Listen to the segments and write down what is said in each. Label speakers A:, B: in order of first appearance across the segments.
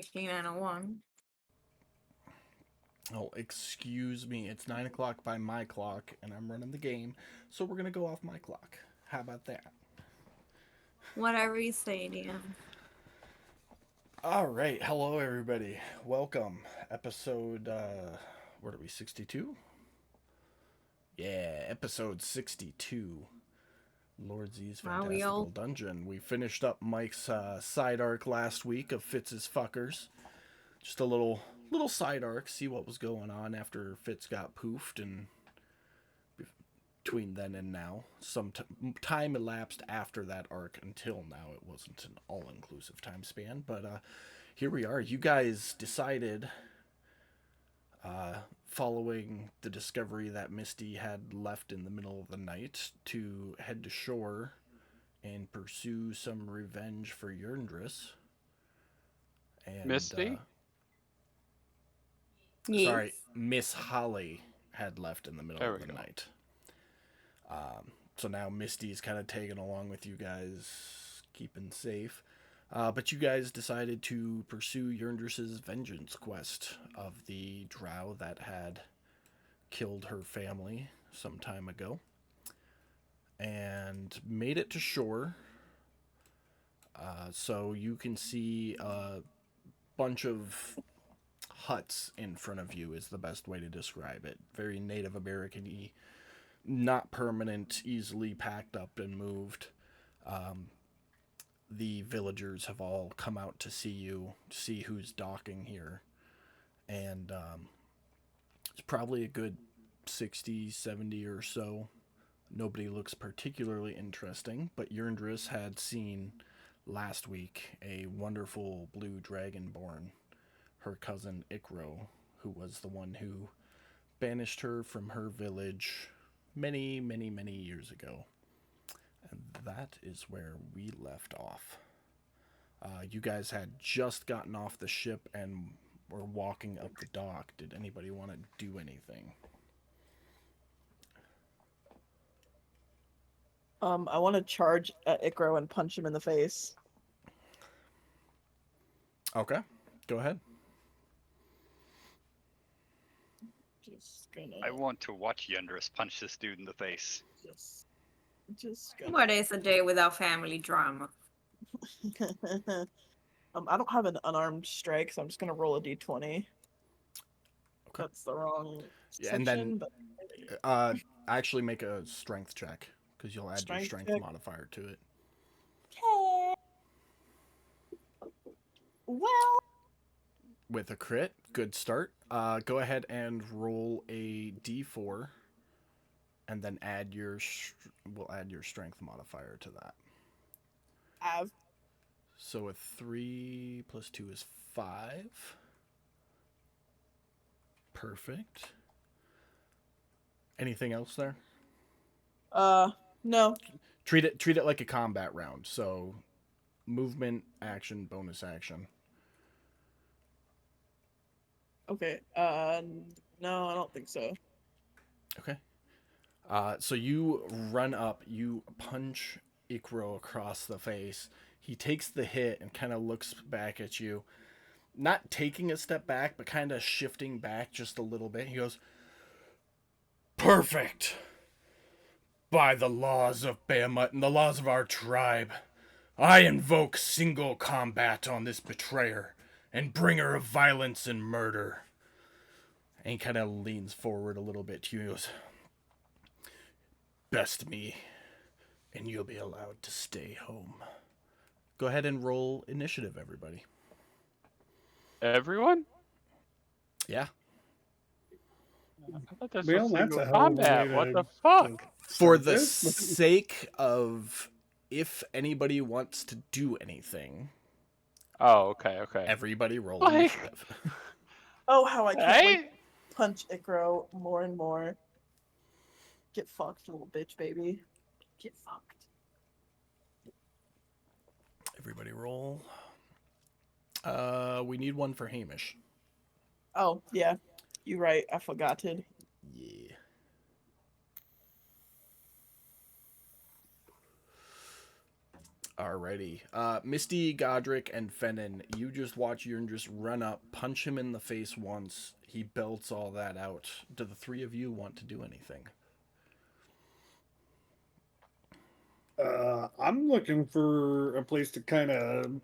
A: Technically 9:01.
B: Oh, excuse me. It's 9 o'clock by my clock, and I'm running the game, so we're gonna go off my clock. How about that?
A: Whatever you say, DM.
B: All right. Hello, everybody. Welcome. Episode, what are we, 62? Yeah, episode 62. Lord Z's
A: Wow, we
B: Fantastical
A: all.
B: Dungeon. We finished up Mike's side arc last week of Fitz's fuckers. Just a little side arc, see what was going on after Fitz got poofed, and between then and now, some time elapsed after that arc until now. It wasn't an all-inclusive time span, but here we are. You guys decided, following the discovery that Misty had left in the middle of the night, to head to shore and pursue some revenge for Yerndris. And
C: Misty?
B: sorry,
A: Yes.
B: Miss Holly had left in the middle
C: There
B: of
C: we
B: the
C: go.
B: night. So now Misty's kind of tagging along with you guys, keeping safe. But you guys decided to pursue Yerndris's vengeance quest of the drow that had killed her family some time ago. And made it to shore. So you can see a bunch of huts in front of you, is the best way to describe it. Very Native American-y, not permanent, easily packed up and moved. The villagers have all come out to see you, to see who's docking here. And it's probably a good 60, 70 or so. Nobody looks particularly interesting, but Yerndris had seen last week a wonderful blue dragonborn, her cousin Ikro, who was the one who banished her from her village many, many, many years ago. And that is where we left off. You guys had just gotten off the ship and were walking up the dock. Did anybody want to do anything?
D: I want to charge at Ikro and punch him in the face.
B: Okay, go ahead.
D: Just gonna.
C: I want to watch Yendris punch this dude in the face.
D: Just gonna.
A: What is a day without family drama?
D: I don't have an unarmed strike, so I'm just gonna roll a d20.
B: Okay.
D: That's the wrong
B: Yeah,
D: section,
B: and then
D: but
B: actually make a strength check, because you'll add your
D: Strength
B: strength
D: check.
B: modifier to it.
D: okay. Well,
B: With a crit, good start. Go ahead and roll a d4, and then add your we'll add your strength modifier to that.
D: I've
B: So a 3 plus 2 is 5. Perfect. Anything else there?
D: no.
B: Treat it like a combat round. So movement, action, bonus action.
D: Okay. No, I don't think so.
B: Okay. So you run up, you punch Ikro across the face. He takes the hit and kind of looks back at you. Not taking a step back, but kind of shifting back just a little bit. He goes, "Perfect! By the laws of Behemoth and the laws of our tribe, I invoke single combat on this betrayer and bringer of violence and murder." And he kind of leans forward a little bit to you. He goes, "Best me, and you'll be allowed to stay home." Go ahead and roll initiative, everybody.
C: Everyone?
B: Yeah.
C: I thought this
E: Well,
C: was
E: that's
C: single
E: a hell of a
C: combat.
E: way
C: What
E: to-
C: the fuck?
B: For
E: start
B: the
E: this.
B: sake of if anybody wants to do anything,
C: Oh, okay.
B: everybody roll
C: Like-
B: initiative.
D: Oh, how I can't wait
C: Hey?
D: to punch Ikro more and more. Get fucked, little bitch, baby. Get fucked.
B: Everybody roll. We need one for Hamish.
D: Oh, yeah. You're right. I forgot it.
B: Yeah. Alrighty. Misty, Godric, and Fennon, you just watch Yurn just run up, punch him in the face once. He belts all that out. Do the three of you want to do anything?
E: I'm looking for a place to kind of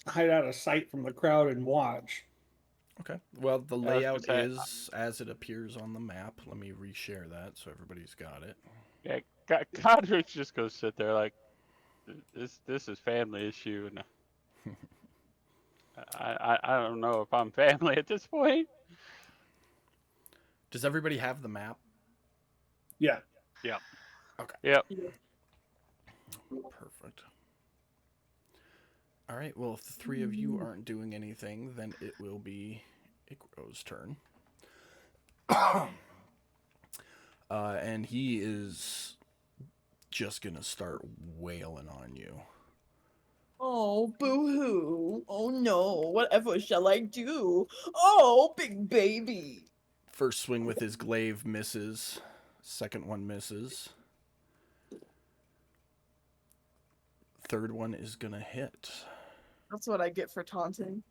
E: hide out of sight from the crowd and watch.
B: Okay. Well, the
C: Yeah, I was gonna
B: layout
C: say,
B: is as it appears on the map. Let me reshare that so everybody's got it.
C: yeah, Godric's just gonna sit there like this is family issue, and I don't know if I'm family at this point.
B: Does everybody have the map?
E: Yeah.
C: Yeah.
B: Okay.
C: Yep.
B: Perfect. All right. Well, if the three of you aren't doing anything, then it will be Ikro's turn. And he is just gonna start wailing on you.
D: Oh, boo-hoo. Oh no, whatever shall I do? Oh, big baby.
B: First swing with his glaive misses. Second one misses. Third one is gonna hit.
D: That's what I get for taunting.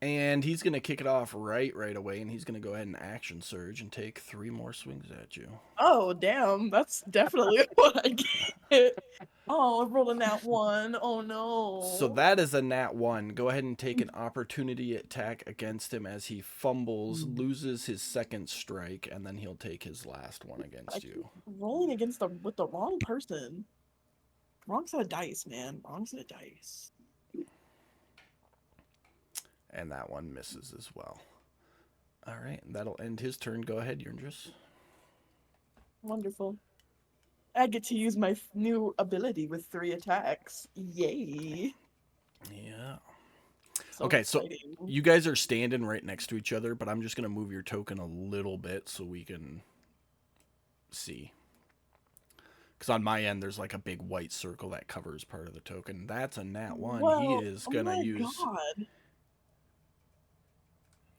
B: And he's gonna kick it off right away, and he's gonna go ahead and action surge and take 3 more swings at you.
D: Oh, damn. That's definitely what I get. Oh, rolling that one. Oh no.
B: So that is a nat 1. Go ahead and take an opportunity attack against him as he fumbles, loses his second strike, and then he'll take his last one against you.
D: Rolling against with the wrong person. Wrong set of dice, man. Wrong set of dice.
B: And that one misses as well. All right, that'll end his turn. Go ahead, Yurndris.
D: Wonderful. I get to use my new ability with 3 attacks. Yay.
B: Yeah.
D: So
B: Okay, so
D: exciting.
B: you guys are standing right next to each other, but I'm just going to move your token a little bit so we can see. Because on my end, there's like a big white circle that covers part of the token. That's a nat 1.
D: Well,
B: he is going to
D: oh my
B: use...
D: God.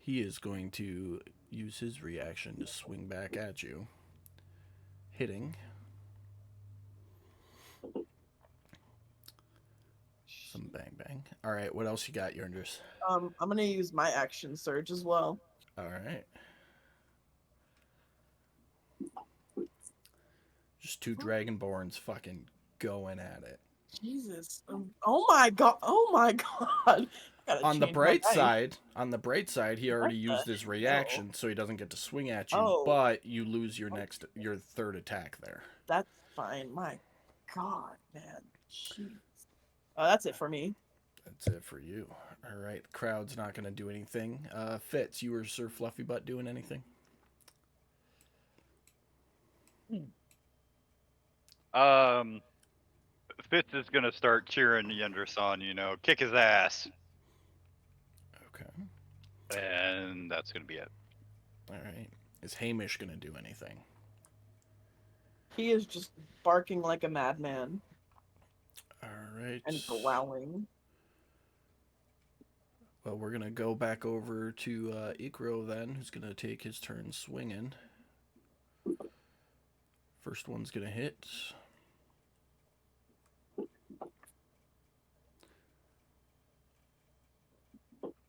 B: He is going to use his reaction to swing back at you. Hitting. Some bang bang. All right, what else you got, Yurndris?
D: I'm gonna use my action surge as well.
B: All right. Just 2 Dragonborns fucking going at it.
D: Jesus. Oh my God. Oh my God.
B: On the bright side, he already used his
D: hell?
B: reaction, so he doesn't get to swing at you.
D: Oh.
B: But you lose your third attack there.
D: That's fine. My God, man. Jeez. That's it for me.
B: That's it for you. All right, the crowd's not going to do anything. Fitz, you or Sir Fluffy Butt doing anything?
C: Fitz is gonna start cheering Yendris on, kick his ass,
B: Okay.
C: and that's gonna be it.
B: All right. Is Hamish going to do anything?
D: He is just barking like a madman
B: All right.
D: and growling.
B: Well, we're going to go back over to Ikro then, who's going to take his turn swinging. First one's going to hit.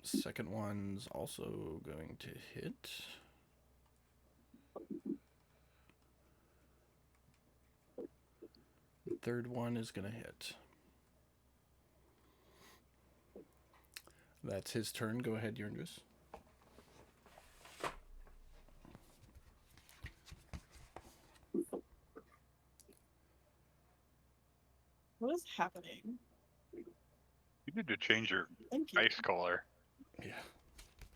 B: Second one's also going to hit. Third one is going to hit. That's his turn. Go ahead, Yurndris.
D: What is happening?
C: You need to change your
D: Thank you.
C: ice color.
B: Yeah.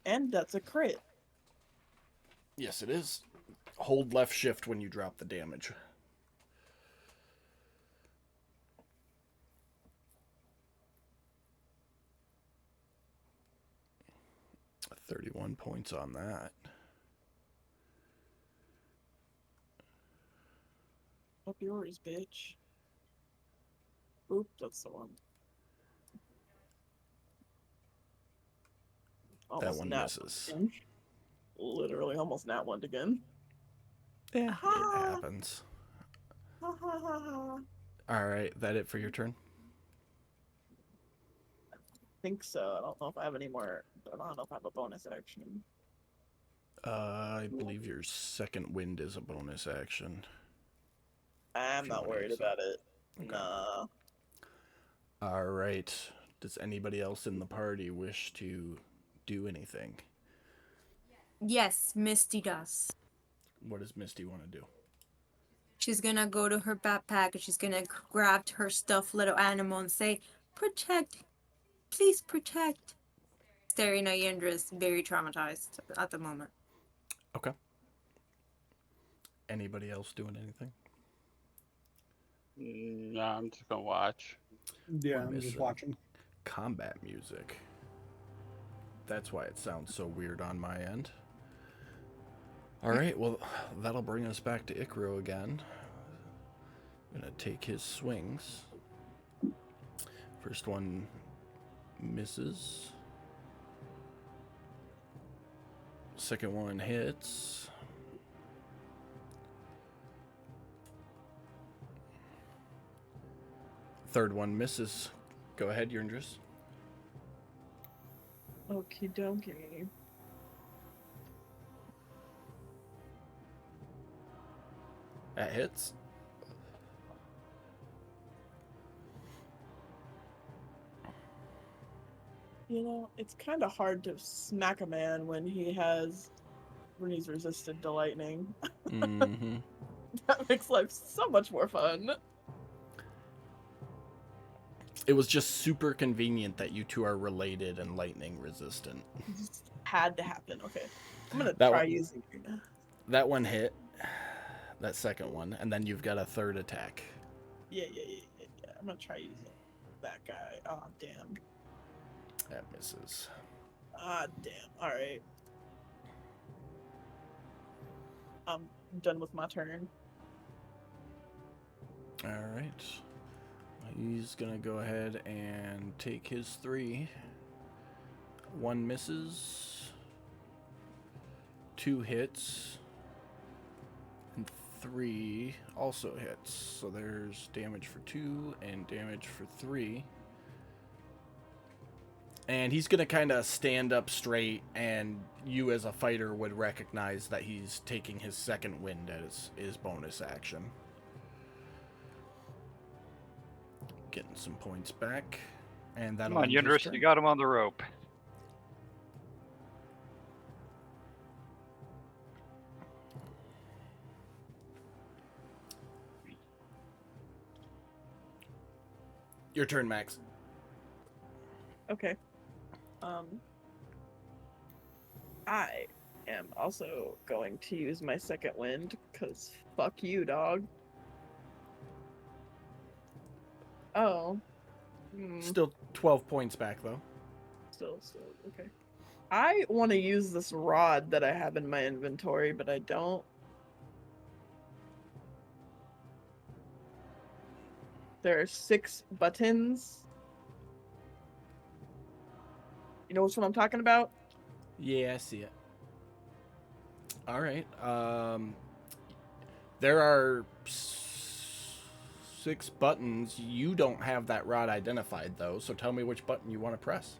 D: And that's a crit.
B: Yes, it is. Hold left shift when you drop the damage. $31 points on that.
D: Up yours, bitch. Oop, that's the one.
B: That
D: Almost
B: one
D: nat
B: misses.
D: again. Literally almost nat one again.
B: Yeah, it
D: Ah.
B: happens.
D: Ha ha ha ha.
B: All right, that it for your turn?
D: I think so. I don't know if I have any more. I don't know if I have a bonus action.
B: I believe your second wind is a bonus action.
D: I'm
B: If you
D: not
B: wanna
D: worried
B: use that.
D: about it.
B: Okay.
D: Nah.
B: All right. Does anybody else in the party wish to do anything?
A: Yes, Misty does.
B: What does Misty want to do?
A: She's gonna go to her backpack and she's gonna grab her stuffed little animal and say, "Protect, please protect." Staring at Yendra's very traumatized at the moment.
B: Okay. Anybody else doing anything?
C: No, I'm just gonna watch.
E: Yeah,
B: We're
E: I'm just
B: missing
E: watching.
B: combat music. That's why it sounds so weird on my end. All right, well, that'll bring us back to Icaro again. Gonna take his swings. First one misses. Second one hits. Third one misses. Go ahead, Yurndris.
D: Okie dokie.
B: That hits.
D: You know, it's kind of hard to smack a man when he's resisted to lightning.
B: Mm-hmm.
D: That makes life so much more fun.
B: It was just super convenient that you two are related and lightning resistant.
D: It just had to happen. Okay, I'm gonna
B: That
D: try
B: one-
D: using.
B: That one hit. That second one, and then you've got a third attack.
D: Yeah. I'm gonna try using that guy. Oh damn.
B: That misses.
D: Ah damn. All right. I'm done with my turn.
B: All right. He's gonna go ahead and take his 3. 1 misses. 2 hits. And 3 also hits. So there's damage for 2 and damage for 3. And he's going to kind of stand up straight, and you as a fighter would recognize that he's taking his second wind as his bonus action. Getting some points back. And that'll
F: Come on,
B: end his
F: Yundris,
B: turn.
F: you got him on the rope.
B: Your turn, Max.
D: Okay. I am also going to use my second wind, because fuck you, dog. Oh.
B: Still 12 points back, though.
D: Still, okay. I want to use this rod that I have in my inventory, but I don't. There are 6 buttons. You know which one I'm talking about?
B: Yeah, I see it. All right. There are 6 buttons. You don't have that rod identified, though, so tell me which button you want to press.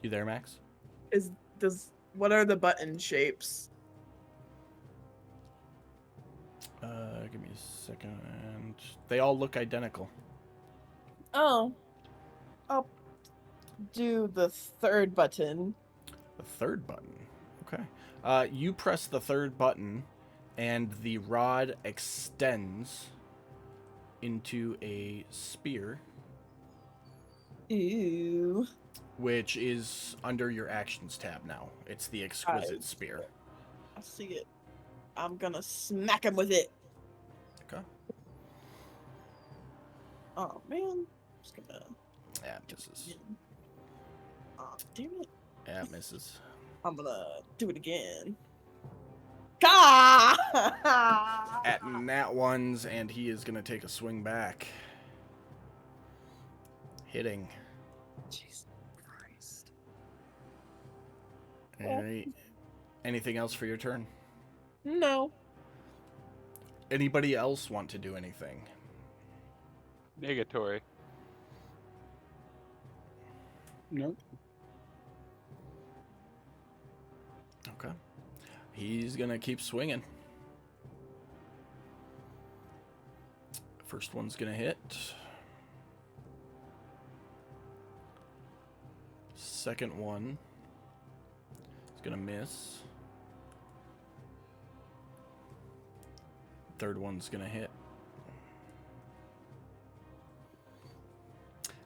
B: You there, Max?
D: What are the button shapes?
B: Give me a second. They all look identical.
D: Oh. I'll do the third button.
B: The third button. Okay. You press the third button, and the rod extends into a spear,
D: Ew.
B: which is under your actions tab now. It's the exquisite spear.
D: I see it. I'm gonna smack him with it.
B: Okay.
D: Oh man. Just gonna.
B: Yeah, misses.
D: Oh damn it.
B: Yeah, misses.
D: I'm gonna do it again. Gah!
B: At nat ones, and he is gonna take a swing back. Hitting.
D: Jesus Christ.
B: All right. Anything else for your turn?
D: No.
B: Anybody else want to do anything?
C: Negatory.
E: Nope.
B: Okay. He's going to keep swinging. First one's going to hit. Second one is going to miss. Third one's going to hit.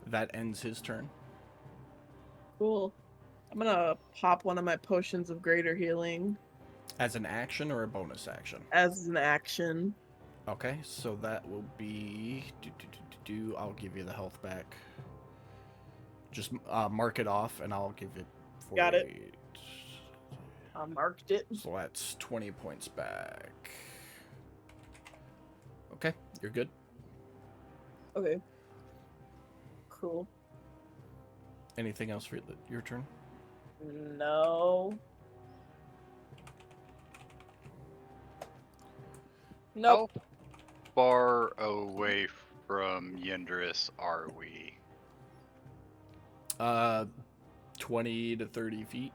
B: That ends his turn.
D: Cool. I'm gonna pop one of my potions of greater healing
B: As an action or a bonus action?
D: as an action.
B: Okay, so that will be... I'll give you the health back. Just mark it off, and I'll give it...
D: Got it. I marked it.
B: So that's 20 points back. Okay, you're good.
D: Okay. Cool.
B: Anything else for your turn?
D: No.
F: How
D: Nope.
F: far away from Yendris are we?
B: 20 to 30 feet.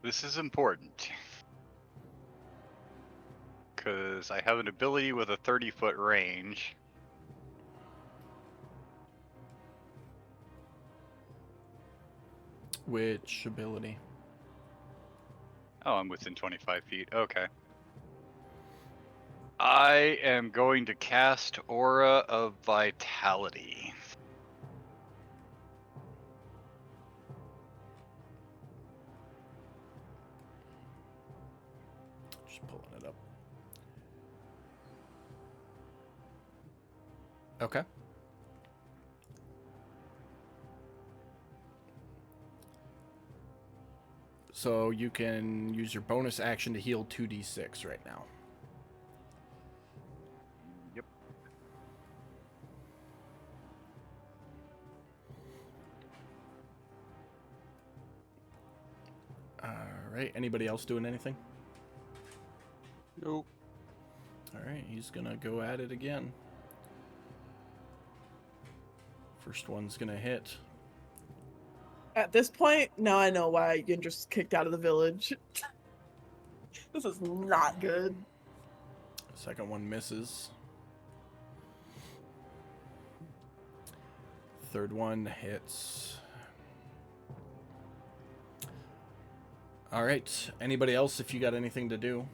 F: This is important. Because I have an ability with a 30-foot range.
B: Which ability?
F: Oh, I'm within 25 feet. Okay. I am going to cast Aura of Vitality.
B: Just pulling it up. Okay. So you can use your bonus action to heal 2d6 right now.
F: Yep.
B: All right. Anybody else doing anything?
C: Nope.
B: All right. He's going to go at it again. First one's going to hit.
D: At this point, now I know why Yindra's kicked out of the village. This is not good.
B: Second one misses. Third one hits. All right. Anybody else if you got anything to do?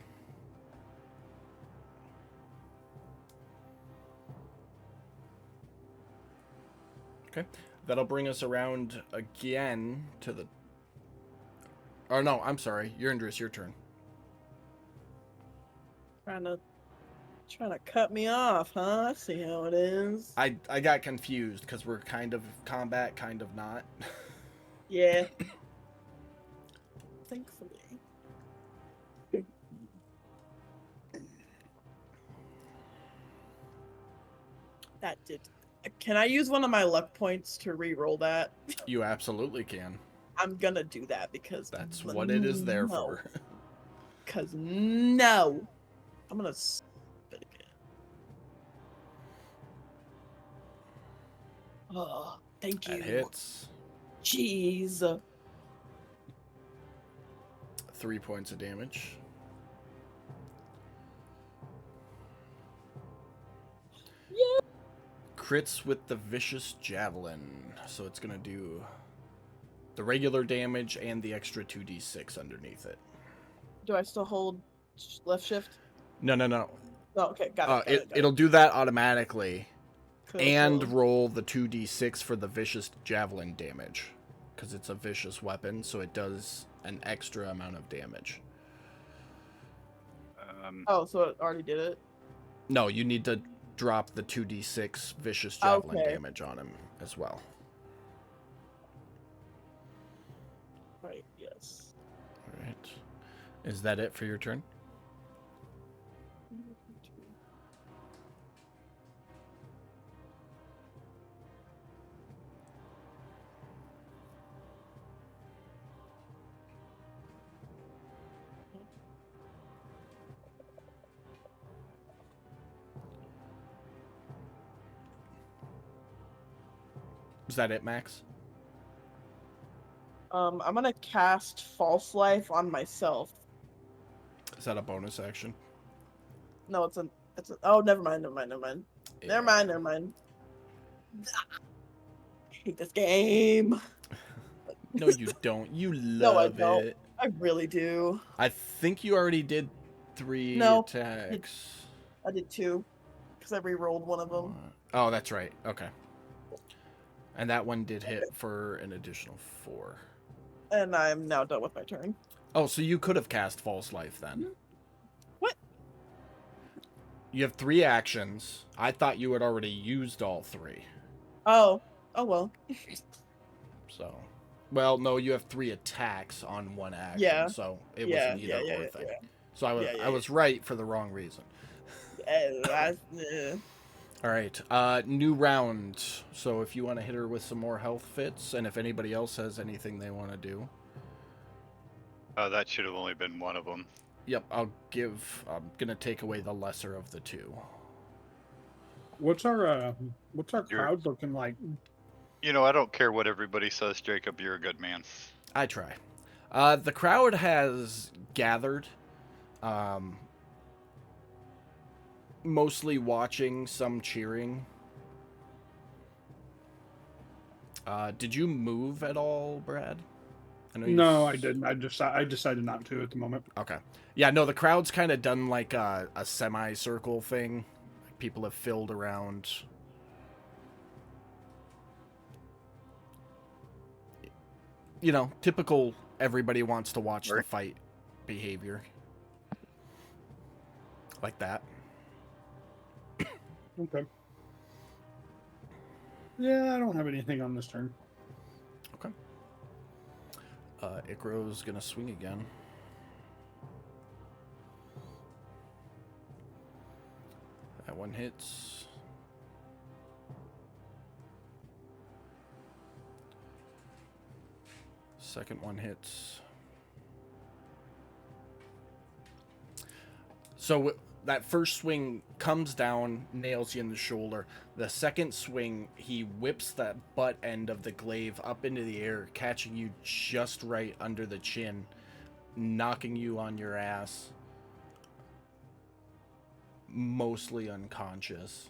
B: Okay. That'll bring us around again to the... Oh, no. I'm sorry. Yurindris, your turn.
D: Trying to cut me off, huh? I see how it is.
B: I got confused because we're kind of combat, kind of not.
D: Yeah. Thankfully. That did. Can I use one of my luck points to re-roll that?
B: You absolutely can.
D: I'm gonna do that because
B: That's what it is there
D: no.
B: for.
D: Cause no, I'm gonna spit again. Oh, thank you.
B: That hits.
D: Jeez.
B: 3 points of damage.
D: Yeah.
B: Crits with the Vicious Javelin. So it's going to do the regular damage and the extra 2d6 underneath it.
D: Do I still hold left shift?
B: No.
D: Oh, okay, got it.
B: It'll do that automatically.
D: Cool,
B: And
D: cool.
B: roll the 2d6 for the Vicious Javelin damage. Because it's a vicious weapon, so it does an extra amount of damage.
D: Oh, so it already did it?
B: No, you need to drop the 2d6 Vicious Javelin
D: Okay.
B: damage on him as well.
D: Right, yes.
B: Alright. Is that it for your turn? Is that it, Max?
D: I'm gonna cast False Life on myself.
B: Is that a bonus action?
D: No, oh, never mind.
B: Yeah.
D: Never mind. I hate this game.
B: No, you don't. You
D: No, I
B: love
D: don't.
B: it.
D: I really do.
B: I think you already did 3
D: No,
B: attacks.
D: I did 2 because I re-rolled one of them,
B: Oh, that's right. Okay. And that one did hit for an additional 4.
D: and I'm now done with my turn.
B: Oh, so you could have cast False Life then.
D: What?
B: You have 3 actions. I thought you had already used all 3.
D: Oh well.
B: So, well, no, you have 3 attacks on 1 action,
D: Yeah.
B: so it was
D: Yeah,
B: an
D: yeah,
B: either
D: yeah,
B: or
D: yeah,
B: thing.
D: yeah.
B: So
D: Yeah,
B: I was right for the wrong reason.
D: Eh.
B: All right, new round. So if you want to hit her with some more health fits, and if anybody else has anything they want to do,
F: That should have only been one of them.
B: yep, I'm gonna take away the lesser of the 2.
E: What's our
F: You're-
E: crowd looking like?
F: You know, I don't care what everybody says, Jacob. You're a good man.
B: I try. The crowd has gathered, mostly watching, some cheering. Did you move at all, Brad? I know
E: No, I didn't. I decided not to at the moment.
B: Okay. Yeah, no, the crowd's kind of done like a semicircle thing. People have filled around. You know, typical everybody wants to watch the fight behavior. Like that.
E: Okay. Yeah, I don't have anything on this turn.
B: Okay. Ikro's gonna swing again. That one hits. Second one hits. So that first swing comes down, nails you in the shoulder. The second swing, he whips that butt end of the glaive up into the air, catching you just right under the chin, knocking you on your ass, mostly unconscious.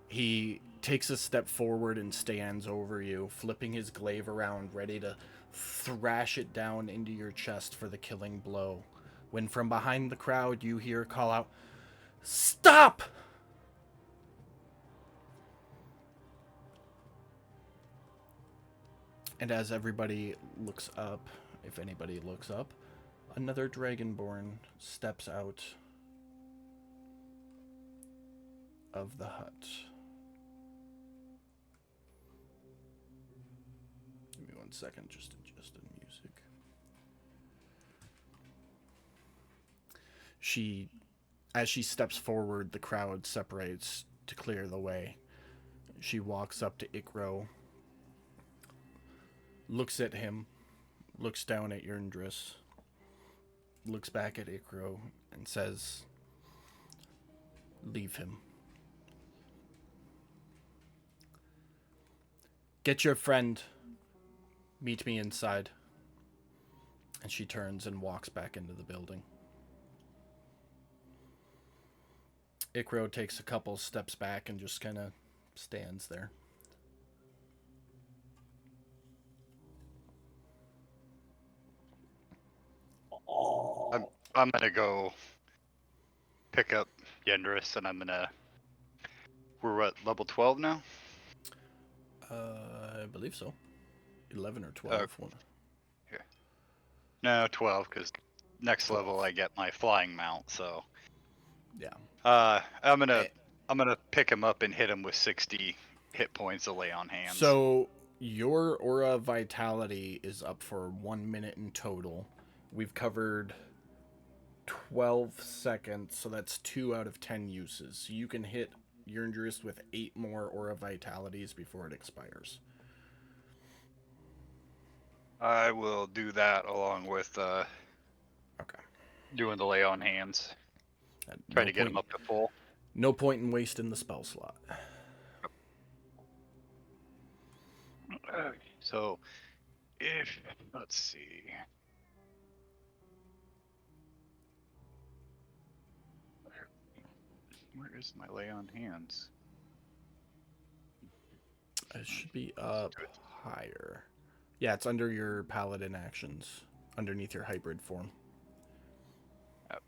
B: He takes a step forward and stands over you, flipping his glaive around, ready to thrash it down into your chest for the killing blow. When from behind the crowd you hear call out, "Stop!" And as everybody looks up, if anybody looks up, another Dragonborn steps out of the hut. Give me 1 second, just adjusting music. As she steps forward, the crowd separates to clear the way. She walks up to Ikro, looks at him, looks down at Yurndris, looks back at Ikro, and says, "Leave him. Get your friend. Meet me inside." And she turns and walks back into the building. Ikro takes a couple steps back and just kind of stands there.
F: I'm gonna go pick up Yendris, and I'm gonna. We're at level 12 now.
B: I believe so. 11 or 12.
F: No, 12, because next
B: 12.
F: level I get my flying mount. So
B: Yeah.
F: I'm gonna pick him up and hit him with 60 hit points to lay on hands.
B: So your aura vitality is up for 1 minute in total. We've covered 12 seconds, so that's 2 out of 10 uses. So you can hit Yurndris with 8 more aura vitalities before it expires.
F: I will do that along with
B: Okay.
F: doing the lay on hands. Try to get him up to full.
B: No point in wasting the spell slot.
F: Okay, so if let's see. Where is my lay on hands?
B: It should be up higher. Yeah, it's under your paladin actions, underneath your hybrid form.
F: Yep.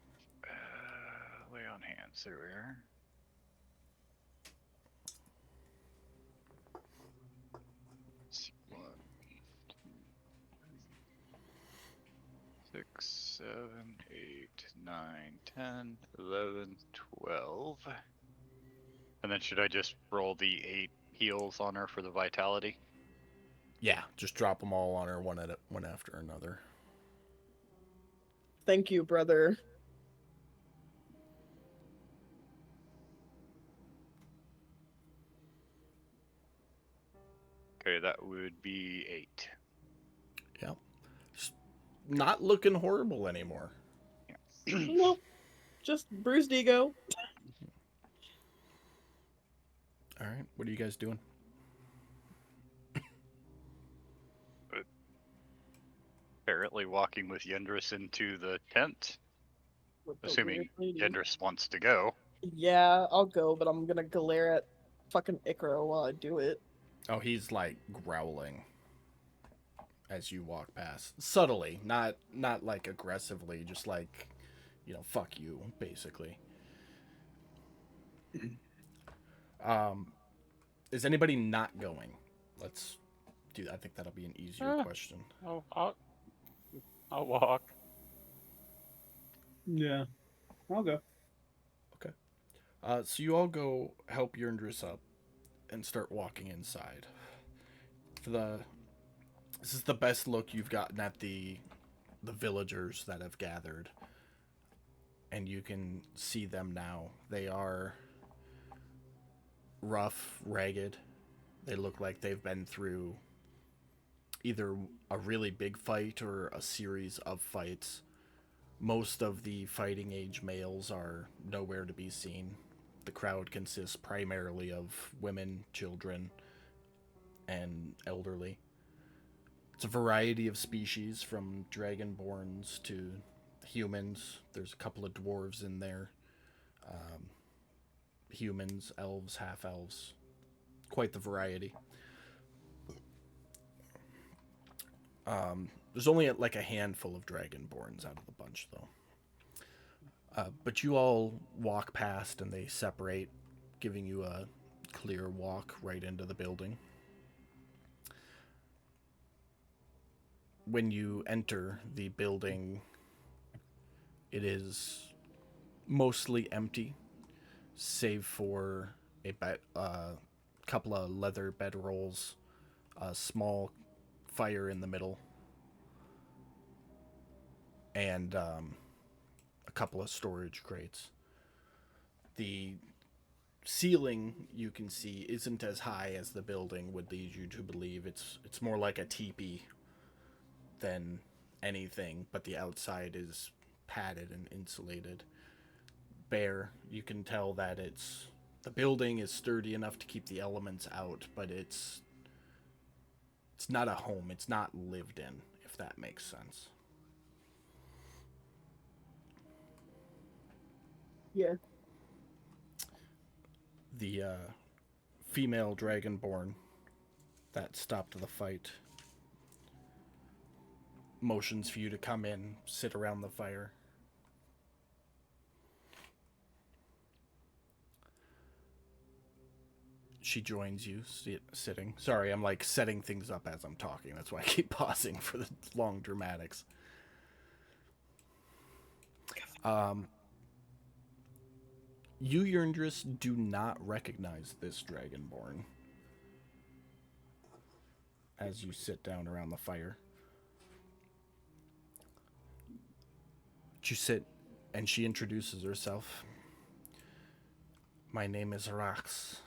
F: Lay on hands. There we are. Let's see. 1, 6, 7, 8, 9, 10, 11, 12. And then should I just roll the 8 heals on her for the vitality?
B: Yeah, just drop them all on her one after another.
D: Thank you, brother.
F: Okay, that would be 8.
B: Yeah. Just not looking horrible anymore.
F: Yeah.
D: Nope. Just bruised ego.
B: All right, what are you guys doing?
F: Apparently walking with Yendris into the tent,
D: With the
F: assuming
D: weird lady.
F: Yendris wants to go.
D: Yeah, I'll go, but I'm gonna glare at fucking Icaro while I do it.
B: Oh, he's like growling as you walk past, subtly, not like aggressively, just like, fuck you, basically. Is anybody not going? Let's do that. I think that'll be an easier question.
C: Oh, I'll walk.
E: Yeah, I'll go.
B: Okay. So you all go help Yerndris up and start walking inside. This is the best look you've gotten at the villagers that have gathered, and you can see them now. They are rough, ragged. They look like they've been through either a really big fight or a series of fights. Most of the fighting age males are nowhere to be seen. The crowd consists primarily of women, children, and elderly. It's a variety of species, from dragonborns to humans. There's a couple of dwarves in there. Humans, elves, half elves. Quite the variety. There's only like a handful of dragonborns out of the bunch, though. But you all walk past and they separate, giving you a clear walk right into the building. When you enter the building, it is mostly empty, save for a couple of leather bedrolls, a small fire in the middle, and a couple of storage crates. The ceiling, you can see, isn't as high as the building would lead you to believe. It's more like a teepee than anything, but the outside is padded and insulated. Bare, you can tell that the building is sturdy enough to keep the elements out, but it's not a home. It's not lived in, if that makes sense.
D: Yeah.
B: The female dragonborn that stopped the fight motions for you to come in, sit around the fire. She joins you, sitting. Sorry, I'm like setting things up as I'm talking. That's why I keep pausing for the long dramatics. You, Yerndris, do not recognize this dragonborn as you sit down around the fire. You sit, and she introduces herself. My name is Rax.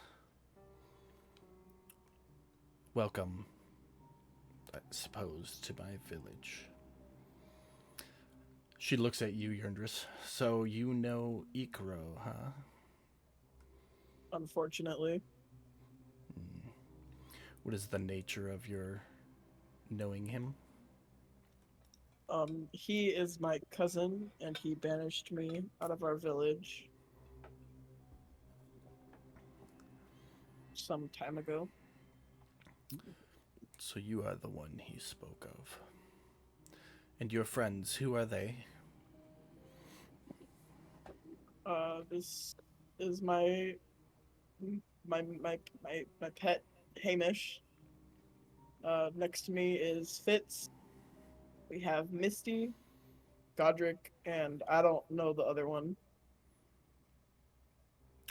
B: Welcome, I suppose, to my village. She looks at you, Yerndris. So you know Icaro, huh?
D: Unfortunately.
B: What is the nature of your knowing him?
D: He is my cousin, and he banished me out of our village some time ago.
B: So you are the one he spoke of. And your friends, who are they?
D: This is my pet Hamish. Next to me is Fitz. We have Misty, Godric, and I don't know the other one.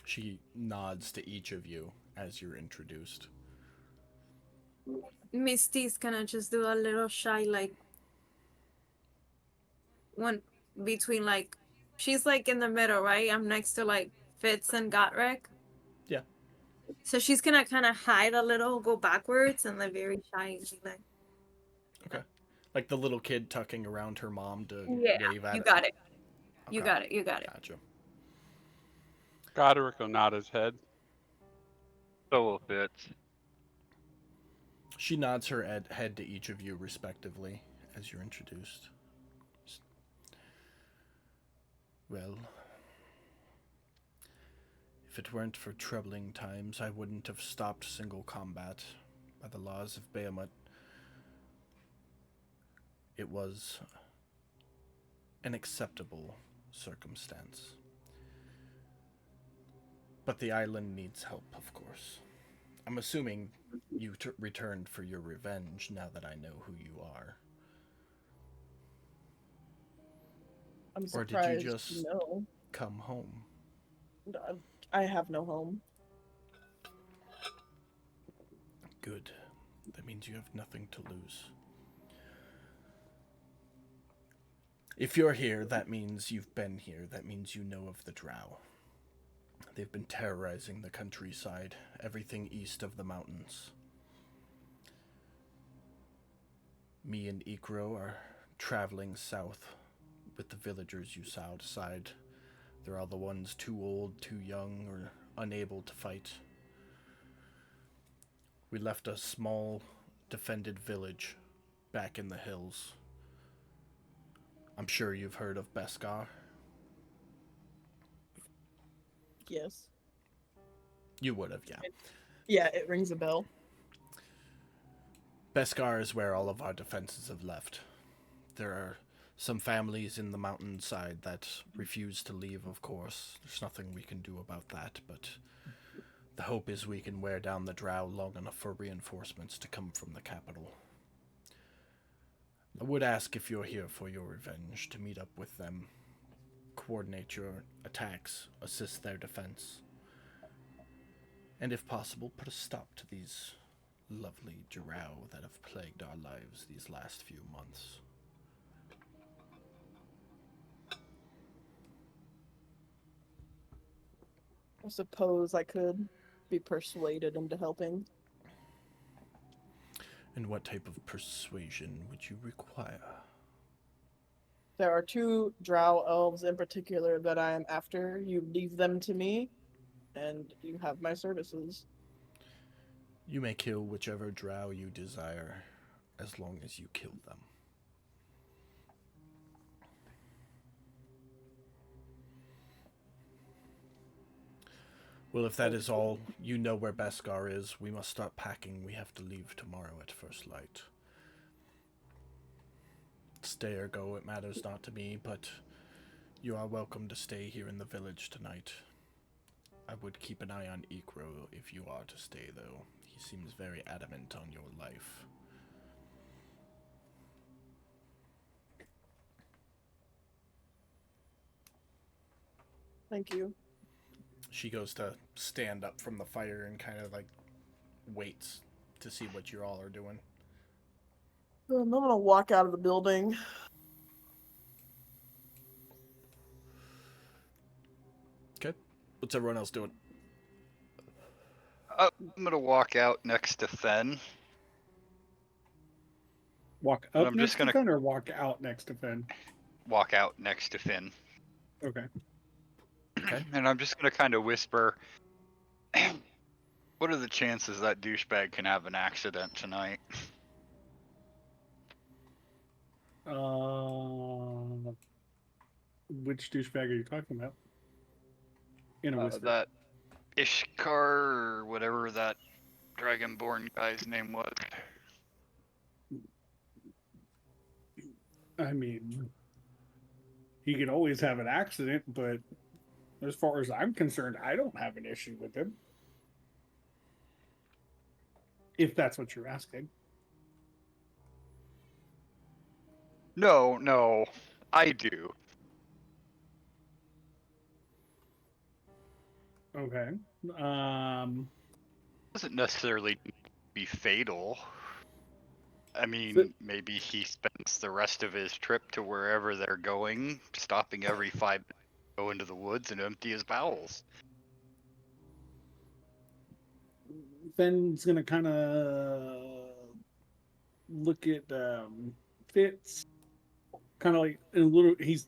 B: She nods to each of you as you're introduced.
A: Misty's gonna just do a little shy, like, one between, like, she's like in the middle, right? I'm next to like Fitz and Gotrek.
B: Yeah.
A: So she's gonna kind of hide a little, go backwards, and like very shy, and be like,
B: Okay. Like the little kid tucking around her mom to
A: "Yeah,
B: wave at
A: you
B: it.
A: got it, you
B: Okay.
A: got it, you got it."
B: Gotcha.
C: Godric will nod his head.
F: So will Fitz.
B: She nods her head to each of you respectively as you're introduced. Well, if it weren't for troubling times, I wouldn't have stopped single combat. By the laws of Bahamut, it was an acceptable circumstance. But the island needs help, of course. I'm assuming you returned for your revenge now that I know who you are.
D: I'm
B: Or did you
D: surprised.
B: just
D: No,
B: come home?
D: I have no home.
B: Good. That means you have nothing to lose. If you're here, that means you've been here. That means you know of the Drow. They've been terrorizing the countryside, everything east of the mountains. Me and Ikro are traveling south with the villagers you saw outside. They're all the ones too old, too young, or unable to fight. We left a small, defended village back in the hills. I'm sure you've heard of Beskar.
D: Yes.
B: You would have, yeah.
D: Yeah, it rings a bell.
B: Beskar is where all of our defenses have left. There are some families in the mountainside that refuse to leave, of course. There's nothing we can do about that, but the hope is we can wear down the Drow long enough for reinforcements to come from the capital. I would ask if you're here for your revenge, to meet up with them, coordinate your attacks, assist their defense, and if possible, put a stop to these lovely Drow that have plagued our lives these last few months.
D: I suppose I could be persuaded into helping.
B: And what type of persuasion would you require?
D: There are two drow elves in particular that I am after. You leave them to me, and you have my services.
B: You may kill whichever Drow you desire, as long as you kill them. Well, if that is all, you know where Beskar is. We must start packing. We have to leave tomorrow at first light. Stay or go, it matters not to me, but you are welcome to stay here in the village tonight. I would keep an eye on Ikro if you are to stay, though. He seems very adamant on your life.
D: Thank you.
B: She goes to stand up from the fire and kind of like waits to see what you all are doing.
D: I'm gonna walk out of the building.
B: Okay. What's everyone else doing?
F: I'm gonna walk out next to Fen.
E: Walk
F: And
E: up
F: I'm
E: next
F: just
E: to
F: gonna
E: Finn or walk out next to Finn?
F: walk out next to Finn.
E: Okay.
B: Okay.
F: And I'm just gonna kind of whisper, What are the chances that douchebag can have an accident tonight?
E: Which douchebag are you talking about? In a whisper.
F: That Ishkar or whatever that Dragonborn guy's name was.
E: I mean, he can always have an accident, but as far as I'm concerned, I don't have an issue with him. If that's what you're asking.
F: No, I do.
E: Okay.
F: Doesn't necessarily be fatal. I mean,
E: So-
F: maybe he spends the rest of his trip to wherever they're going, stopping every 5 minutes to go into the woods and empty his bowels.
E: Fenn's gonna kind of look at Fitz, kind of like a little. He's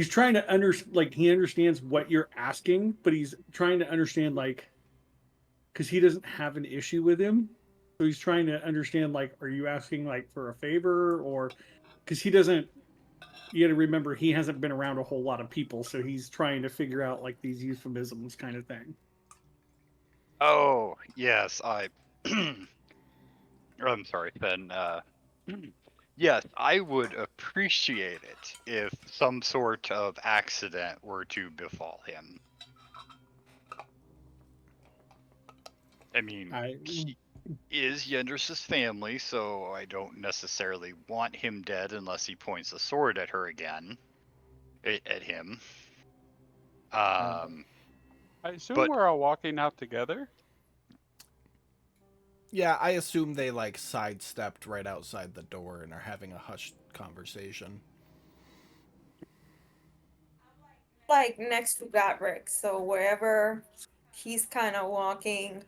E: trying to he understands what you're asking, but he's trying to understand like because he doesn't have an issue with him, so he's trying to understand like, are you asking like for a favor or because he doesn't. You got to remember he hasn't been around a whole lot of people, so he's trying to figure out like these euphemisms kind of thing.
F: Oh, yes, I'm sorry, Ben. Yes, I would appreciate it if some sort of accident were to befall him. I mean, he is Yendra's family, so I don't necessarily want him dead unless he points a sword at her again. At him.
C: I assume
F: but
C: we're all walking out together.
B: Yeah, I assume they like sidestepped right outside the door and are having a hushed conversation.
A: Like next to Godric, so wherever he's kind of walking,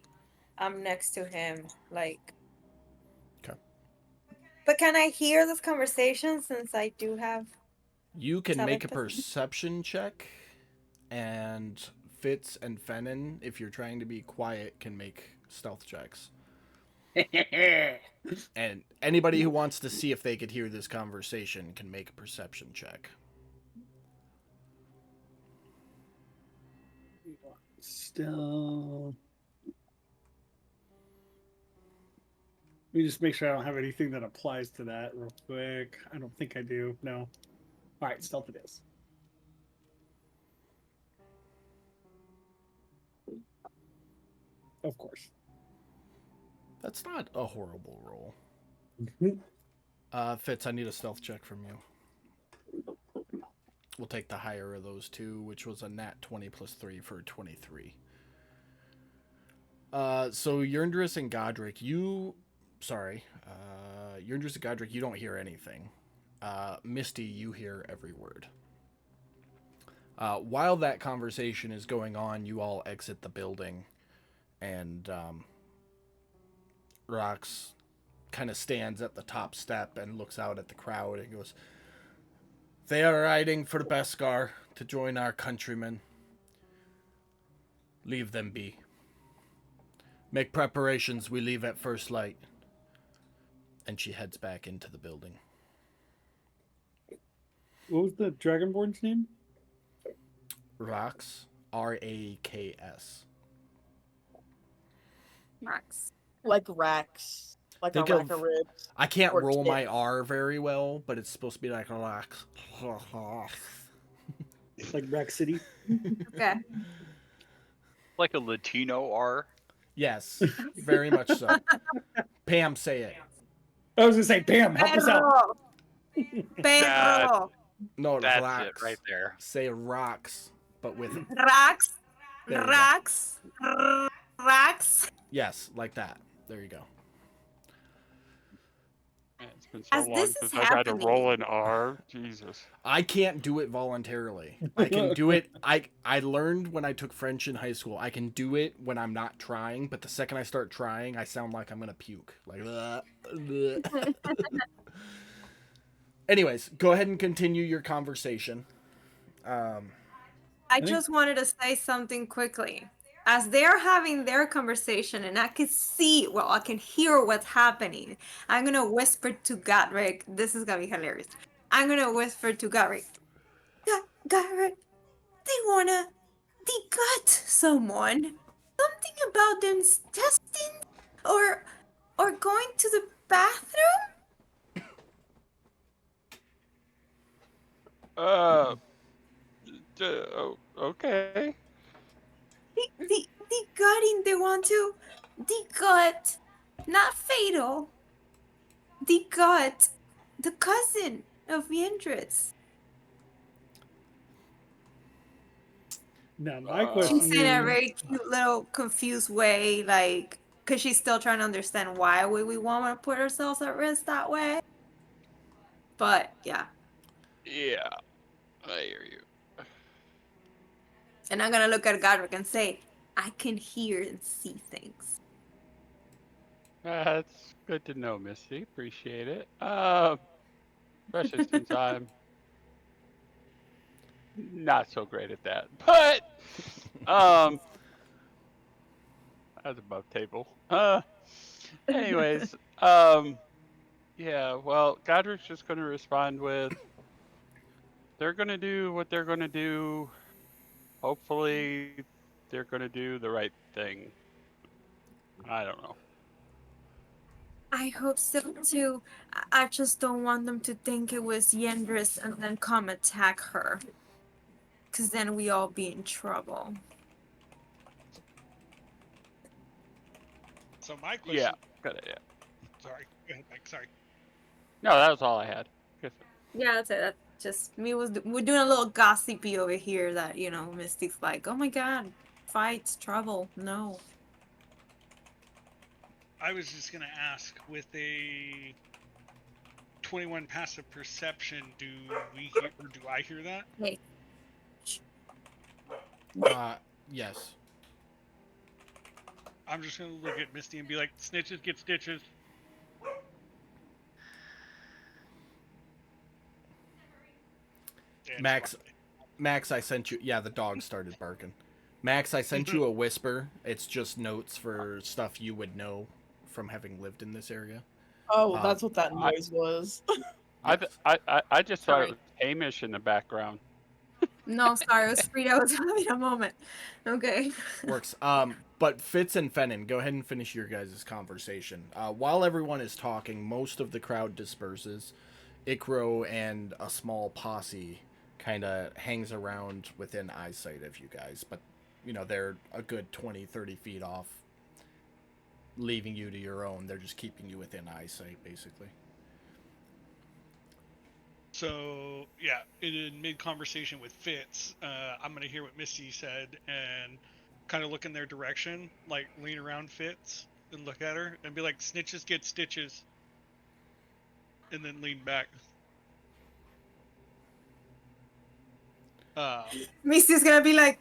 A: I'm next to him. Like,
B: Okay.
A: but can I hear this conversation since I do have
B: You can make a
A: telepathy?
B: perception check, and Fitz and Fennin, if you're trying to be quiet, can make stealth checks. And anybody who wants to see if they could hear this conversation can make a perception check.
E: Still. Let me just make sure I don't have anything that applies to that real quick. I don't think I do. No. All right, stealth it is. Of course.
B: That's not a horrible roll. Fitz, I need a stealth check from you. We'll take the higher of those two, which was a nat 20 plus 3 for 23. So Yerndris and Godric, Yerndris and Godric, you don't hear anything. Misty, you hear every word. While that conversation is going on, you all exit the building, and Rox kind of stands at the top step and looks out at the crowd and goes, "They are riding for Beskar to join our countrymen. Leave them be. Make preparations, we leave at first light." And she heads back into the building.
E: What was the Dragonborn's name?
B: Rox, Raks.
A: Max.
D: Like racks. Like
B: Think
D: a rack
B: of-
D: of ribs.
B: I can't
D: Or
B: roll
D: kit.
B: my R very well, but it's supposed to be like Rox.
E: Like Rack City?
A: Okay.
F: like a Latino R.
B: Yes, very much so. Pam, say it.
E: I was gonna say, Pam, help us out.
A: Perro.
B: No,
F: That's
B: Rox.
F: it right there.
B: Say rocks, but with
A: Rax.
B: There you go.
A: Rax. Rax.
B: yes, like that. There you go.
C: Man, it's been so
A: As
C: long
A: this
C: since
A: is
C: I had to roll
A: happening-
C: an R. Jesus.
B: I can't do it voluntarily. I can do it. I learned when I took French in high school. I can do it when I'm not trying, but the second I start trying, I sound like I'm gonna puke. Like. Anyways, go ahead and continue your conversation.
A: I just wanted to say something quickly. as they're having their conversation and I can see, well, I can hear what's happening, I'm gonna whisper to Godric. This is gonna be hilarious. I'm gonna whisper to Godric. Godric, they wanna degut someone. Something about them testing or going to the bathroom.
C: Uh, okay.
A: The gutting. They want to degut, not fatal. Degut the cousin of Yendris.
E: Now my
A: She's
E: question
A: in a
E: is,
A: very cute little confused way, like, because she's still trying to understand why would we want to put ourselves at risk that way. But yeah,
C: Yeah, I hear you.
A: and I'm gonna look at Godric and say, I can hear and see things.
C: That's good to know, Misty. Appreciate it. Especially since I'm not so great at that. But um, that's above table. Anyways, yeah. Well, Godric's just gonna respond with, they're gonna do what they're gonna do. Hopefully, they're gonna do the right thing. I don't know.
A: I hope so too. I just don't want them to think it was Yendris and then come attack her. Because then we all be in trouble.
G: So my
C: Yeah,
G: question.
C: got it. Yeah.
G: Sorry. Go ahead, Mike. Sorry.
C: No, that was all I had. Guess-
A: Yeah, that's it. That's just me. We're doing a little gossipy over here that, Mystique's like, oh my god, fights, trouble. No.
G: I was just gonna ask, with a 21 passive perception, do we hear or do I hear that?
A: Hey.
B: Yes.
G: I'm just gonna look at Misty and be like, snitches get stitches. And
B: Max, I sent you. Yeah, the dog started barking. Max, I sent you a whisper. It's just notes for stuff you would know from having lived in this area.
D: Oh, that's what that
C: I-
D: noise was.
C: I just thought
A: Sorry.
C: it was Hamish in the background.
A: No, sorry, it was Frida. I was having a moment. Okay.
B: Works. But Fitz and Fennon, go ahead and finish your guys' conversation. While everyone is talking, most of the crowd disperses. Ikro and a small posse kind of hangs around within eyesight of you guys, but they're a good 20, 30 feet off, leaving you to your own. They're just keeping you within eyesight, basically.
G: So yeah, in mid conversation with Fitz, I'm gonna hear what Misty said and kind of look in their direction, like lean around Fitz and look at her and be like, snitches get stitches, and then lean back.
A: Misty's gonna be like,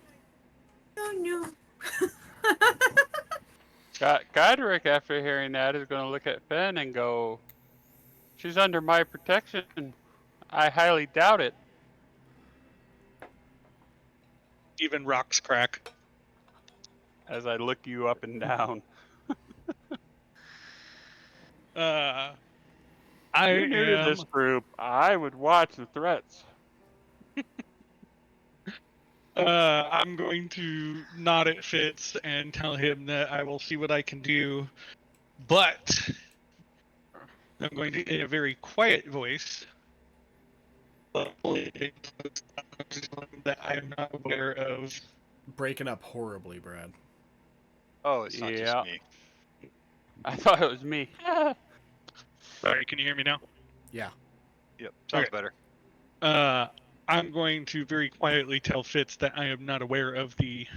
A: oh no.
C: Godric, after hearing that, is going to look at Finn and go, she's under my protection. I highly doubt it.
G: Even rocks crack.
C: As I look you up and down.
G: I
C: You're new to this group. I would watch the threats.
G: I'm going to nod at Fitz and tell him that I will see what I can do, but I'm going to, in a very quiet voice, that I am not aware of.
B: Breaking up horribly, Brad.
F: Oh, it's not
C: Yeah.
F: just me.
C: I thought it was me.
G: Sorry, can you hear me now?
B: Yeah.
F: Yep, sounds
G: Okay.
F: better.
G: I'm going to very quietly tell Fitz that I am not aware of the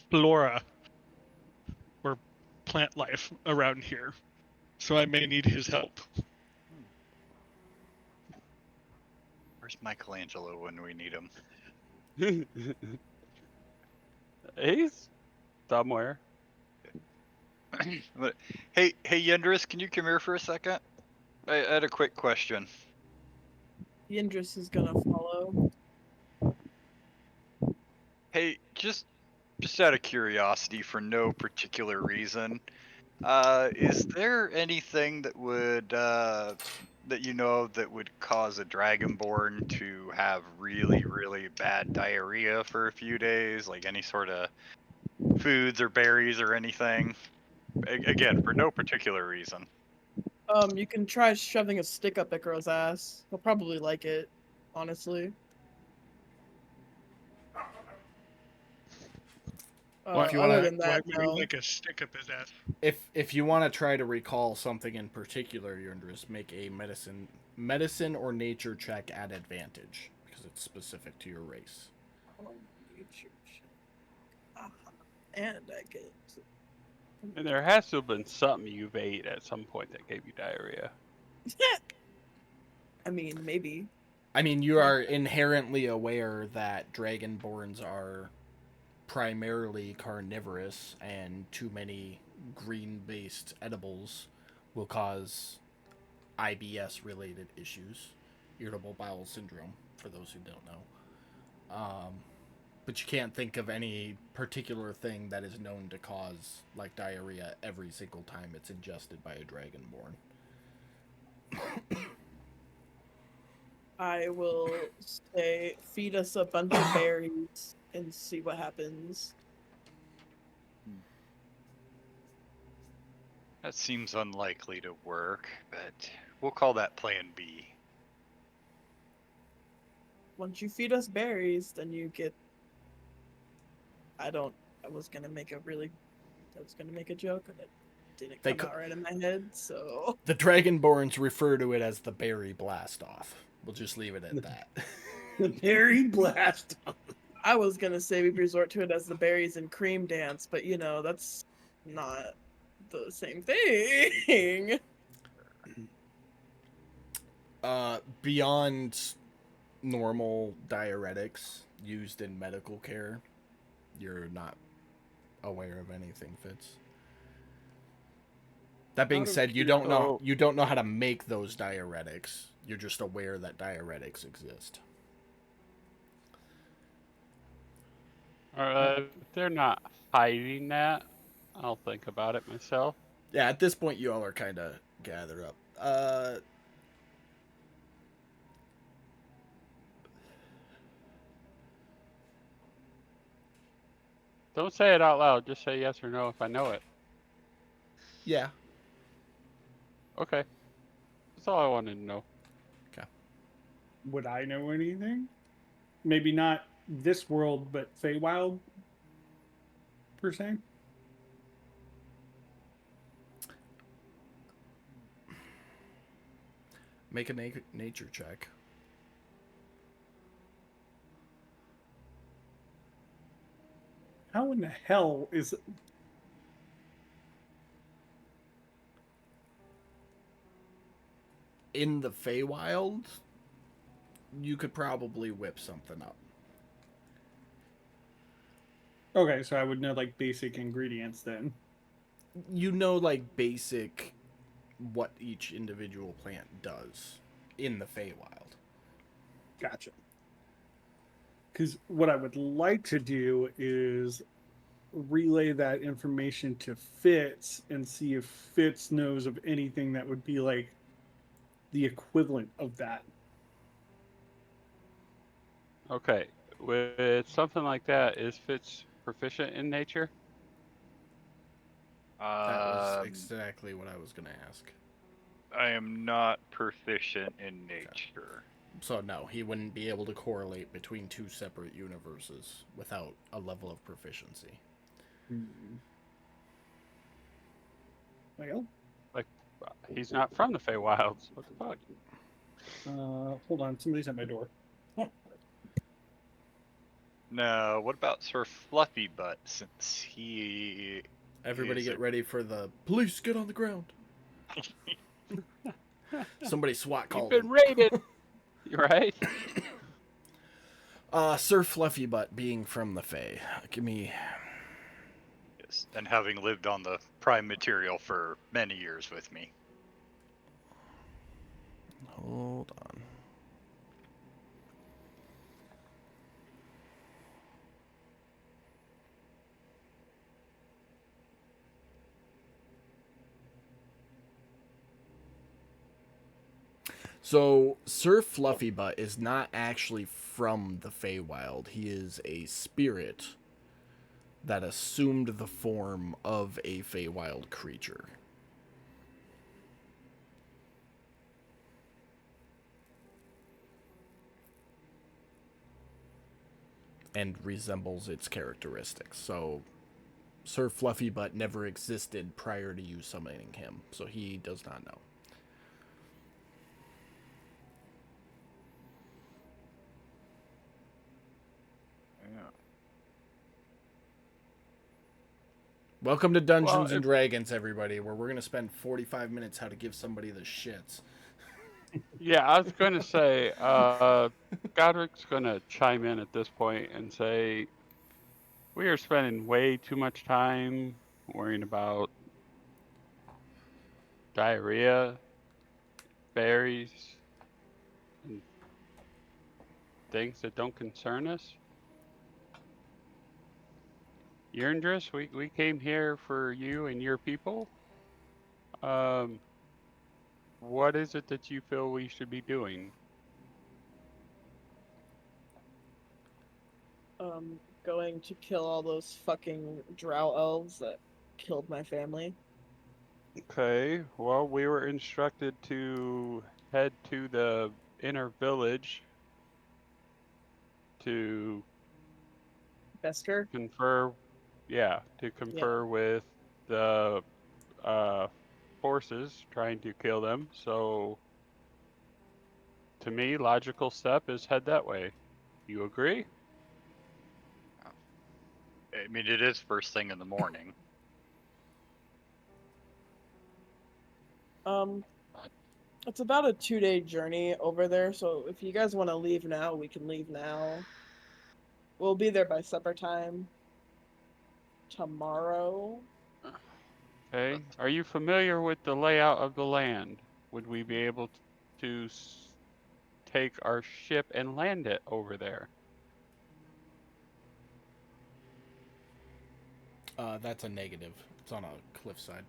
G: flora or plant life around here, so I may need his help.
F: Where's Michelangelo when we need him?
C: He's somewhere.
F: But, hey, Yendris, can you come here for a second? I had a quick question.
D: Yindris is gonna follow.
F: Hey, just out of curiosity, for no particular reason, is there anything that would that you know of that would cause a dragonborn to have really, really bad diarrhea for a few days? Like any sort of foods or berries or anything? Again, for no particular reason.
D: You can try shoving a stick up that girl's ass. He'll probably like it, honestly.
B: If you
D: Other
B: wanna-
D: than
G: Why
D: that,
G: would he
D: no.
G: like a stick up his ass?
B: If you want to try to recall something in particular, you're just make a medicine or nature check at advantage because it's specific to your race.
D: And I get.
C: And there has to have been something you've ate at some point that gave you diarrhea.
D: I mean, maybe.
B: I mean, you are inherently aware that dragonborns are primarily carnivorous, and too many green-based edibles will cause IBS-related issues, irritable bowel syndrome, for those who don't know. But you can't think of any particular thing that is known to cause like diarrhea every single time it's ingested by a dragonborn.
D: I will say, feed us a bunch of berries and see what happens.
F: That seems unlikely to work, but we'll call that Plan B.
D: Once you feed us berries, then you get. I was gonna make a joke, and it didn't
B: They
D: come
B: co-
D: out right in my head, so.
B: The dragonborns refer to it as the berry blast off. We'll just leave it at that.
E: The berry blast.
D: I was gonna say we resort to it as the berries and cream dance, but that's not the same thing.
B: Beyond normal diuretics used in medical care, you're not aware of anything, Fitz. That being
D: Out of
B: said,
C: Oh,
B: you don't know how to make those diuretics. You're just aware that diuretics exist.
C: they're not hiding that. I'll think about it myself.
B: Yeah, at this point you all are kind of gather up.
C: Don't say it out loud. Just say yes or no if I know it.
B: Yeah.
C: Okay. That's all I wanted to know.
B: Okay.
E: Would I know anything? Maybe not this world, but Feywild, per se.
B: Make a nature check.
E: How in the hell is
B: In the Feywild, you could probably whip something up.
E: okay? So I would know like basic ingredients then.
B: You know, like basic what each individual plant does in the Feywild.
E: Gotcha. Because what I would like to do is relay that information to Fitz and see if Fitz knows of anything that would be like the equivalent of that.
C: Okay. With something like that, is Fitz proficient in nature?
B: That was exactly what I was going to ask.
F: I am not proficient in nature.
B: So no, he wouldn't be able to correlate between two separate universes without a level of proficiency.
E: Well,
C: Like, he's not from the Feywilds. What the fuck?
E: hold on, somebody's at my door.
F: No, what about Sir Fluffy Butt, since he
B: Everybody
F: is
B: get ready for the police, get on the ground. Somebody SWAT
C: You've
B: called
C: been
B: him.
C: raided. Right?
B: Sir Fluffy Butt being from the Fae. Give me...
F: Yes, and having lived on the prime material for many years with me.
B: Hold on. So Sir Fluffybutt is not actually from the Feywild. He is a spirit that assumed the form of a Feywild creature. And resembles its characteristics. So Sir Fluffybutt never existed prior to you summoning him, so he does not know.
F: Yeah.
B: Welcome to
C: Well,
B: Dungeons and
C: if
B: Dragons, everybody, where we're gonna spend 45 minutes how to give somebody the shits.
C: yeah, I was going to say, Godric's going to chime in at this point and say, we are spending way too much time worrying about diarrhea, berries, and things that don't concern us. Yurndris, we came here for you and your people. Um, what is it that you feel we should be doing?
D: Going to kill all those fucking drow elves that killed my family.
C: Okay, well, we were instructed to head to the inner village to
D: Besker?
C: confer, yeah, to
D: Yeah.
C: confer with the uh, forces trying to kill them. So, to me, logical step is head that way. You agree?
F: I mean, it is first thing in the morning.
D: Um, it's about a 2-day journey over there, so if you guys want to leave now, we can leave now. We'll be there by supper time tomorrow.
C: Okay. Are you familiar with the layout of the land? Would we be able to take our ship and land it over there?
B: That's a negative. It's on a cliffside.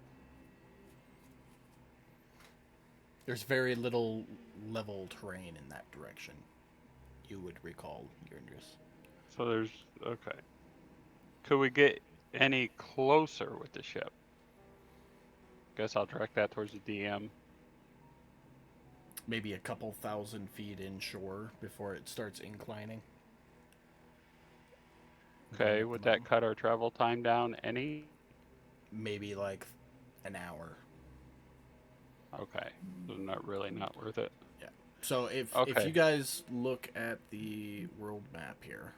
B: There's very little level terrain in that direction. You would recall, Yurndris.
C: So there's okay. Could we get any closer with the ship? Guess I'll direct that towards the DM.
B: Maybe a couple thousand feet inshore before it starts inclining. Going
C: Okay,
B: up the
C: would that
B: mountain.
C: cut our travel time down any?
B: Maybe like an hour.
C: Okay, so not worth it.
B: Yeah. So if you
C: Okay,
B: guys look at the world map here,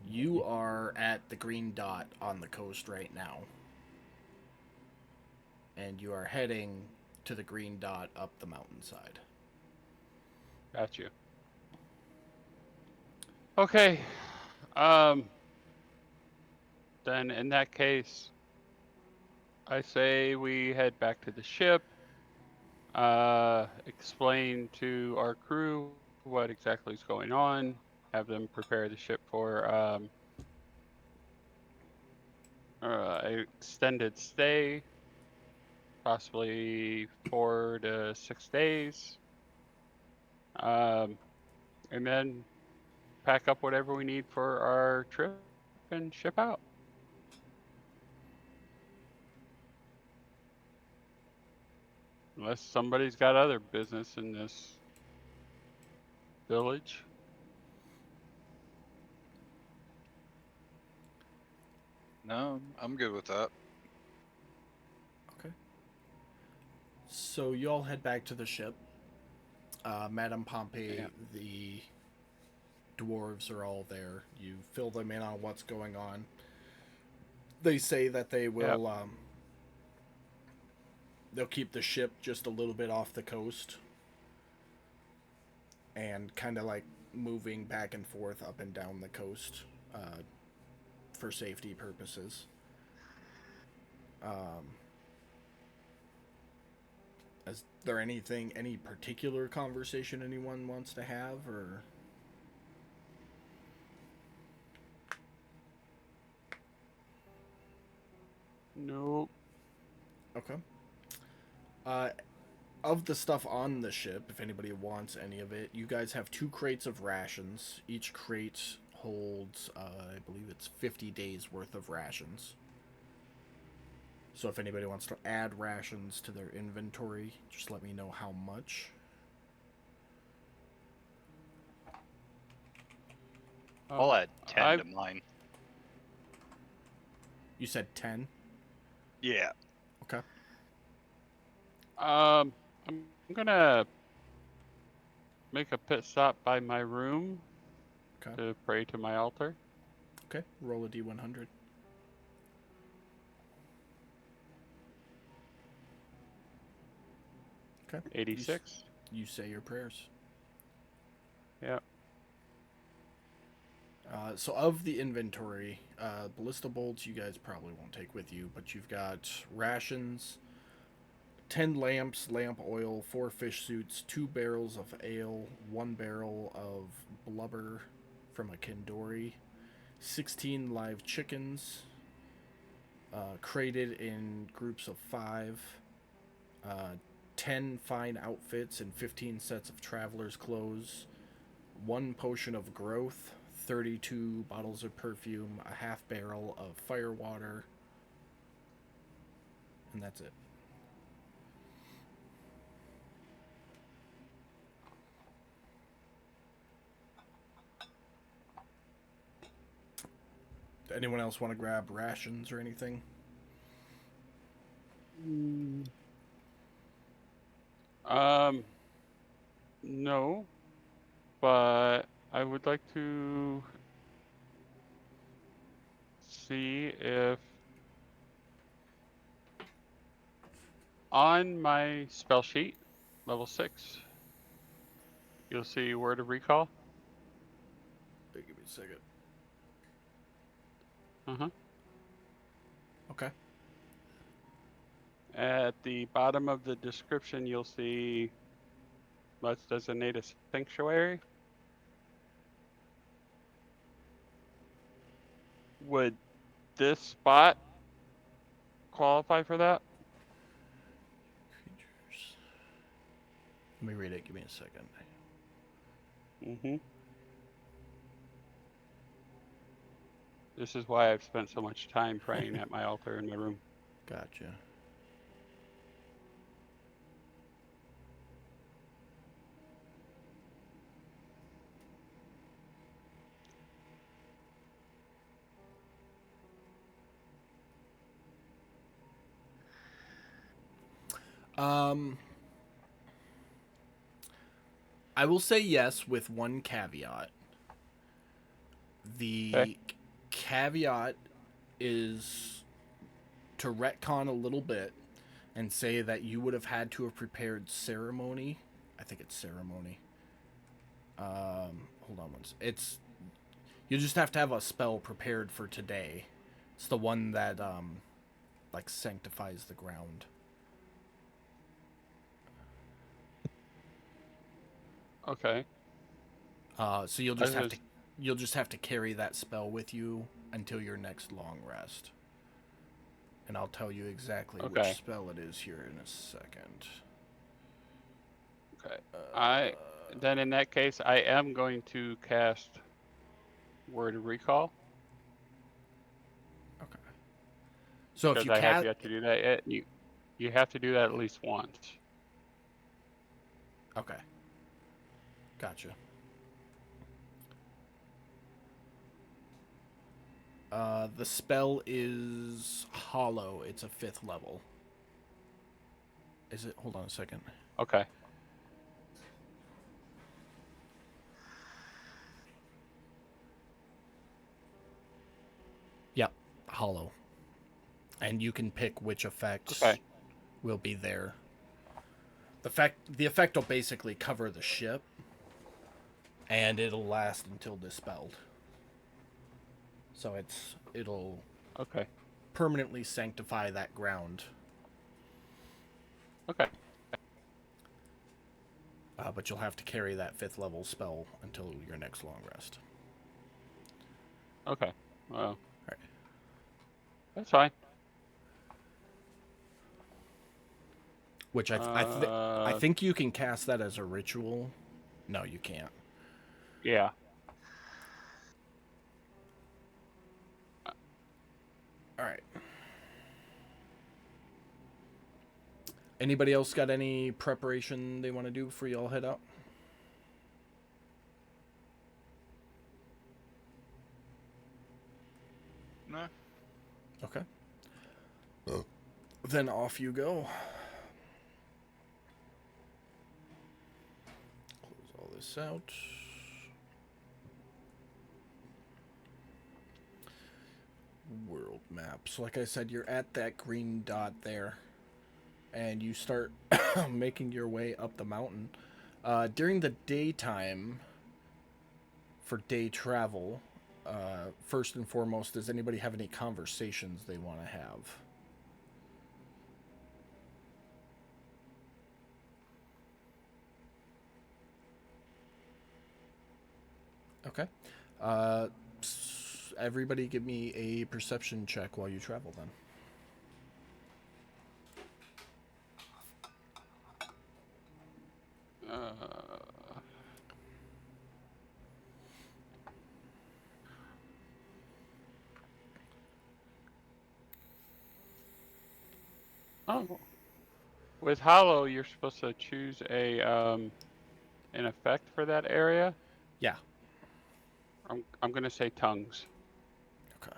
B: you are at the green dot on the coast right now, and you are heading to the green dot up the mountainside.
C: got you. Okay, um, then in that case, I say we head back to the ship. Explain to our crew what exactly is going on. Have them prepare the ship for extended stay, possibly 4 to 6 days. Um, and then pack up whatever we need for our trip and ship out. Unless somebody's got other business in this village.
F: No, I'm good with that.
B: Okay. So you all head back to the ship. Madame
F: Yeah.
B: Pompey, the dwarves are all there. You fill them in on what's going on. They say that they
C: Yep.
B: will they'll keep the ship just a little bit off the coast and kind of like moving back and forth up and down the coast for safety purposes. Um, is there any particular conversation anyone wants to have, or
C: Nope.
B: okay? Uh, of the stuff on the ship, if anybody wants any of it, you guys have 2 crates of rations. Each crate holds, I believe it's 50 days worth of rations. So if anybody wants to add rations to their inventory, just let me know how much.
F: I'll add 10
C: I
F: to mine.
B: You said 10?
F: Yeah.
B: Okay.
C: I'm gonna make a pit stop by my room
B: Okay.
C: to pray to my altar.
B: Okay. Roll a d100. Okay.
C: 86.
B: You say your prayers.
C: Yeah.
B: So of the inventory, ballista bolts you guys probably won't take with you, but you've got rations, 10 lamps, lamp oil, 4 fish suits, 2 barrels of ale, 1 barrel of blubber from a kindori, 16 live chickens, crated in groups of 5, uh, 10 fine outfits and 15 sets of traveler's clothes, 1 potion of growth, 32 bottles of perfume, a half barrel of fire water, and that's it. Anyone else want to grab rations or anything?
C: No, but I would like to see if on my spell sheet, level 6, you'll see word of recall.
B: Hey, give me a second.
C: Uh-huh.
B: Okay.
C: At the bottom of the description, you'll see let's designate a sanctuary. Would this spot qualify for that?
B: Creatures. Let me read it. Give me a second.
C: Mm-hmm. This is why I've spent so much time praying at my altar in my room.
B: Gotcha. Um, I will say yes with one caveat.
C: Okay.
B: The caveat is to retcon a little bit and say that you would have had to have prepared ceremony. I think it's ceremony. Hold on once. It's you just have to have a spell prepared for today. It's the one that like sanctifies the ground.
C: Okay.
B: So you'll
C: I
B: just have to
C: just
B: carry that spell with you until your next long rest. And I'll tell you exactly which
C: okay.
B: spell it is here in a second.
C: Okay. I then in that case I am going to cast word of recall
B: Okay. So if
C: because
B: you
C: I have
B: cast,
C: yet to do that yet. You have to do that at least once.
B: okay, gotcha. The spell is hollow. It's a 5th level. Is it? Hold on a second.
C: Okay.
B: Yep, hollow. And you can pick which effects
C: Okay.
B: will be there. The effect will basically cover the ship, and it'll last until dispelled. So it'll
C: Okay.
B: permanently sanctify that ground.
C: Okay.
B: But you'll have to carry that 5th level spell until your next long rest.
C: Okay. Well,
B: All right.
C: that's fine.
B: Which I think you can cast that as a ritual. No, you can't.
C: Yeah.
B: All right. Anybody else got any preparation they want to do before you all head out?
F: No.
B: Okay. Then off you go. Close all this out. World map. So like I said, you're at that green dot there. And you start making your way up the mountain. During the daytime, for day travel, first and foremost, does anybody have any conversations they want to have? Okay. Everybody give me a perception check while you travel then.
C: Oh. With Hollow, you're supposed to choose an effect for that area.
B: Yeah.
C: I'm gonna say tongues.
B: Okay.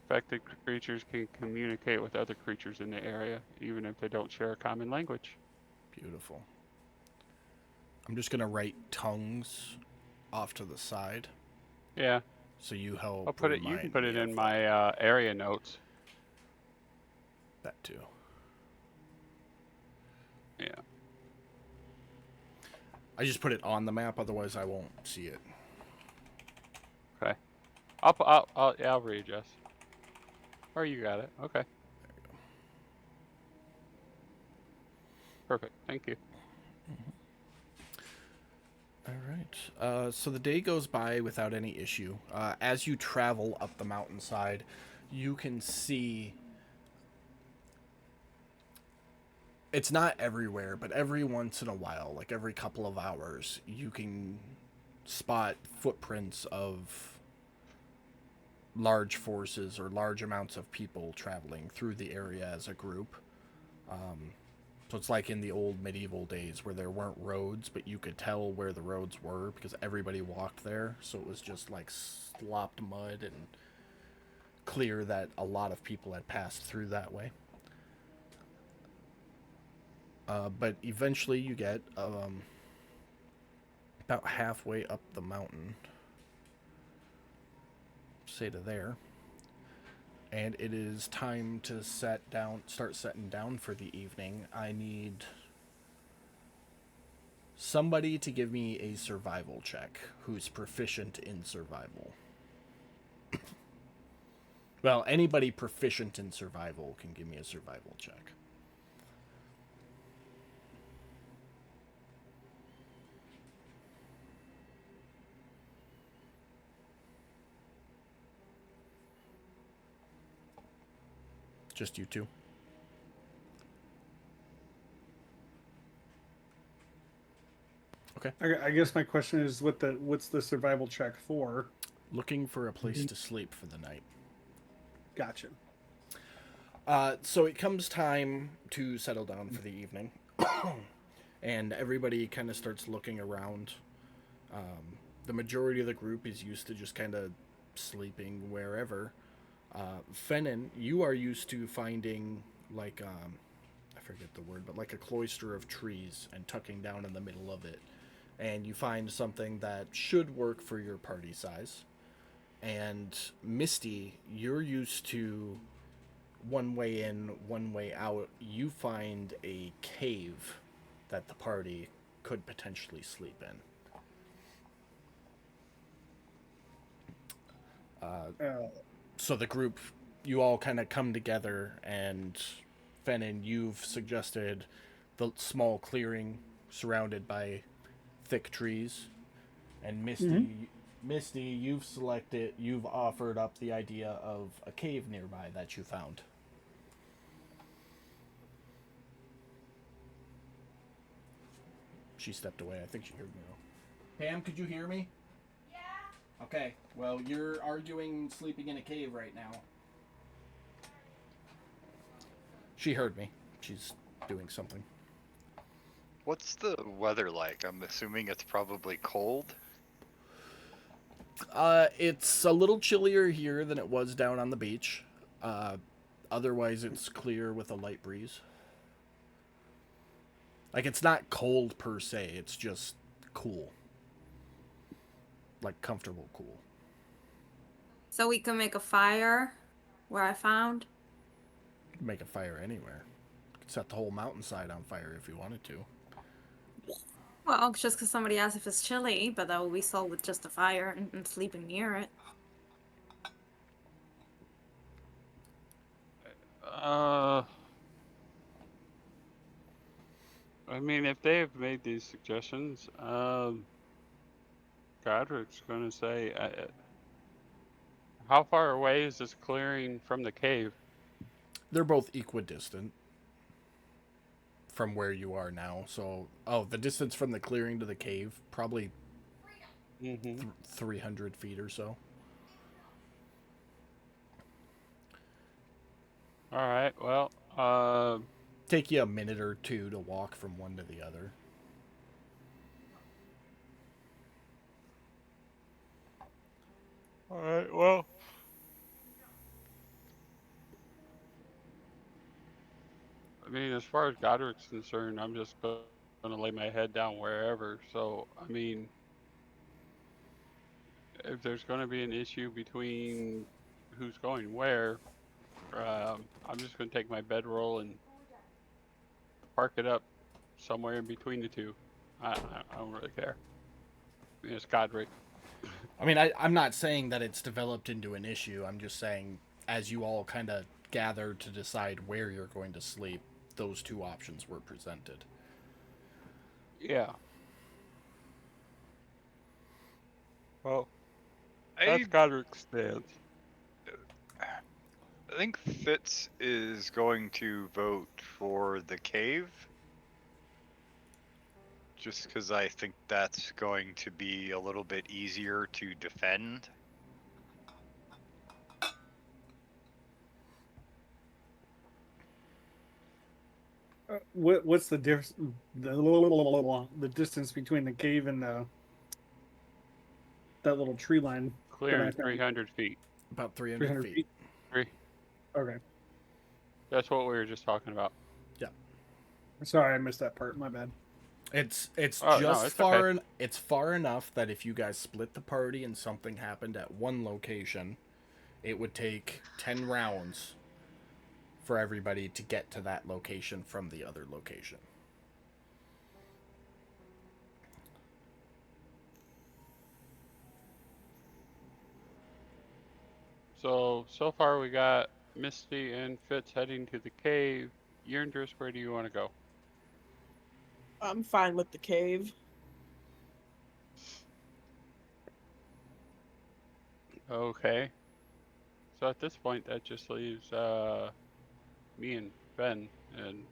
C: Affected creatures can communicate with other creatures in the area, even if they don't share a common language.
B: Beautiful. I'm just gonna write tongues off to the side.
C: Yeah.
B: So you help
C: I'll put it. You can
B: remind
C: put
B: me
C: it
B: of
C: in
B: that.
C: my area notes.
B: That too.
C: Yeah.
B: I just put it on the map, otherwise I won't see it.
C: Okay. I'll readjust. Or you got it. Okay.
B: There you go.
C: Perfect. Thank you.
B: All right. So the day goes by without any issue. As you travel up the mountainside, you can see. It's not everywhere, but every once in a while, like every couple of hours, you can spot footprints of large forces or large amounts of people traveling through the area as a group. So it's like in the old medieval days where there weren't roads, but you could tell where the roads were because everybody walked there. So it was just like slopped mud and clear that a lot of people had passed through that way. But eventually you get about halfway up the mountain, say to there, and it is time to start setting down for the evening. I need somebody to give me a survival check who's proficient in survival. Well, anybody proficient in survival can give me a survival check. Just you two. Okay.
E: I guess my question is, what's the survival check for?
B: Looking for a place to sleep for the night.
E: Gotcha.
B: So it comes time to settle down for the evening. And everybody kind of starts looking around. The majority of the group is used to just kind of sleeping wherever. Fennin, you are used to finding, like, I forget the word, but like a cloister of trees and tucking down in the middle of it. And you find something that should work for your party size. And Misty, you're used to one way in, one way out. You find a cave that the party could potentially sleep in. So the group, you all kind of come together, and Fennin, you've suggested the small clearing surrounded by thick trees, and Misty, you've offered up the idea of a cave nearby that you found. She stepped away. I think she heard me though. Pam, could you hear me? Yeah. Okay. Well, you're arguing sleeping in a cave right now. She heard me. She's doing something.
F: What's the weather like? I'm assuming it's probably cold.
B: It's a little chillier here than it was down on the beach. Otherwise, it's clear with a light breeze. Like, it's not cold per se, it's just cool. Like, comfortable cool.
A: So we can make a fire where I found.
B: You can make a fire anywhere. You could set the whole mountainside on fire if you wanted to.
A: Well, just because somebody asked if it's chilly, but that will be solved with just a fire and sleeping near it.
C: I mean, if they've made these suggestions, Godric's going to say, how far away is this clearing from the cave?
B: They're both equidistant from where you are now. So, the distance from the clearing to the cave, probably 300 feet or so.
C: All right. Well,
B: take you a minute or two to walk from one to the other.
C: all right. Well, I mean, as far as Godric's concerned, I'm just going to lay my head down wherever. So, I mean, if there's going to be an issue between who's going where, I'm just going to take my bedroll and park it up somewhere in between the two. I don't really care. I mean, it's Godric.
B: I mean, I'm not saying that it's developed into an issue. I'm just saying, as you all kind of gather to decide where you're going to sleep, those two options were presented.
C: Yeah. Well, that's Godric's stance.
F: I think Fitz is going to vote for the cave. Just because I think that's going to be a little bit easier to defend.
E: What's the difference? The distance between the cave and that little tree line.
C: Clearing 300 feet.
B: About 300 feet.
E: Okay.
C: That's what we were just talking about.
B: Yeah.
E: Sorry, I missed that part. My bad.
B: It's just
C: it's
B: far.
C: Okay.
B: It's far enough that if you guys split the party and something happened at one location, it would take 10 rounds for everybody to get to that location from the other location.
C: So far we got Misty and Fitz heading to the cave. Yerndris, where do you want to go?
D: I'm fine with the cave.
C: Okay. So at this point, that just leaves me and Ben. And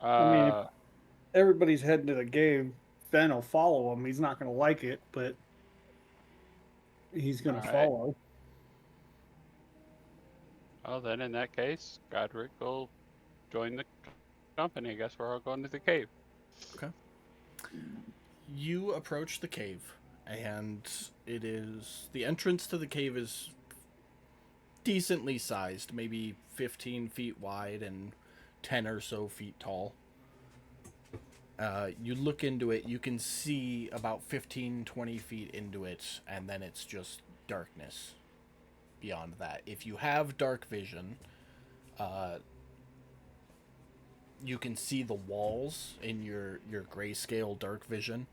E: I mean, if everybody's heading to the cave, Ben will follow him. He's not going to like it, but he's going to follow.
C: Well, then in that case, Godric will join the company. I guess we're all going to the cave.
B: Okay. You approach the cave, and the entrance to the cave is decently sized, maybe 15 feet wide and 10 or so feet tall. You look into it, you can see about 15, 20 feet into it, and then it's just darkness beyond that. If you have dark vision, you can see the walls in your grayscale dark vision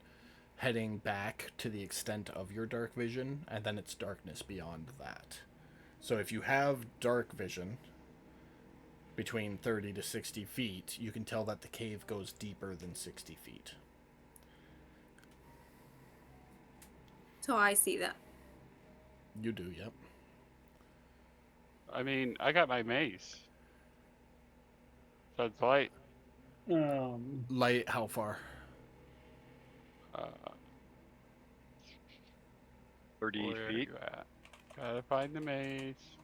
B: heading back to the extent of your dark vision, and then it's darkness beyond that. So if you have dark vision between 30 to 60 feet, you can tell that the cave goes deeper than 60 feet.
A: So I see that.
B: You do, yep.
C: I mean, I got my mace. So it's light.
B: Light how far?
C: Uh,
F: 30
C: where are
F: feet.
C: you at? Gotta find the maze.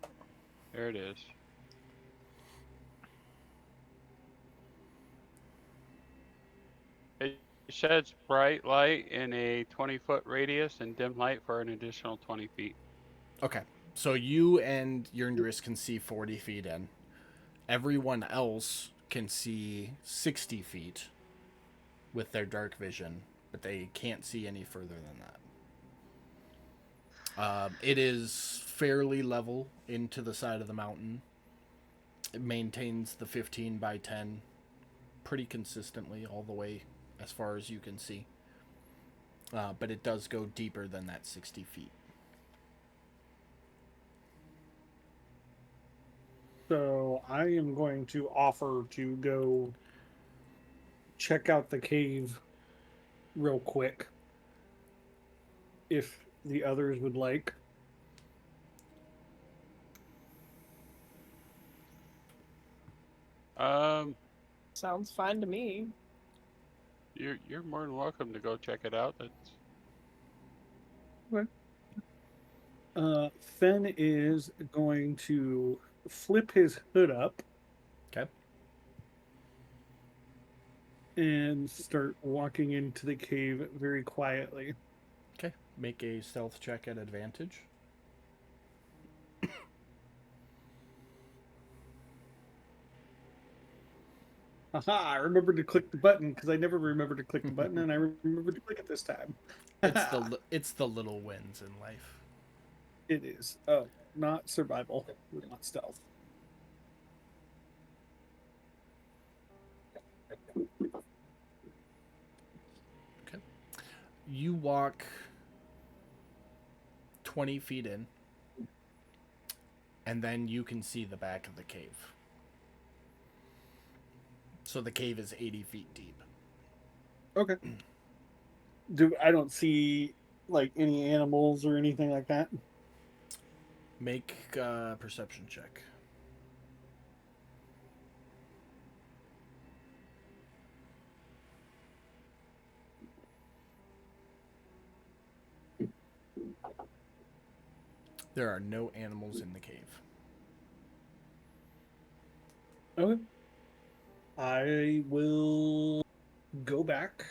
C: There it is. It sheds bright light in a 20-foot radius and dim light for an additional 20 feet.
B: Okay. So you and Yurndris can see 40 feet in. Everyone else can see 60 feet with their dark vision, but they can't see any further than that. It is fairly level into the side of the mountain. It maintains the 15 by 10 pretty consistently all the way as far as you can see. But it does go deeper than that 60 feet.
E: So I am going to offer to go check out the cave real quick if the others would like.
C: Um,
D: Sounds fine to me.
C: you're more than welcome to go check it out. That's
E: Okay. Fen is going to flip his hood up
B: Okay.
E: and start walking into the cave very quietly.
B: Okay. Make a stealth check at advantage.
E: Aha, I remembered to click the button because I never remember to click the button, and I remembered to click it this time.
B: It's the little wins in life.
E: It is. Oh, not survival, not stealth.
B: Okay. You walk 20 feet in, and then you can see the back of the cave. So the cave is 80 feet deep.
E: Okay. I don't see like any animals or anything like that?
B: Make a perception check. There are no animals in the cave.
E: Okay. I will go back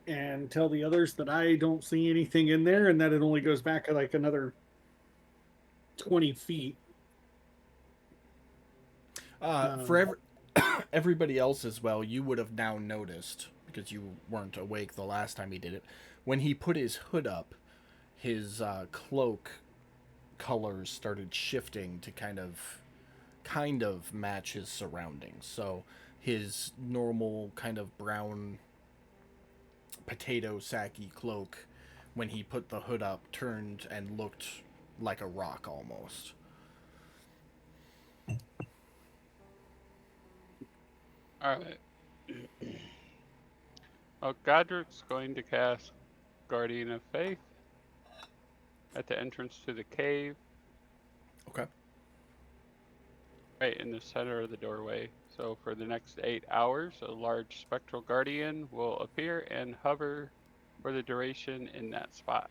E: and tell the others that I don't see anything in there and that it only goes back like another 20 feet.
B: For everybody else as well, you would have now noticed, because you weren't awake the last time he did it, when he put his hood up, his cloak colors started shifting to kind of match his surroundings. So his normal kind of brown potato sacky cloak, when he put the hood up, turned and looked like a rock almost.
C: all right. Oh, Godric's going to cast Guardian of Faith at the entrance to the cave,
B: Okay.
C: right in the center of the doorway. So for the next 8 hours, a large spectral guardian will appear and hover for the duration in that spot.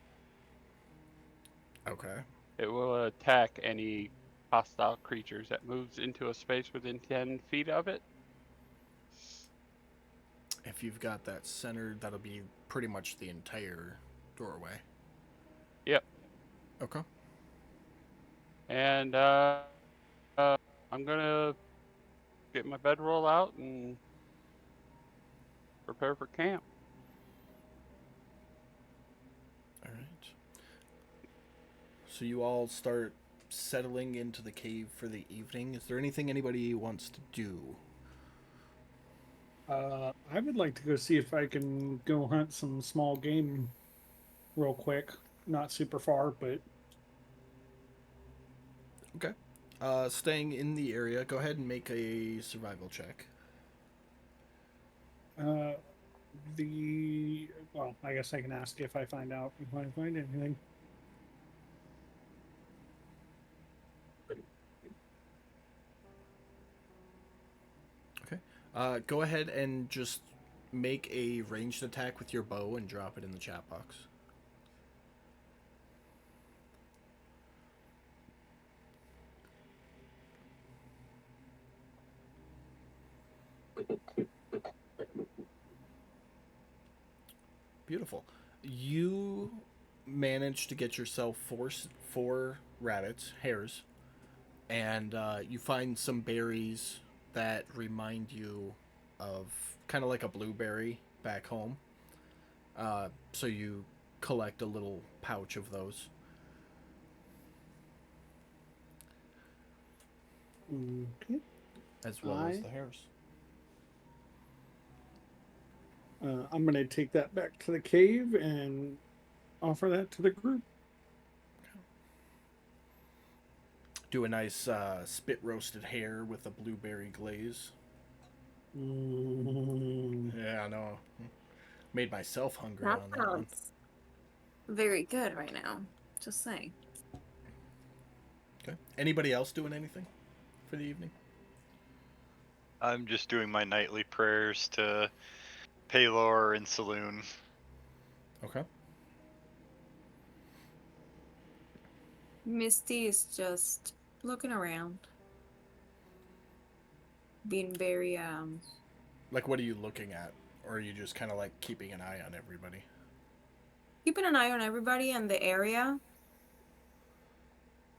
B: Okay.
C: It will attack any hostile creatures that moves into a space within 10 feet of it.
B: If you've got that centered, that'll be pretty much the entire doorway.
C: Yep.
B: Okay.
C: And I'm gonna get my bedroll out and prepare for camp.
B: All right. So you all start settling into the cave for the evening. Is there anything anybody wants to do?
E: I would like to go see if I can go hunt some small game real quick. Not super far, but
B: Okay. Staying in the area, go ahead and make a survival check.
E: uh, well, I guess I can ask if I find out if I find anything.
B: Okay. Go ahead and just make a ranged attack with your bow and drop it in the chat box. Beautiful. You managed to get yourself four rabbits, hares, and you find some berries that remind you of kind of like a blueberry back home. So you collect a little pouch of those.
E: Okay.
B: As well as the hares.
E: I'm going to take that back to the cave and offer that to the group.
B: Do a nice spit roasted hare with a blueberry glaze. Yeah, I know. Made myself hungry
A: That
B: on that one.
A: sounds very good right now. Just saying.
B: Okay. Anybody else doing anything for the evening?
F: I'm just doing my nightly prayers to Paylor and Saloon.
B: Okay.
A: Misty is just looking around, being very
B: Like, what are you looking at? Or are you just kind of like keeping an eye on everybody?
A: keeping an eye on everybody and the area.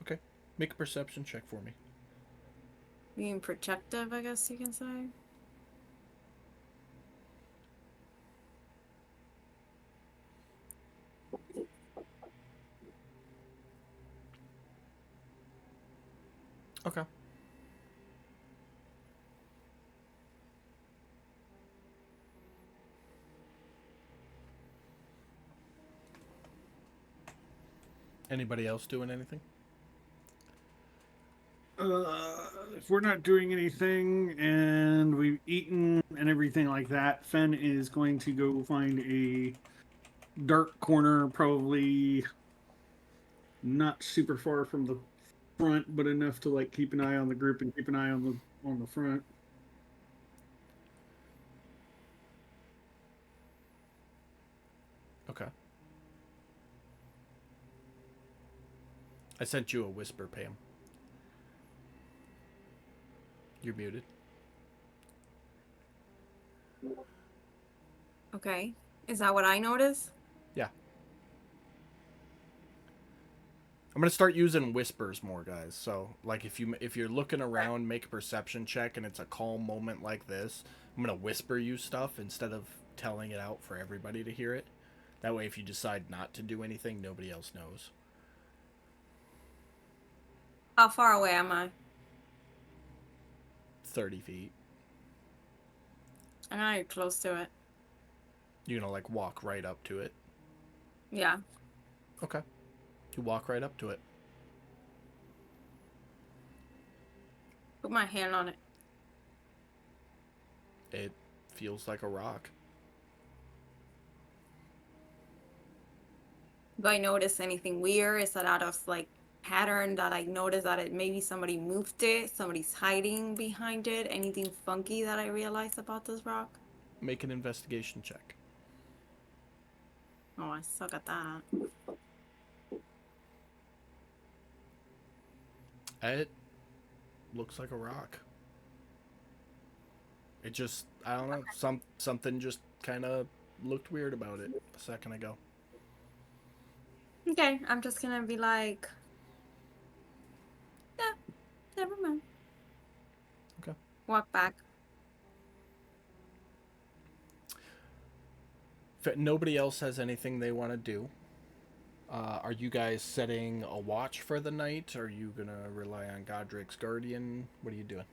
B: Okay. Make a perception check for me.
A: Being protective, I guess you can say.
B: Okay. Anybody else doing anything?
E: If we're not doing anything and we've eaten and everything like that, Fen is going to go find a dark corner, probably not super far from the front, but enough to like keep an eye on the group and keep an eye on the front.
B: Okay. I sent you a whisper, Pam. You're muted.
A: Okay. Is that what I notice?
B: Yeah. I'm gonna start using whispers more, guys. So, like, if you're looking around, make a perception check, and it's a calm moment like this, I'm gonna whisper you stuff instead of telling it out for everybody to hear it. That way, if you decide not to do anything, nobody else knows.
A: How far away am I?
B: 30 feet.
A: I know you're close to it.
B: You're gonna like walk right up to it.
A: Yeah.
B: Okay. You walk right up to it.
A: Put my hand on it.
B: It feels like a rock.
A: Do I notice anything weird? Is that out of like pattern that I notice that it maybe somebody moved it, somebody's hiding behind it? Anything funky that I realize about this rock?
B: Make an investigation check.
A: Oh, I suck at that.
B: It looks like a rock. It just, I don't know, something just kind of looked weird about it a second ago.
A: Okay, I'm just gonna be like, yeah, never mind.
B: Okay.
A: Walk back.
B: If nobody else has anything they want to do, are you guys setting a watch for the night? Are you gonna rely on Godric's guardian? What are you doing?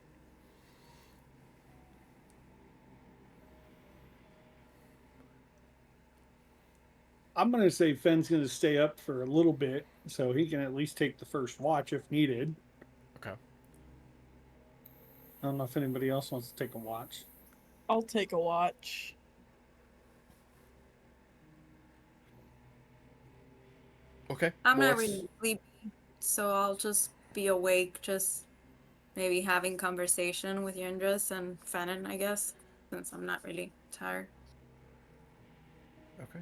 E: I'm going to say Fen's going to stay up for a little bit so he can at least take the first watch if needed.
B: Okay.
E: I don't know if anybody else wants to take a watch.
D: I'll take a watch.
B: Okay.
A: I'm
B: well,
A: not really sleepy, so I'll just be awake, just maybe having conversation with Yandris and Fennon, I guess, since I'm not really tired.
B: Okay.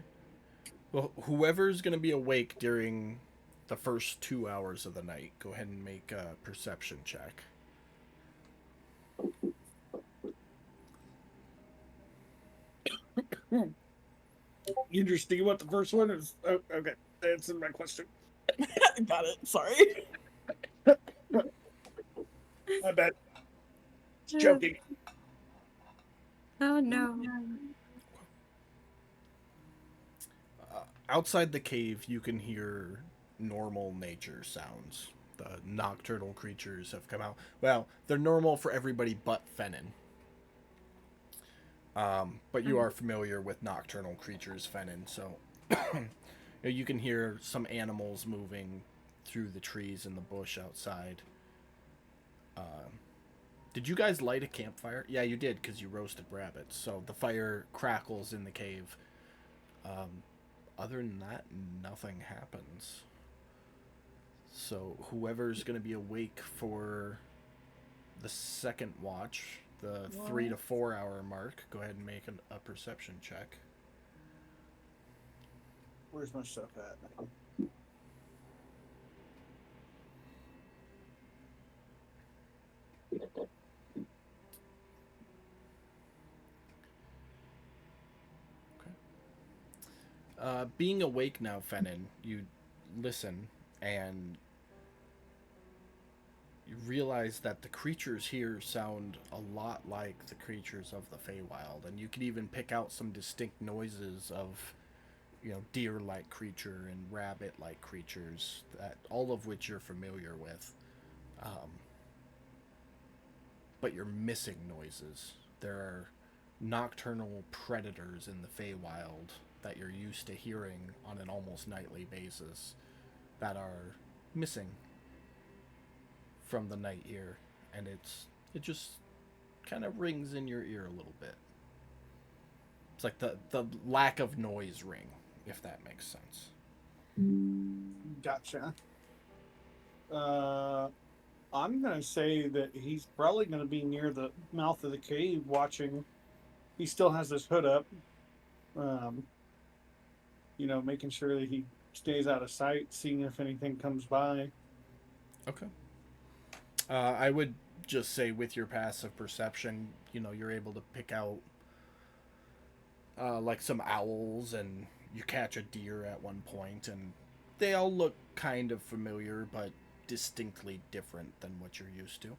B: Well, whoever's going to be awake during the first 2 hours of the night, go ahead and make a perception check.
E: Interesting. What the first one is? Oh, okay, answer my question.
D: Got it. Sorry.
E: I bet. It's joking.
A: Oh no.
B: Outside the cave, you can hear normal nature sounds. The nocturnal creatures have come out. Well, they're normal for everybody but Fennin. But you are familiar with nocturnal creatures, Fennin, so you can hear some animals moving through the trees and the bush outside. Did you guys light a campfire? Yeah, you did, because you roasted rabbits. So the fire crackles in the cave. Other than that, nothing happens. So whoever's going to be awake for the second watch, the 3 to 4 hour mark, go ahead and make a perception check.
E: Where's my stuff at?
B: Being awake now, Fennin, you listen and you realize that the creatures here sound a lot like the creatures of the Feywild, and you can even pick out some distinct noises of, deer-like creature and rabbit-like creatures, that all of which you're familiar with. Um, but you're missing noises. There are nocturnal predators in the Feywild that you're used to hearing on an almost nightly basis that are missing from the night here, and it just kind of rings in your ear a little bit. It's like the lack of noise ring, if that makes sense.
E: Gotcha. Uh, I'm gonna say that he's probably gonna be near the mouth of the cave, watching. He still has his hood up. Um, making sure that he stays out of sight, seeing if anything comes by.
B: Okay. I would just say with your passive perception, you're able to pick out like some owls, and you catch a deer at one point, and they all look kind of familiar, but distinctly different than what you're used to.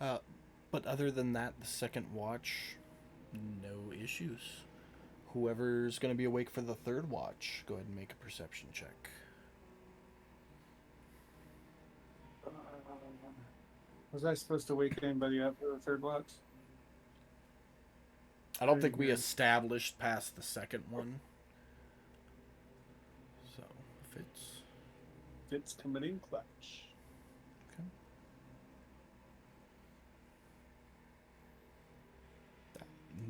B: Uh, but other than that, the second watch, no issues. Whoever's going to be awake for the third watch, go ahead and make a perception check.
E: Was I supposed to wake anybody up for the third watch?
B: I don't think we established past the second one. So,
E: Fitz coming in clutch.
B: Okay.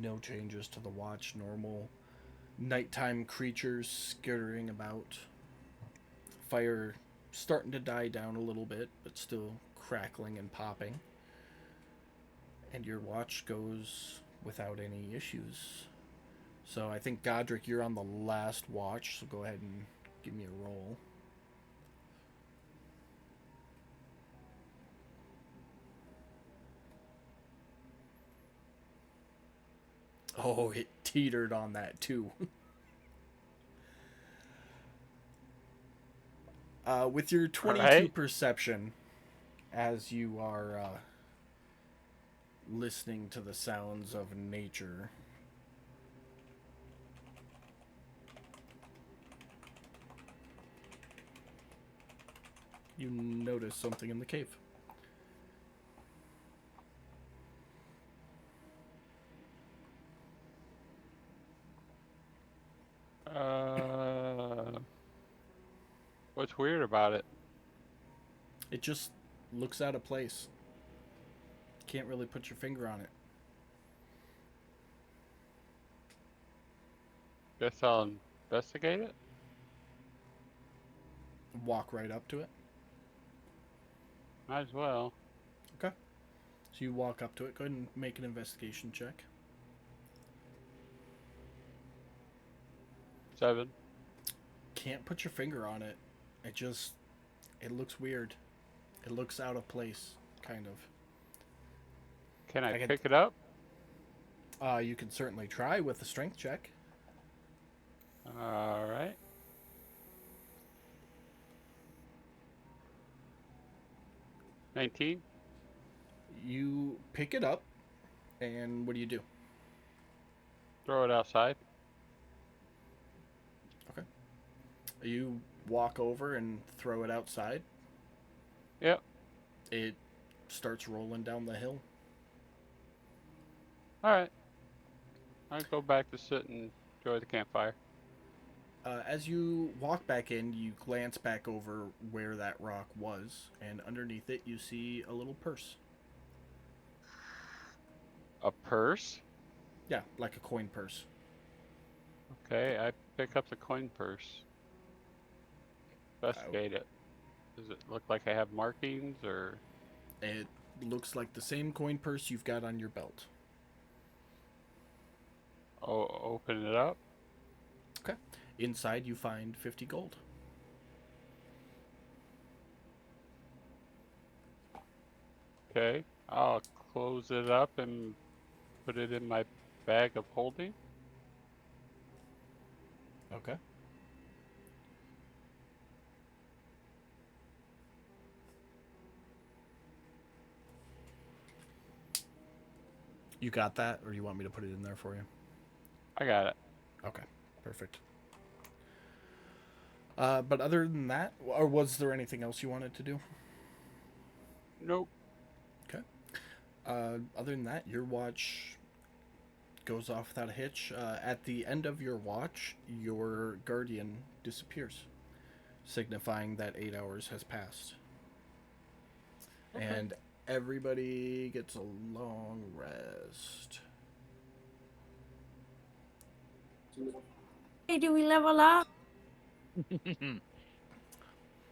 B: No changes to the watch. Normal nighttime creatures skittering about. Fire starting to die down a little bit, but still crackling and popping. And your watch goes without any issues. So I think, Godric, you're on the last watch, so go ahead and give me a roll. Oh, it teetered on that too. With your 22
C: Right?
B: perception, as you are listening to the sounds of nature, you notice something in the cave.
C: What's weird about it?
B: It just looks out of place. Can't really put your finger on it.
C: Guess I'll investigate it.
B: Walk right up to it.
C: Might as well.
B: Okay. So you walk up to it. Go ahead and make an investigation check.
C: 7.
B: Can't put your finger on it. It looks weird. It looks out of place, kind of.
C: Can I
B: I
C: pick it up?
B: You can certainly try with a strength check.
C: All right. $19.
B: You pick it up, and what do you do?
C: Throw it outside.
B: Okay. You walk over and throw it outside.
C: Yep.
B: It starts rolling down the hill.
C: All right. I go back to sit and enjoy the campfire.
B: As you walk back in, you glance back over where that rock was, and underneath it, you see a little purse.
C: A purse?
B: Yeah, like a coin purse.
C: Okay, I pick up the coin purse.
B: Uh,
C: Investigate it. Does it look like I have markings or?
B: it looks like the same coin purse you've got on your belt.
C: Oh, open it up.
B: Okay. Inside, you find 50 gold.
C: Okay, I'll close it up and put it in my bag of holding.
B: Okay. You got that, or you want me to put it in there for you?
C: I got it.
B: Okay, perfect. But other than that, or was there anything else you wanted to do?
C: Nope.
B: Okay. Other than that, your watch goes off without a hitch. At the end of your watch, your guardian disappears, signifying that 8 hours has passed.
C: Okay.
B: And everybody gets a long rest.
A: Hey, do we level up?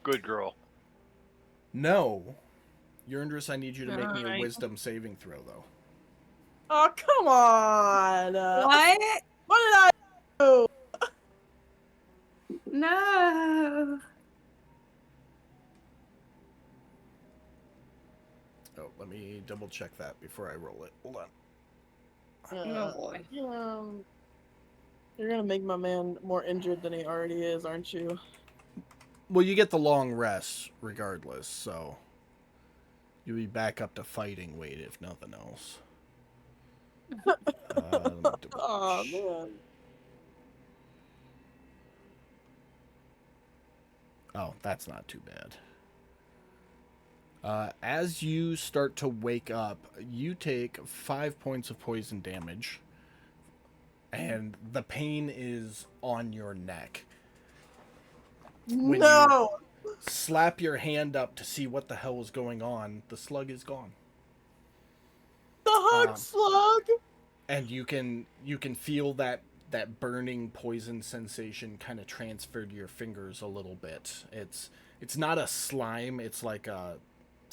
F: Good girl.
B: No. Urindris, I need you to make me a
A: Alright.
B: wisdom saving throw, though.
D: Oh, come on.
A: What?
D: What did I do?
A: No.
B: Oh, let me double check that before I roll it. Hold on.
A: Oh boy.
D: You're gonna make my man more injured than he already is, aren't you?
B: Well, you get the long rest regardless, so you'll be back up to fighting weight if nothing else. Let me double
D: Oh
B: check.
D: man.
B: Oh, that's not too bad. As you start to wake up, you take 5 points of poison damage, and the pain is on your neck. When you
D: No!
B: slap your hand up to see what the hell is going on, the slug is gone.
D: The hug slug!
B: And you can feel that burning poison sensation kind of transfer to your fingers a little bit. It's not a slime, it's like a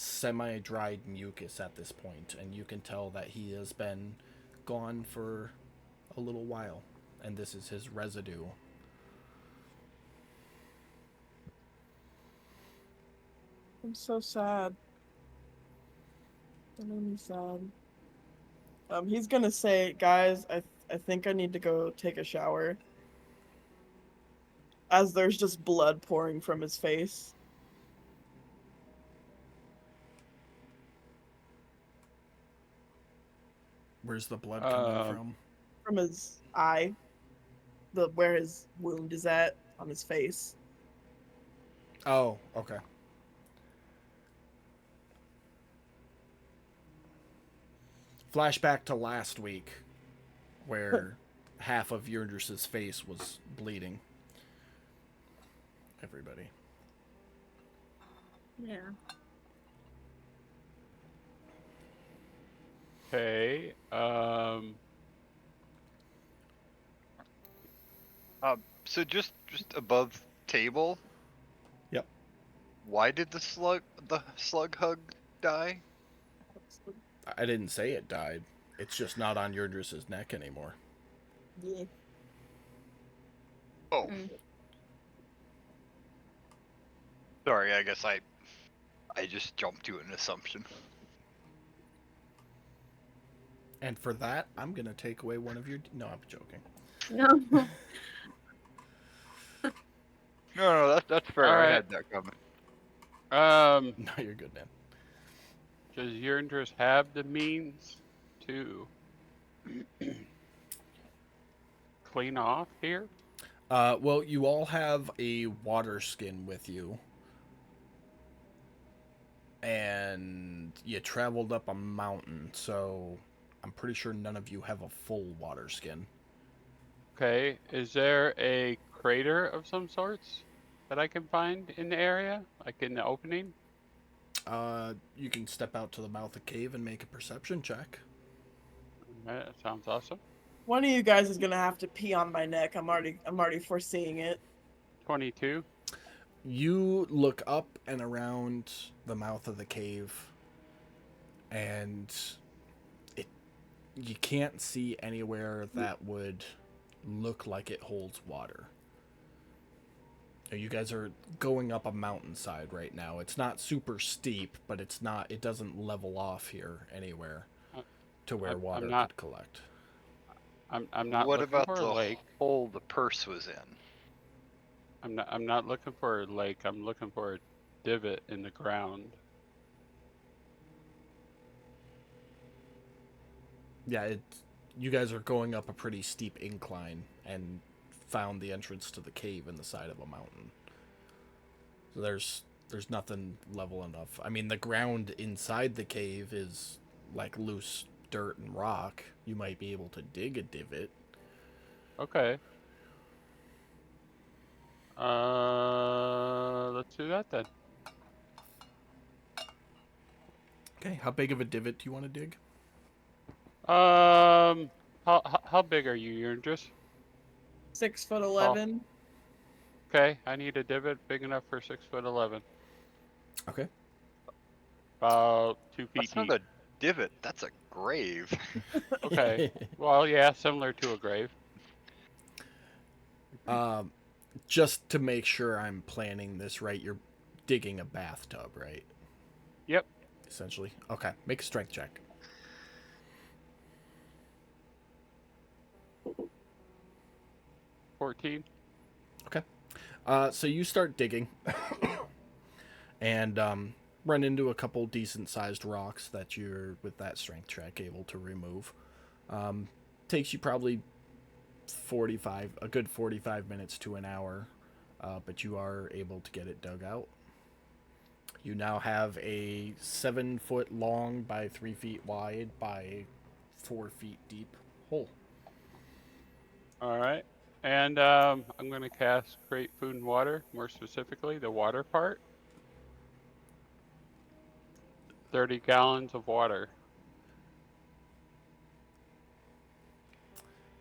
B: semi-dried mucus at this point, and you can tell that he has been gone for a little while, and this is his residue.
D: I'm so sad. That made me sad. He's gonna say, guys, I think I need to go take a shower. As there's just blood pouring from his face.
B: Where's the blood coming from?
D: From his eye. Where his wound is at on his face.
B: Oh, okay. Flashback to last week, where half of Yurdris's face was bleeding. Everybody.
A: Yeah.
C: Okay.
F: So just above table.
B: Yep.
F: Why did the slug hug die?
B: I didn't say it died. It's just not on Yurdris's neck anymore.
D: Yeah.
F: Oh,
A: Mm.
F: sorry. I guess I just jumped to an assumption.
B: And for that, I'm gonna take away one of your. No, I'm joking.
A: No.
F: No, that's
C: All
F: fair. I
C: right.
F: had that coming.
B: No, you're good, man.
C: Does Yurndris have the means to clean off here?
B: Well, you all have a water skin with you, and you traveled up a mountain, so I'm pretty sure none of you have a full water skin.
C: Okay. Is there a crater of some sorts that I can find in the area, like in the opening?
B: You can step out to the mouth of the cave and make a perception check.
C: That sounds awesome.
D: One of you guys is gonna have to pee on my neck. I'm already foreseeing it.
C: 22.
B: You look up and around the mouth of the cave, and it you can't see anywhere that would look like it holds water. You guys are going up a mountainside right now. It's not super steep, but it doesn't level off here anywhere
C: I-
B: to where
C: I'm
B: water
C: not.
B: could collect.
C: I'm not
F: What
C: looking
F: about
C: for a
F: the
C: lake.
F: hole the purse was in?
C: I'm not looking for a lake. I'm looking for a divot in the ground.
B: Yeah, you guys are going up a pretty steep incline and found the entrance to the cave in the side of a mountain. So there's nothing level enough. I mean, the ground inside the cave is like loose dirt and rock. You might be able to dig a divot.
C: Okay. Let's do that then.
B: Okay, how big of a divot do you want to dig?
C: How big are you, Yurndris?
D: 6'11".
C: Okay, I need a divot big enough for 6'11".
B: Okay.
C: About 2 feet
F: That's not
C: deep.
F: a divot. That's a grave.
C: Okay. Well, yeah, similar to a grave.
B: um, just to make sure I'm planning this right, you're digging a bathtub, right?
C: Yep.
B: Essentially. Okay, make a strength check.
C: 14.
B: Okay. So you start digging, and run into a couple decent sized rocks that you're with that strength check able to remove. Takes you probably a good 45 minutes to an hour, but you are able to get it dug out. You now have a 7 foot long by 3 feet wide by 4 feet deep hole.
C: All right. And I'm going to cast Create Food and Water, more specifically the water part. 30 gallons of water.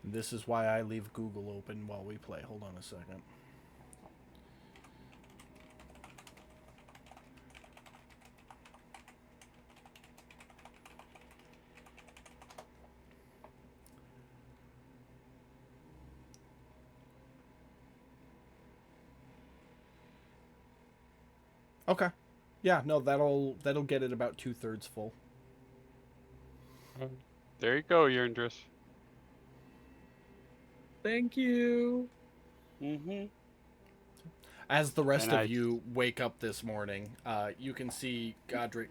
B: This is why I leave Google open while we play. Hold on a second. Okay. Yeah, no, that'll get it about 2/3 full.
C: There you go, Yurndris.
D: Thank you.
C: Mm-hmm.
B: As the rest
C: And
B: of
C: I,
B: you wake up this morning, you can see Godric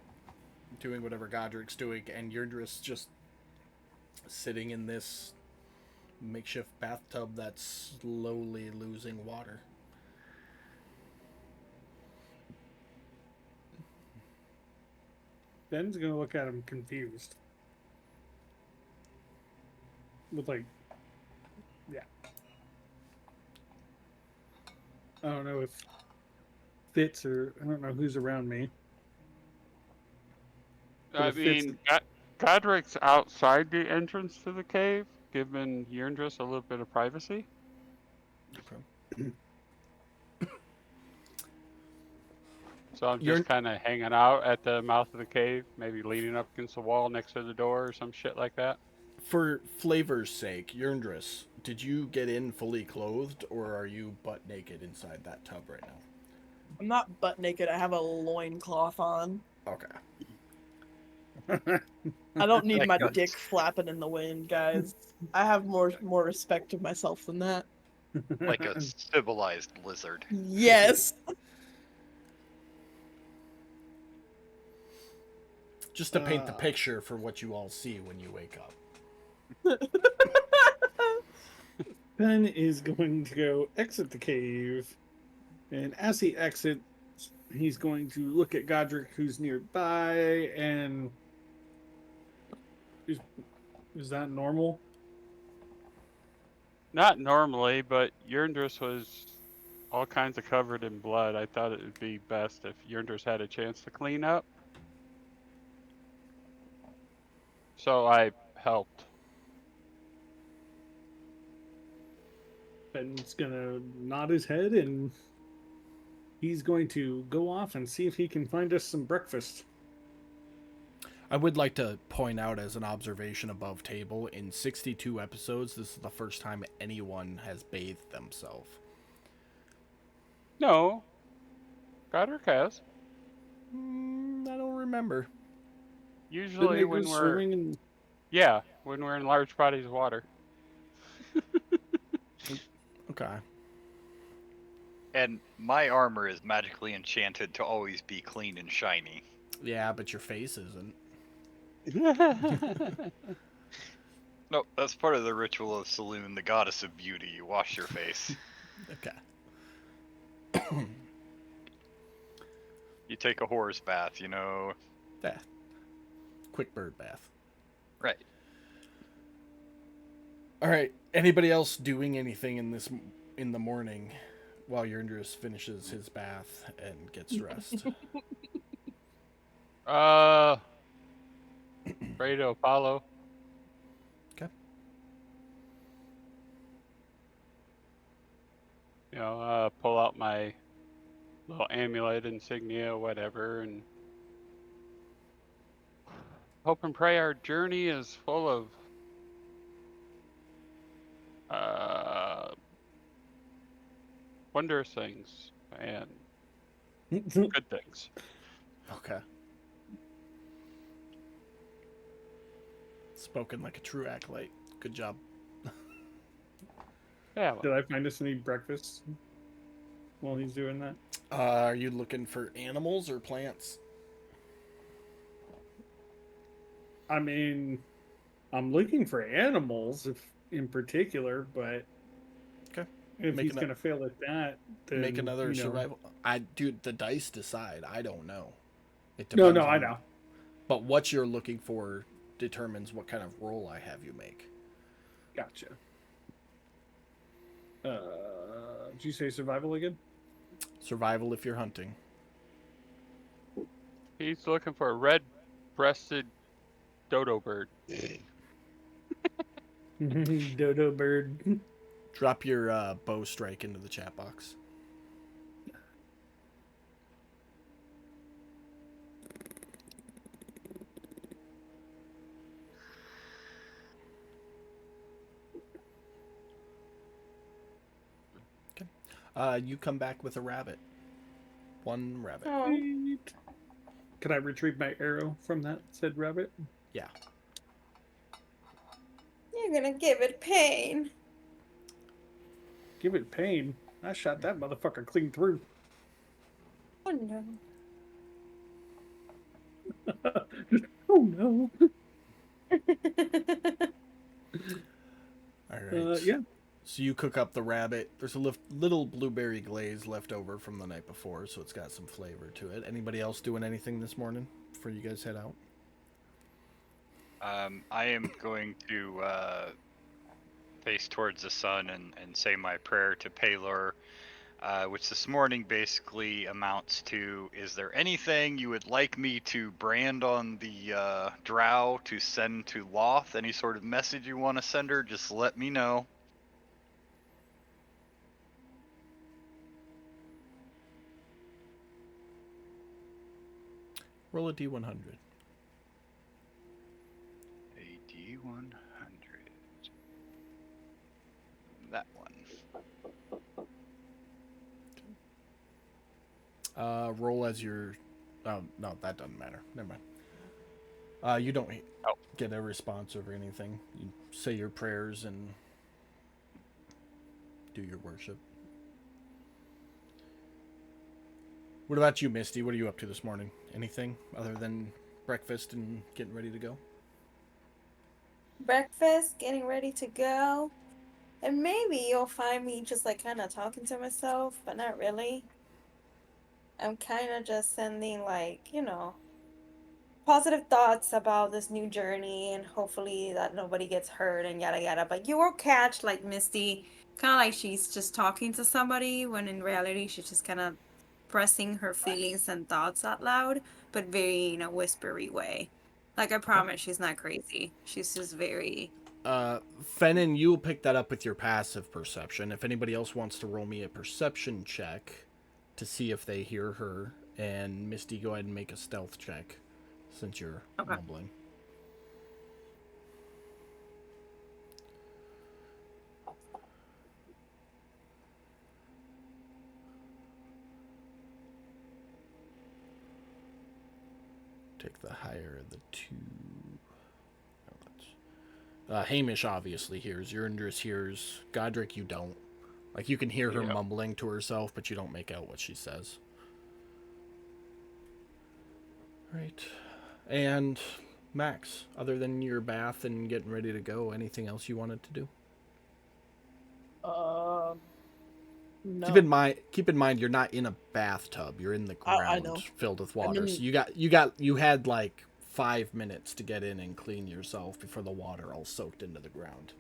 B: doing whatever Godric's doing, and Yurdris just sitting in this makeshift bathtub that's slowly losing water.
E: Ben's gonna look at him confused. With like, yeah. I don't know if Fitz or I don't know who's around me. But
C: I
E: if Fitz,
C: mean, Godric's outside the entrance to the cave, giving Yurndris a little bit of privacy.
B: Okay.
C: So I'm
B: You're
C: just kind of hanging out at the mouth of the cave, maybe leaning up against the wall next to the door or some shit like that.
B: For flavor's sake, Yerndris, did you get in fully clothed, or are you butt naked inside that tub right now?
D: I'm not butt naked. I have a loincloth on.
B: Okay.
D: I don't need
F: Like
D: my
F: a,
D: dick flapping in the wind, guys. I have more respect of myself than that.
F: like a civilized lizard.
D: Yes.
B: Just to paint the picture for what you all see when you wake up.
E: Ben is going to go exit the cave, and as he exits, he's going to look at Godric, who's nearby, and is that normal?
C: Not normally, but Yerndris was all kinds of covered in blood. I thought it would be best if Yerndris had a chance to clean up. So I helped.
E: Ben's gonna nod his head, and he's going to go off and see if he can find us some breakfast.
B: I would like to point out as an observation above table, in 62 episodes, this is the first time anyone has bathed themselves.
C: No, Godric has.
B: I don't remember.
E: Didn't
C: Usually
E: they go
C: when we're
E: swimming and
C: when we're in large bodies of water.
B: Okay.
F: And my armor is magically enchanted to always be clean and shiny.
B: Yeah, but your face isn't.
F: No, that's part of the ritual of Saloon, the goddess of beauty. You wash your face.
B: Okay.
F: You take a horse bath, you know.
B: Yeah. Quick bird bath.
F: Right.
B: All right. Anybody else doing anything in the morning while Yerndris finishes his bath and gets dressed?
C: Ready to Apollo.
B: Okay.
C: Pull out my little amulet, insignia, whatever, and hope and pray our journey is full of wondrous things and good things.
B: Okay. Spoken like a true acolyte. Good job.
C: Yeah. Well,
E: did I find us any breakfast while he's doing that?
B: Are you looking for animals or plants?
E: I mean, I'm looking for animals if in particular, but
B: Okay.
E: if
B: Make
E: he's
B: ano-
E: gonna fail at that, then
B: Make another
E: you know.
B: survival. Dude, the dice decide. I don't know. It
E: No,
B: depends.
E: I know.
B: But what you're looking for determines what kind of roll I have you make.
E: Gotcha. Did you say survival again?
B: Survival if you're hunting.
C: he's looking for a red-breasted dodo bird.
E: Dodo bird.
B: Drop your bow strike into the chat box. Okay. You come back with a rabbit. One rabbit.
A: Oh,
E: Sweet. Can I retrieve my arrow from that said rabbit?
B: Yeah.
A: you're gonna give it pain.
E: Give it pain. I shot that motherfucker clean through.
A: Oh no.
E: Oh no.
B: All right.
E: Yeah.
B: So you cook up the rabbit. There's a little blueberry glaze left over from the night before, so it's got some flavor to it. Anybody else doing anything this morning before you guys head out?
F: I am going to face towards the sun and say my prayer to Palor, which this morning basically amounts to: is there anything you would like me to brand on the drow to send to Loth? Any sort of message you want to send her, just let me know.
B: Roll a d100.
F: A D100. that one.
B: Roll as your. Oh no, that doesn't matter. Never mind. You don't
F: Oh.
B: get a response or anything. You say your prayers and do your worship. What about you, Misty? What are you up to this morning? Anything other than breakfast and getting ready to go?
A: Breakfast, getting ready to go. And maybe you'll find me just like kind of talking to myself, but not really. I'm kind of just sending like, positive thoughts about this new journey and hopefully that nobody gets hurt and yada yada. But you will catch like Misty, kind of like she's just talking to somebody when in reality she's just kind of pressing her feelings and thoughts out loud, but very in a whispery way. Like I promise she's not crazy. She's just very.
B: Fennin, you'll pick that up with your passive perception. If anybody else wants to roll me a perception check to see if they hear her, and Misty, go ahead and make a stealth check since you're
A: Okay.
B: mumbling. Take the higher of the two. Hamish obviously hears. Urindris hears. Godric, you don't. Like, you can hear her
C: Yep.
B: mumbling to herself, but you don't make out what she says. Right. And Max, other than your bath and getting ready to go, anything else you wanted to do?
D: No.
B: Keep in mind, you're not in a bathtub. You're in the ground
D: I know.
B: filled with
D: I'm
B: water.
D: in-
B: So you had like 5 minutes to get in and clean yourself before the water all soaked into the ground.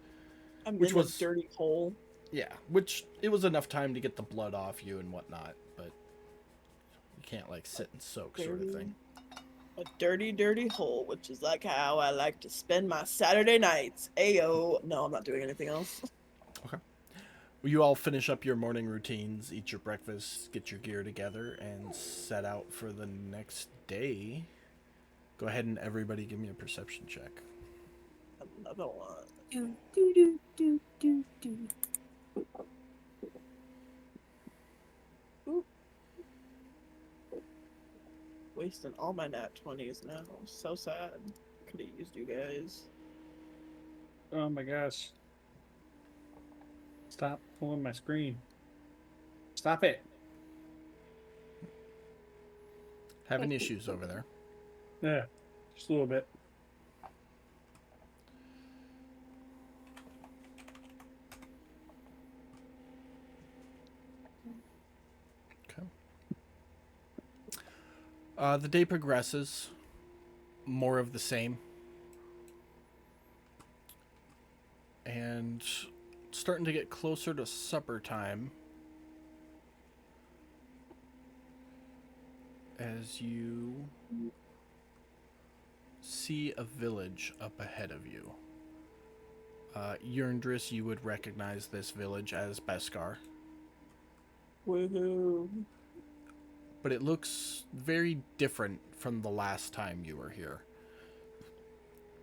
D: I'm
B: Which
D: in
B: was-
D: a dirty hole.
B: Yeah, which it was enough time to get the blood off you and whatnot, but you can't like sit and soak sort of thing.
D: A dirty, dirty hole, which is like how I like to spend my Saturday nights. Ayo. No, I'm not doing anything else.
B: Okay. Well, you all finish up your morning routines, eat your breakfast, get your gear together, and set out for the next day. Go ahead and everybody give me a perception check.
D: Another one.
A: Do, do, do, do, do, do.
D: Wasting all my nat 20s now. So sad. Could have used you guys.
E: Oh my gosh. Stop pulling my screen. Stop it.
B: Having issues over there.
E: Yeah, just a little bit.
B: Okay. The day progresses. More of the same. And starting to get closer to supper time as you see a village up ahead of you. Urindris, you would recognize this village as Beskar,
D: Woohoo.
B: but it looks very different from the last time you were here.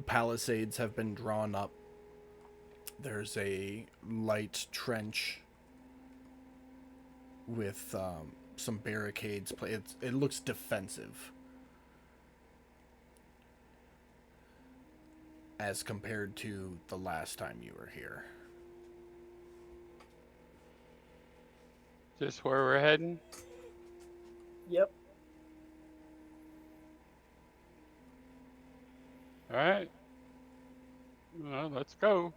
B: Palisades have been drawn up. There's a light trench with some barricades. It looks defensive as compared to the last time you were here.
C: Is this where we're heading?
D: Yep.
C: All right. Well, let's go.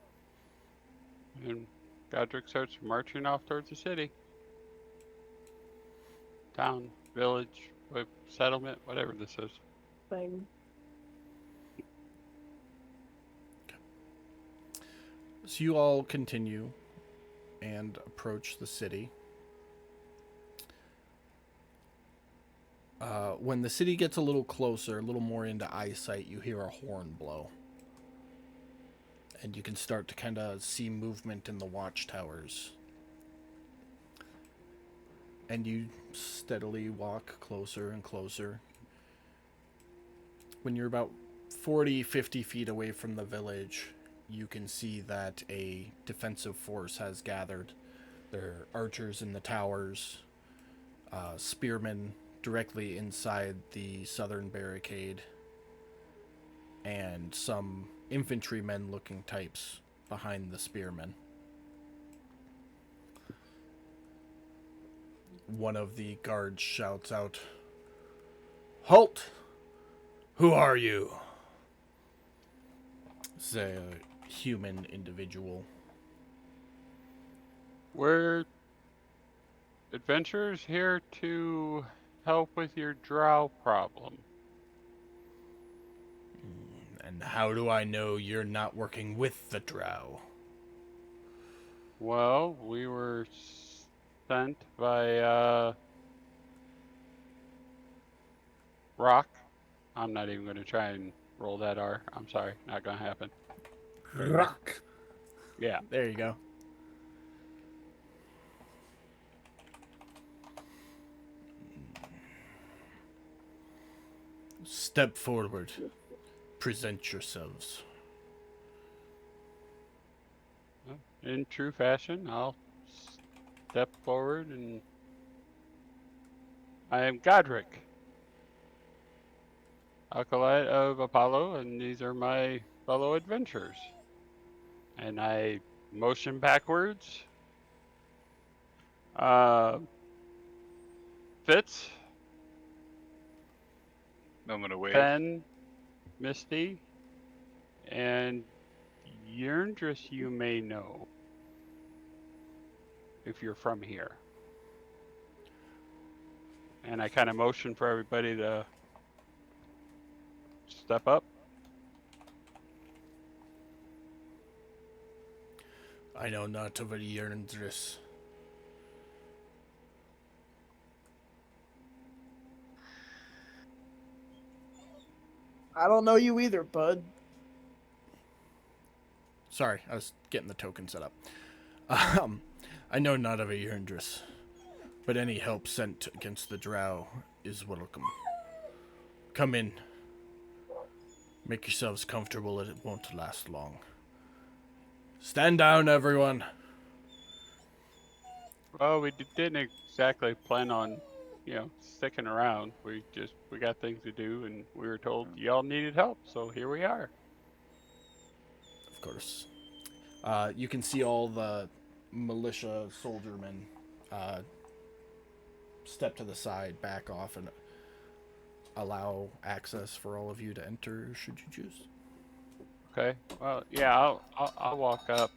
C: And Godric starts marching off towards the city. Town, village, settlement, whatever this is.
D: Thing.
B: So you all continue and approach the city. When the city gets a little closer, a little more into eyesight, you hear a horn blow. And you can start to kind of see movement in the watchtowers. And you steadily walk closer and closer. When you're about 40, 50 feet away from the village, you can see that a defensive force has gathered. There are archers in the towers, spearmen directly inside the southern barricade, and some infantrymen looking types behind the spearmen. One of the guards shouts out, "Halt! Who are you?" It's a human individual.
C: We're adventurers here to help with your drow problem.
B: And how do I know you're not working with the drow?
C: Well, we were sent by Rock. I'm not even going to try and roll that R. I'm sorry, not going to happen. Anyways,
E: Rock.
C: yeah.
B: There you go. Step forward. Present yourselves.
C: In true fashion, I'll step forward and I am Godric, acolyte of Apollo, and these are my fellow adventurers. And I motion backwards. Uh, Fitz,
F: I'm gonna wave.
C: Fen, Misty, and Yerndris you may know if you're from here. And I kind of motion for everybody to step up.
B: I know not of a Yerndris.
D: I don't know you either, bud.
B: Sorry, I was getting the token set up. I know not of a Yerndris, but any help sent against the drow is welcome. Come in. Make yourselves comfortable, it won't last long. Stand down, everyone.
C: Well, we didn't exactly plan on, sticking around. We got things to do, and we were told y'all needed help, so here we are.
B: Of course. You can see all the militia soldiermen step to the side, back off, and allow access for all of you to enter should you choose.
C: Okay. Well, yeah, I'll walk up.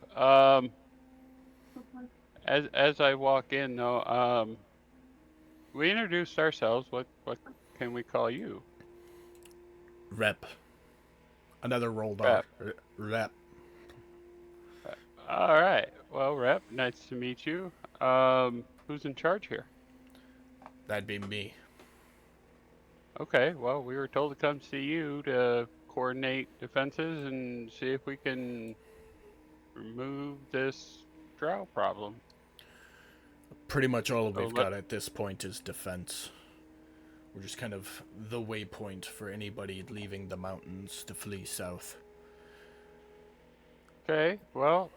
C: As I walk in though, we introduced ourselves. What can we call you?
B: Rep. Another rolled R.
C: Rep.
B: Rep.
C: All right. Well, Rep, nice to meet you. Who's in charge here?
B: That'd be me.
C: Okay. Well, we were told to come see you to coordinate defenses and see if we can remove this drow problem.
B: Pretty much all
C: So
B: we've got at this point is defense. We're just kind of the waypoint for anybody leaving the mountains to flee south.
C: Okay, well,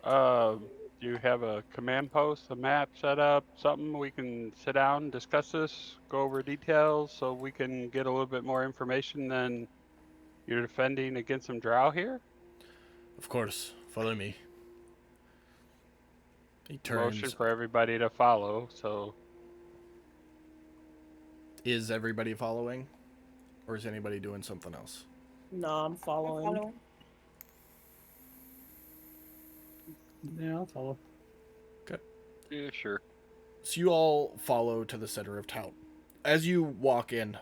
C: do you have a command post, a map set up, something we can sit down, discuss this, go over details so we can get a little bit more information than you're defending against some drow here?
B: Of course, follow me. He
C: Motion
B: turns.
C: for everybody to follow, so
B: Is everybody following? Or is anybody doing something else?
D: No, I'm following.
E: Yeah, I'll follow.
B: Okay.
F: Yeah, sure.
B: So you all follow to the center of town. As you walk in,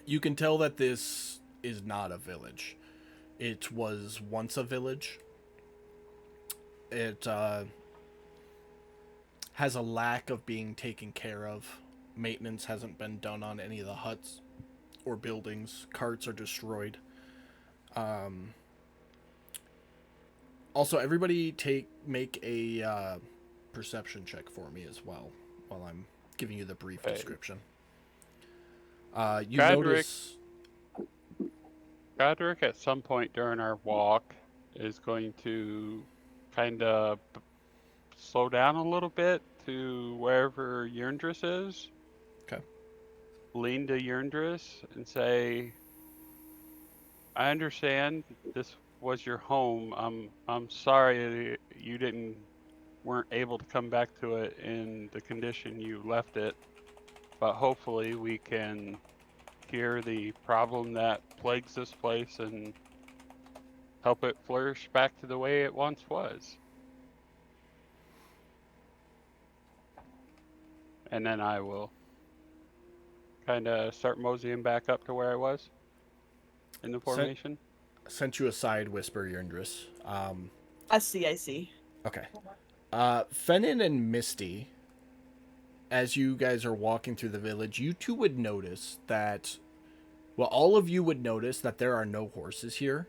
B: you can tell that this is not a village. It was once a village. It has a lack of being taken care of. Maintenance hasn't been done on any of the huts or buildings. Carts are destroyed. Also, everybody make a perception check for me as well while I'm giving you the brief description. You
C: Godric,
B: notice...
C: Godric at some point during our walk is going to kind of slow down a little bit to wherever Yerndris is.
B: Okay.
C: Lean to Yerndris and say, I understand this was your home. I'm sorry you weren't able to come back to it in the condition you left it, but hopefully we can cure the problem that plagues this place and help it flourish back to the way it once was. And then I will kind of start moseying back up to where I was in the
B: Sent
C: formation.
B: sent you a side whisper, Yerndris.
D: I see.
B: Okay. Fennin and Misty, as you guys are walking through the village, you two would notice that, well, all of you would notice that there are no horses here.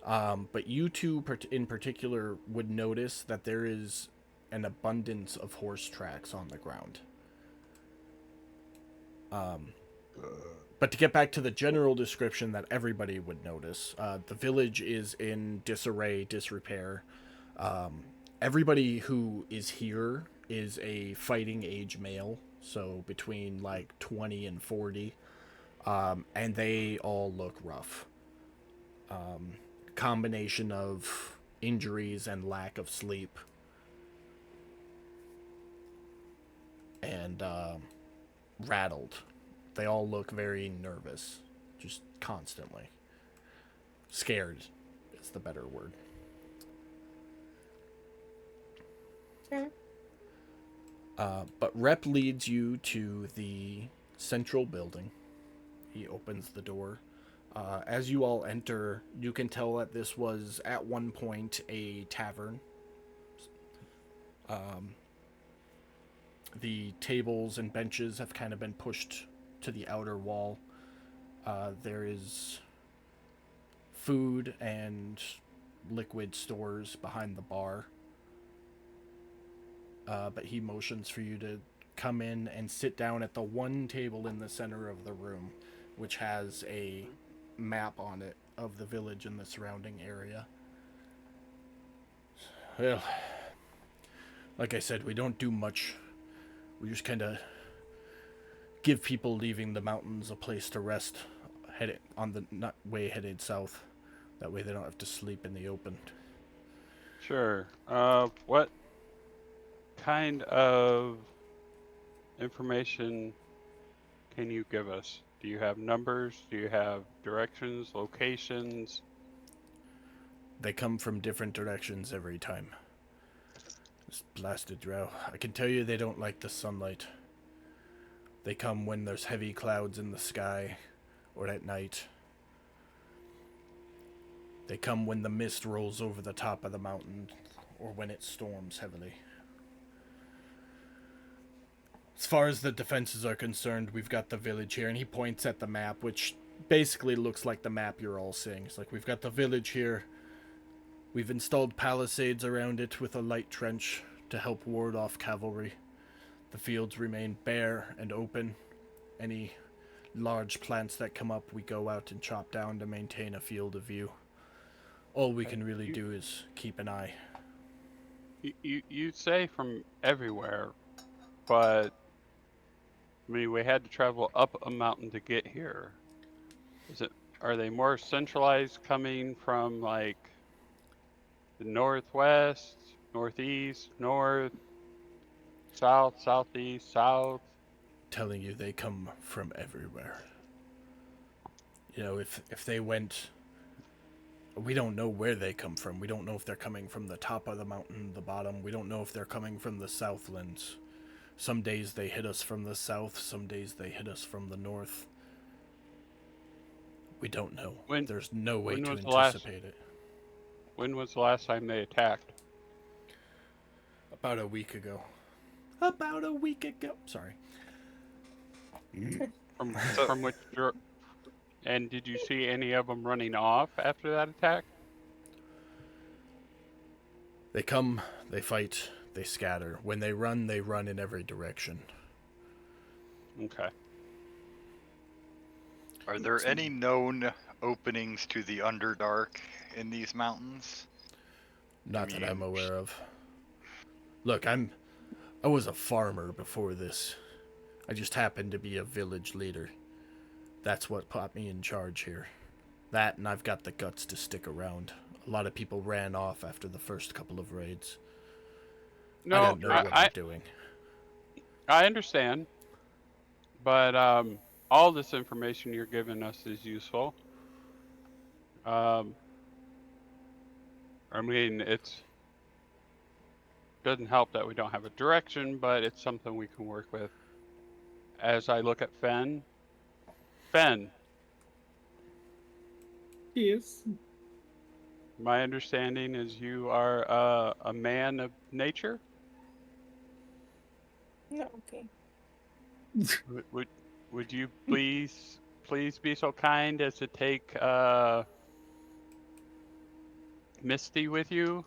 B: But you two in particular would notice that there is an abundance of horse tracks on the ground. But to get back to the general description that everybody would notice, the village is in disarray, disrepair. Everybody who is here is a fighting age male, so between like 20 and 40, and they all look rough. Combination of injuries and lack of sleep, and rattled. They all look very nervous, just constantly. Scared is the better word.
A: Okay.
B: But Rep leads you to the central building. He opens the door. As you all enter, you can tell that this was at one point a tavern. The tables and benches have kind of been pushed to the outer wall. There is food and liquid stores behind the bar. But he motions for you to come in and sit down at the one table in the center of the room, which has a map on it of the village and the surrounding area. Well, like I said, we don't do much. We just kind of give people leaving the mountains a place to rest, headed on the way headed south. That way they don't have to sleep in the open.
C: Sure. What kind of information can you give us? Do you have numbers? Do you have directions, locations?
B: They come from different directions every time. This blasted drow. I can tell you they don't like the sunlight. They come when there's heavy clouds in the sky, or at night. They come when the mist rolls over the top of the mountain, or when it storms heavily. As far as the defenses are concerned, we've got the village here, and he points at the map, which basically looks like the map you're all seeing. It's like, we've got the village here. We've installed palisades around it with a light trench to help ward off cavalry. The fields remain bare and open. Any large plants that come up, we go out and chop down to maintain a field of view. All we can really do is keep an eye.
C: You say from everywhere, but I mean, we had to travel up a mountain to get here. Are they more centralized coming from like the northwest, northeast, north, south, southeast, south?
B: Telling you they come from everywhere. You know, if they went, we don't know where they come from. We don't know if they're coming from the top of the mountain, the bottom. We don't know if they're coming from the southlands. Some days they hit us from the south, some days they hit us from the north. We don't know. There's no way to anticipate it.
C: When was the last time they attacked?
B: About a week ago. Sorry.
C: From which and did you see any of them running off after that attack?
B: They come, they fight, they scatter. When they run in every direction.
C: Okay.
F: Are there any known openings to the Underdark in these mountains?
B: Not that I'm
F: mean,
B: aware of. Look, I was a farmer before this. I just happened to be a village leader. That's what put me in charge here. That, and I've got the guts to stick around. A lot of people ran off after the first couple of raids. I
C: No,
B: don't know
F: right.
B: what I'm doing.
C: I understand, but all this information you're giving us is useful. Um, I mean, it's doesn't help that we don't have a direction, but it's something we can work with. As I look at Fen,
E: Yes.
C: my understanding is you are a man of nature.
D: No, okay.
C: Would would you please be so kind as to take Misty with you?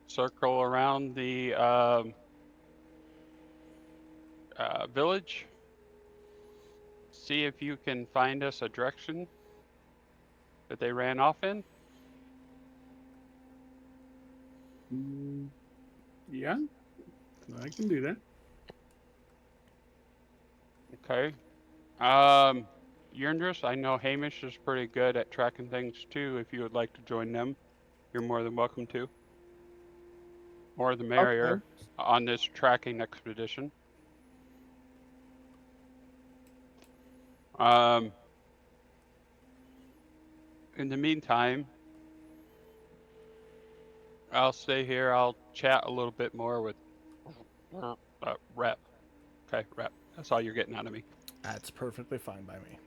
C: Circle around the village. See if you can find us a direction that they ran off in.
E: Mm, yeah, I can do that.
C: Okay. Yurndris, I know Hamish is pretty good at tracking things too. If you would like to join them, you're more than welcome to. More the
D: Okay.
C: merrier on this tracking expedition. Um, in the meantime, I'll stay here. I'll chat a little bit more with Rep. Okay, Rep. That's all you're getting out of me.
B: That's perfectly fine by me.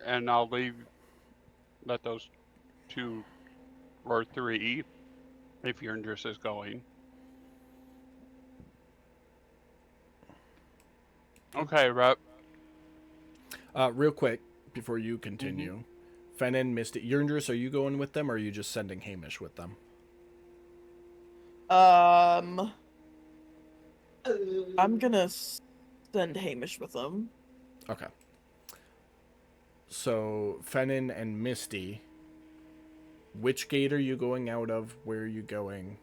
C: And I'll let those two or three, if Yurndris is going. Okay, Rep.
B: Real quick, before you
D: Mm-hmm.
B: continue, Fennin, Misty, Yurndris, are you going with them, or are you just sending Hamish with them?
D: Um, I'm gonna send Hamish with them.
B: Okay. So, Fennin and Misty, which gate are you going out of? Where are you going?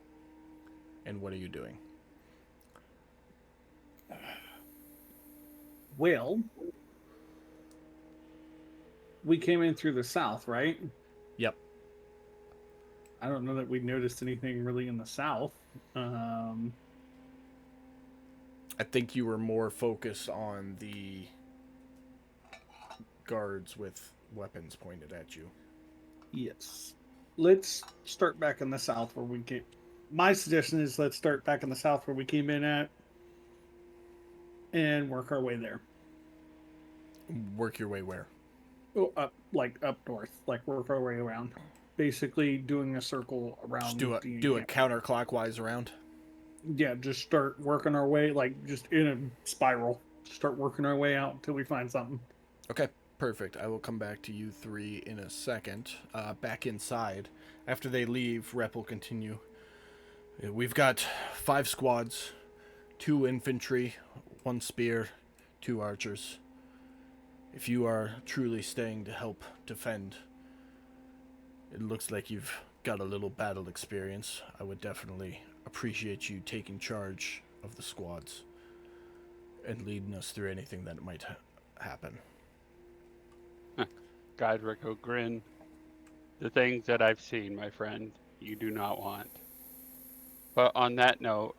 B: And what are you doing?
E: Well, we came in through the south, right?
B: Yep.
E: I don't know that we noticed anything really in the south. Um,
B: I think you were more focused on the guards with weapons pointed at you.
E: yes. Let's start back in the south where we came. My suggestion is let's start back in the south where we came in at and work our way there.
B: Work your way where?
E: Oh, up north, like work our way around. Basically doing a circle
B: Just
E: around the
B: do a
E: encampment.
B: counterclockwise around.
E: Yeah, just start working our way, like just in a spiral. Start working our way out until we find something.
B: Okay, perfect. I will come back to you three in a second. Back inside. After they leave, Rep will continue. We've got 5 squads, 2 infantry, 1 spear, 2 archers. If you are truly staying to help defend, it looks like you've got a little battle experience. I would definitely appreciate you taking charge of the squads and leading us through anything that might happen.
C: Godric will grin. The things that I've seen, my friend, you do not want. But on that note,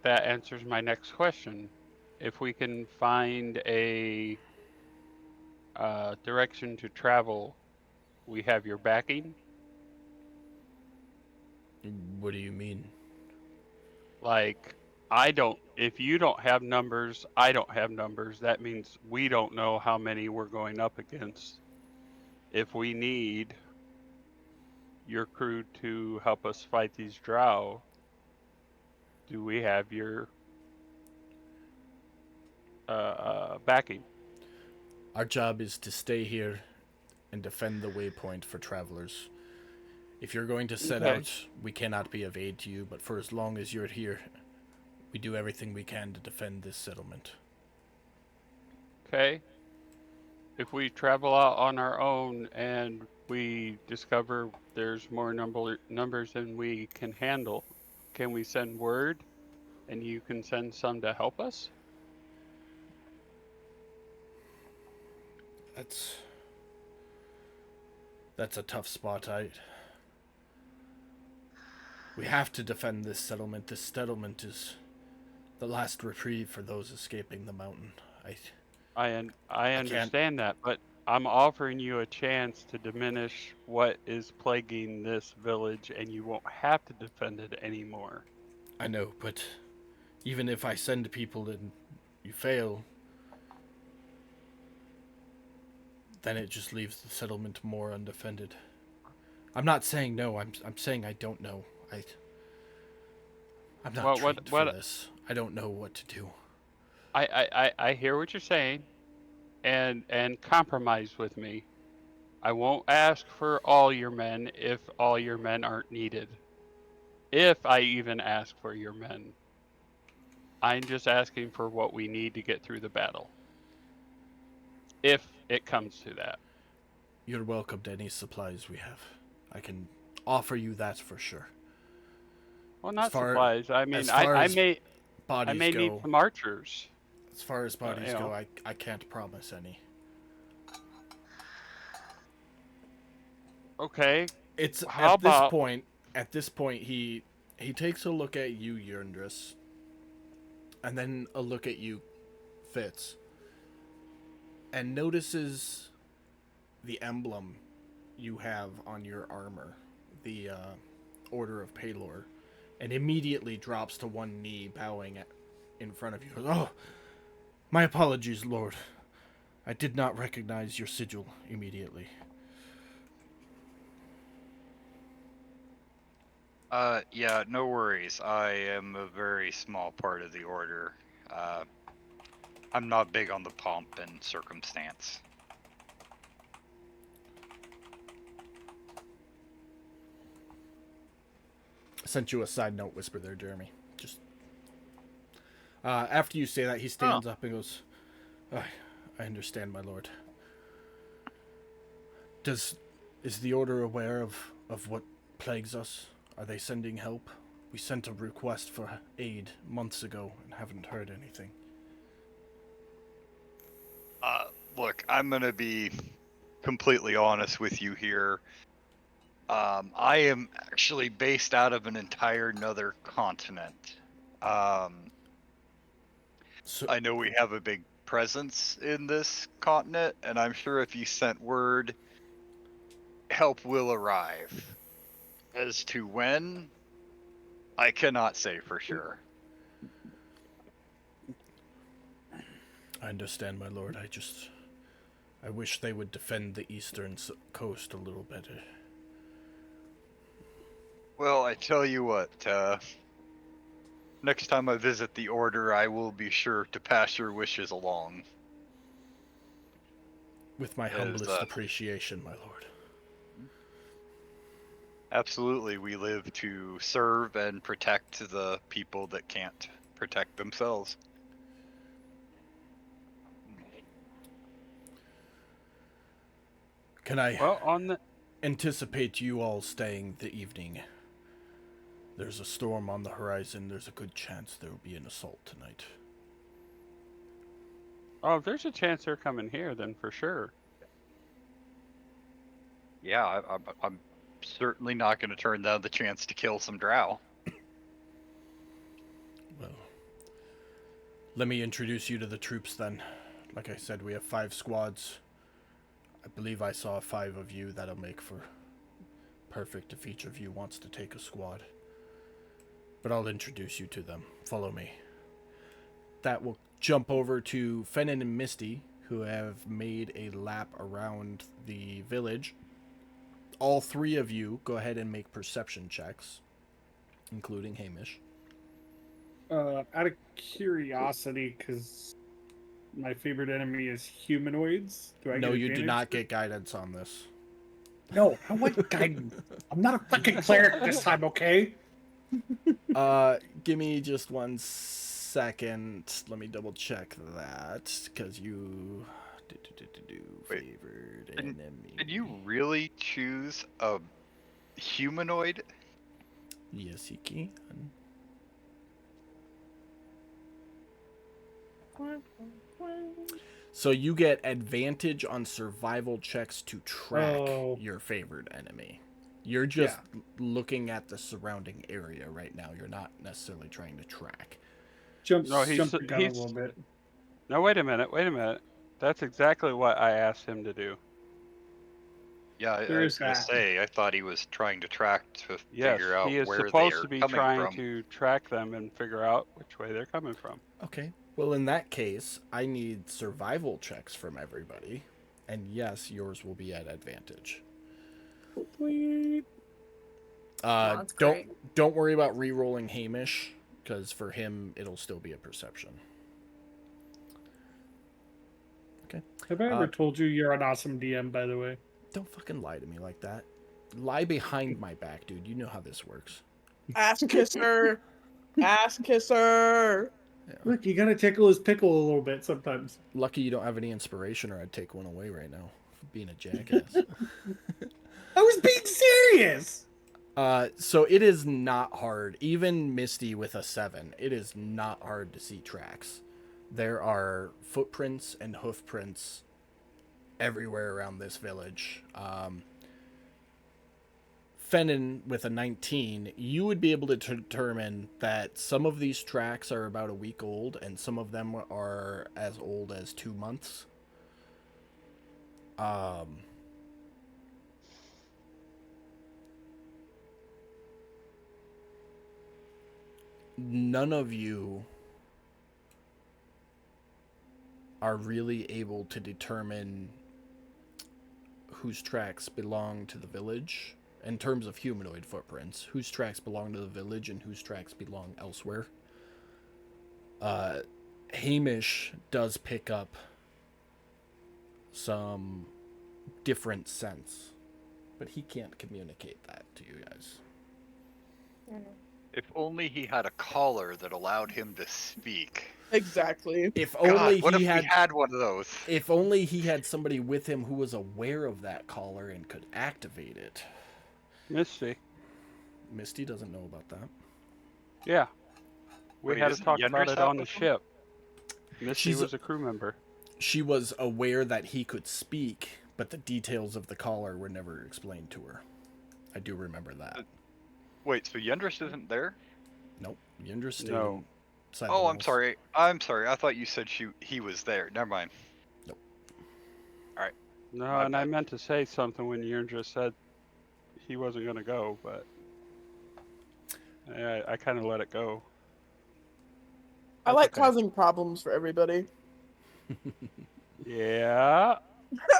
C: that answers my next question. If we can find a direction to travel, we have your backing.
B: What do you mean?
C: Like, I don't. If you don't have numbers, I don't have numbers. That means we don't know how many we're going up against. If we need your crew to help us fight these drow, do we have your backing?
B: Our job is to stay here and defend the waypoint for travelers. If you're going to set
C: Okay.
B: out, we cannot be of aid to you, but for as long as you're here, we do everything we can to defend this settlement.
C: Okay. if we travel out on our own and we discover there's more numbers than we can handle, can we send word and you can send some to help us?
B: That's that's a tough spot. We have to defend this settlement. This settlement is the last reprieve for those escaping the mountain.
C: I
B: I can't.
C: understand that, but I'm offering you a chance to diminish what is plaguing this village and you won't have to defend it anymore.
B: I know, but even if I send people and you fail, then it just leaves the settlement more undefended. I'm not saying no. I'm saying I don't know. I'm not
C: Well,
B: trained for this. I don't know what to do.
C: I hear what you're saying and compromise with me. I won't ask for all your men if all your men aren't needed. If I even ask for your men, I'm just asking for what we need to get through the battle. If it comes to that.
B: You're welcome to any supplies we have. I can offer you that for sure.
C: Well,
B: As
C: not
B: far
C: supplies. I
B: as
C: mean,
B: far
C: I
B: as
C: may
B: bodies
C: need
B: go,
C: some archers.
B: as far as bodies
C: You
B: go,
C: know.
B: I can't promise any.
C: Okay.
B: It's
C: How
B: at this
C: about
B: point. At this point, he takes a look at you, Yurndris, and then a look at you, Fitz, and notices the emblem you have on your armor, the Order of Palor, and immediately drops to one knee, bowing in front of you. Oh, my apologies, Lord. I did not recognize your sigil immediately.
F: Yeah, no worries. I am a very small part of the order. Uh, I'm not big on the pomp and circumstance.
B: I sent you a side note whisper there, Jeremy. Just after you say that, he stands up and goes, I understand, my lord. Is the order aware of what plagues us? Are they sending help? We sent a request for aid months ago and haven't heard anything.
F: Look, I'm gonna be completely honest with you here. I am actually based out of an entire another continent.
B: So,
F: I know we have a big presence in this continent, and I'm sure if you sent word, help will arrive. As to when, I cannot say for sure.
B: I understand, my lord. I wish they would defend the eastern coast a little better.
F: Well, I tell you what, next time I visit the Order, I will be sure to pass your wishes along.
B: With my
F: As,
B: humblest appreciation, my lord.
F: Absolutely, we live to serve and protect the people that can't protect themselves.
B: Can I
C: well on the
B: anticipate you all staying the evening? There's a storm on the horizon. There's a good chance there will be an assault tonight.
C: oh, if there's a chance they're coming here, then for sure.
F: Yeah, I'm certainly not going to turn down the chance to kill some drow.
B: Well, let me introduce you to the troops then. Like I said, we have 5 squads. I believe I saw 5 of you. That'll make for perfect if each of you wants to take a squad. But I'll introduce you to them. Follow me. That will jump over to Fennin and Misty, who have made a lap around the village. All 3 of you go ahead and make perception checks, including Hamish.
E: Out of curiosity, because my favorite enemy is humanoids. Do I
B: No,
E: get
B: you do
E: advantage?
B: not get guidance on this.
E: No, I want guidance. I'm not a fucking cleric this time, okay?
B: Give me just 1 second. Let me double check that, because you
F: Wait,
B: Favored
F: Can,
B: enemy.
F: can you really choose a humanoid?
B: Yes, he can. So you get advantage on survival checks to track
E: Oh.
B: your favored enemy. You're just looking at the surrounding area right now. You're not necessarily trying to track.
C: No,
E: Jump the gun a little bit.
C: No, wait a minute. That's exactly what I asked him to do.
F: Yeah,
E: There
F: I
E: is
F: was gonna
E: that.
F: say I thought he was trying to track to
C: Yes,
F: figure
C: he
F: out
C: is
F: where they
C: supposed
F: are
C: to be
F: coming
C: trying
F: from.
C: to track them and figure out which way they're coming from.
B: Okay. Well, in that case, I need survival checks from everybody. And yes, yours will be at advantage.
E: Sweet.
A: Oh, that's
B: Don't
A: great.
B: don't worry about re-rolling Hamish, because for him it'll still be a perception. Okay.
E: Have I ever told you you're an awesome DM, by the way?
B: Don't fucking lie to me like that. Lie behind my back, dude. You know how this works.
D: Ass kisser. Ass kisser.
B: Yeah.
E: Look, you gotta tickle his pickle a little bit sometimes.
B: Lucky you don't have any inspiration, or I'd take one away right now. For being a jackass.
E: I was being serious!
B: So it is not hard. Even Misty with a 7, it is not hard to see tracks. There are footprints and hoof prints everywhere around this village. Fennon with a 19, you would be able to determine that some of these tracks are about a week old and some of them are as old as 2 months. None of you are really able to determine whose tracks belong to the village in terms of humanoid footprints, whose tracks belong to the village and whose tracks belong elsewhere. Hamish does pick up some different scents, but he can't communicate that to you guys.
F: If only he had a collar that allowed him to speak.
D: Exactly.
B: If
F: God,
B: only
F: what
B: he
F: if
B: had
F: we had one of those?
B: if only he had somebody with him who was aware of that collar and could activate it.
C: Misty.
B: Misty doesn't know about that.
C: Yeah. We
F: Wait,
C: had to
F: isn't
C: talk about
F: Yendris
C: it
F: out
C: on the
F: with him?
C: ship. Misty
B: She's-
C: was a crew member.
B: She was aware that he could speak, but the details of the collar were never explained to her. I do remember that.
F: Wait, so Yendris isn't there?
B: Nope. Yendra stayed
C: No.
B: inside the
F: Oh, I'm
B: walls.
F: sorry. I'm sorry. I thought you said he was there. Never mind.
B: Nope.
F: All right.
C: No,
F: My
C: and I
F: bad.
C: meant to say something when Yernja said he wasn't going to go, but I kind of let it go.
D: I
C: That's
D: like
C: okay.
D: causing problems for everybody.
C: Yeah.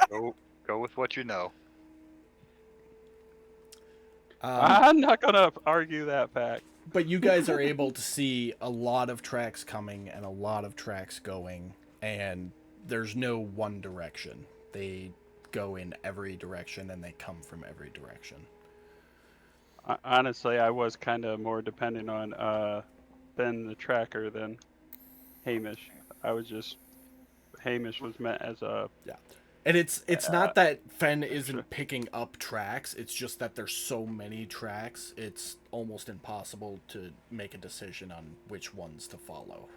F: Go with what you know.
C: I'm not going to argue that fact.
B: But you guys are able to see a lot of tracks coming and a lot of tracks going, and there's no one direction. They go in every direction and they come from every direction.
C: Honestly, I was kind of more dependent on Ben the tracker than Hamish. Hamish was meant as a
B: Yeah. And it's not that Fen isn't picking up tracks, it's just that there's so many tracks, it's almost impossible to make a decision on which ones to follow.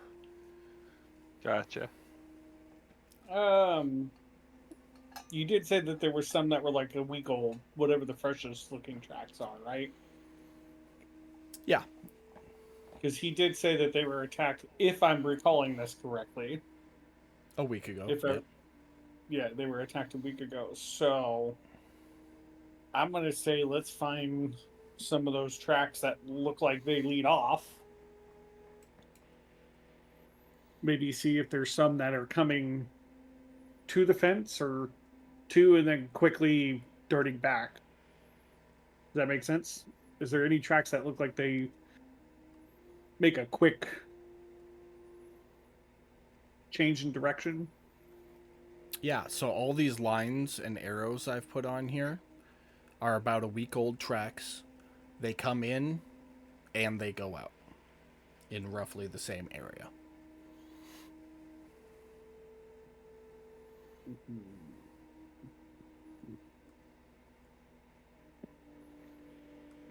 C: gotcha.
E: You did say that there were some that were like a week old, whatever the freshest looking tracks are, right?
B: Yeah.
E: Because he did say that they were attacked, if I'm recalling this correctly.
B: A week ago.
E: Yeah, they were attacked a week ago. So I'm going to say let's find some of those tracks that look like they lead off. Maybe see if there's some that are coming to the fence or to and then quickly darting back. Does that make sense? Is there any tracks that look like they make a quick change in direction?
B: Yeah, so all these lines and arrows I've put on here are about a week old tracks. They come in and they go out in roughly the same area.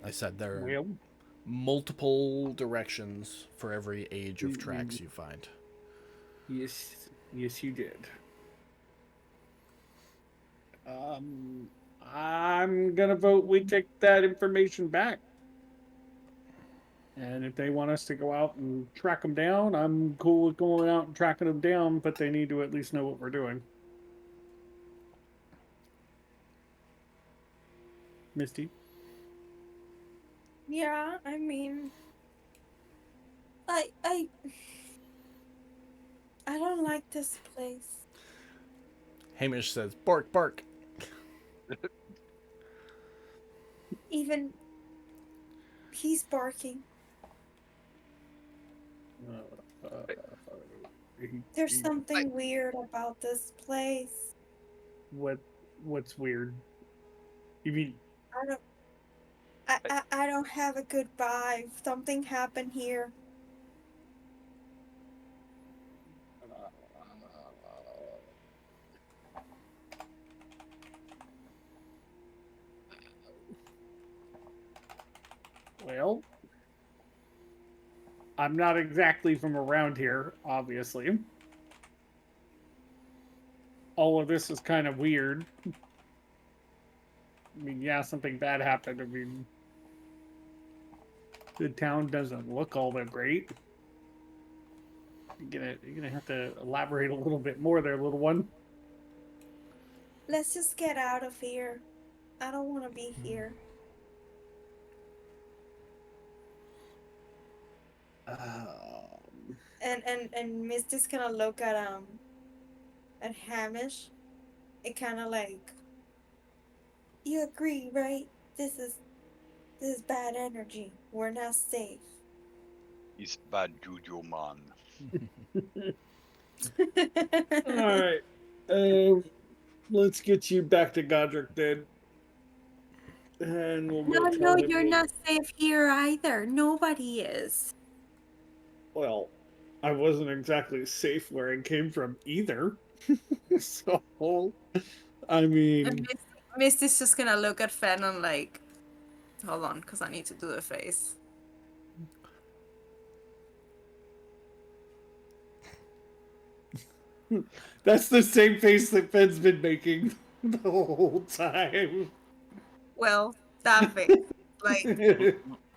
B: I said there are
E: Well,
B: multiple directions for every age of tracks
E: mm,
B: you find.
E: yes, yes, you did. Um, I'm gonna vote we take that information back. And if they want us to go out and track them down, I'm cool with going out and tracking them down, but they need to at least know what we're doing. Misty?
A: Yeah, I mean, I I I don't like this place.
B: Hamish says, "Bark, bark."
A: Even he's barking.
E: Uh, uh, he,
A: There's
E: he,
F: I,
A: something weird about this place.
E: what, what's weird? You mean,
A: I don't
F: I,
A: I don't have a good vibe. Something happened here.
E: well, I'm not exactly from around here, obviously. All of this is kind of weird. I mean, yeah, something bad happened. I mean, the town doesn't look all that great. You're gonna have to elaborate a little bit more there, little one.
A: Let's just get out of here. I don't want to be here.
E: Um,
A: And Misty's gonna look at Hamish. It kind of like, you agree, right? This is this is bad energy. We're not safe.
F: he's bad juju man.
E: all right. Let's get you back to Godric then, and we'll
A: No,
E: go
A: no,
E: tell him
A: you're
E: what.
A: not safe here either. Nobody is.
E: Well, I wasn't exactly safe where I came from either. So, I
A: And
E: mean,
A: Misty's just gonna look at Fennon like, hold on, because I need to do the face.
E: that's the same face that Fenn's been making the whole time.
A: Well, that face. Like,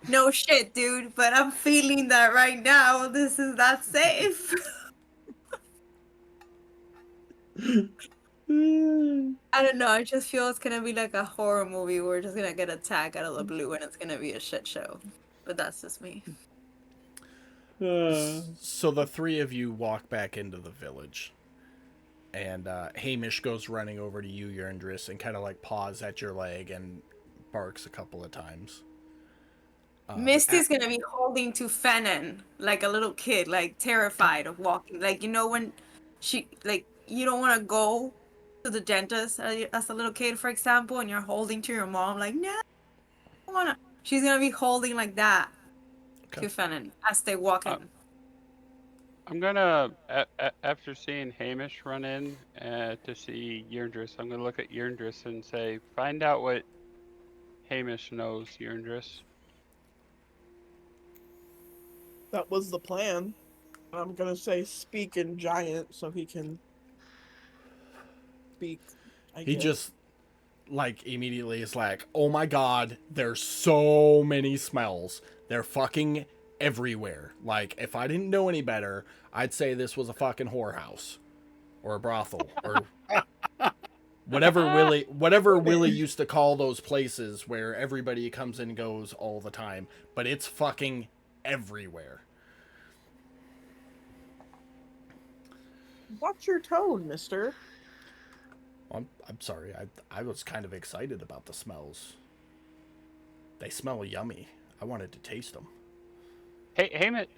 A: no shit, dude, but I'm feeling that right now. This is not safe. I don't know. I just feel it's gonna be like a horror movie. We're just gonna get attacked out of the blue and it's gonna be a shit show. But that's just me.
E: uh,
B: So the three of you walk back into the village, and Hamish goes running over to you, Yurndris, and kind of like paws at your leg and barks a couple of times.
A: Misty's gonna be holding to Fennon like a little kid, like terrified of walking. Like, you know, when she, like, you don't want to go to the dentist as a little kid, for example, and you're holding to your mom, like, no, I don't wanna. She's gonna be holding like that
B: Okay.
A: to Fennon as they walk
C: Uh,
A: in.
C: I'm gonna after seeing Hamish run in to see Yurndris, I'm gonna look at Yurndris and say, find out what Hamish knows, Yurndris.
D: That was the plan. I'm gonna say speak in giant so he can speak, I
B: He
D: guess.
B: just like immediately is like, "Oh my god, there's so many smells. They're fucking everywhere. Like if I didn't know any better, I'd say this was a fucking whorehouse or a brothel or whatever Willie used to call those places where everybody comes and goes all the time, but it's fucking everywhere."
D: Watch your tone, mister.
B: I'm sorry. I was kind of excited about the smells. They smell yummy. I wanted to taste them.
C: Hey,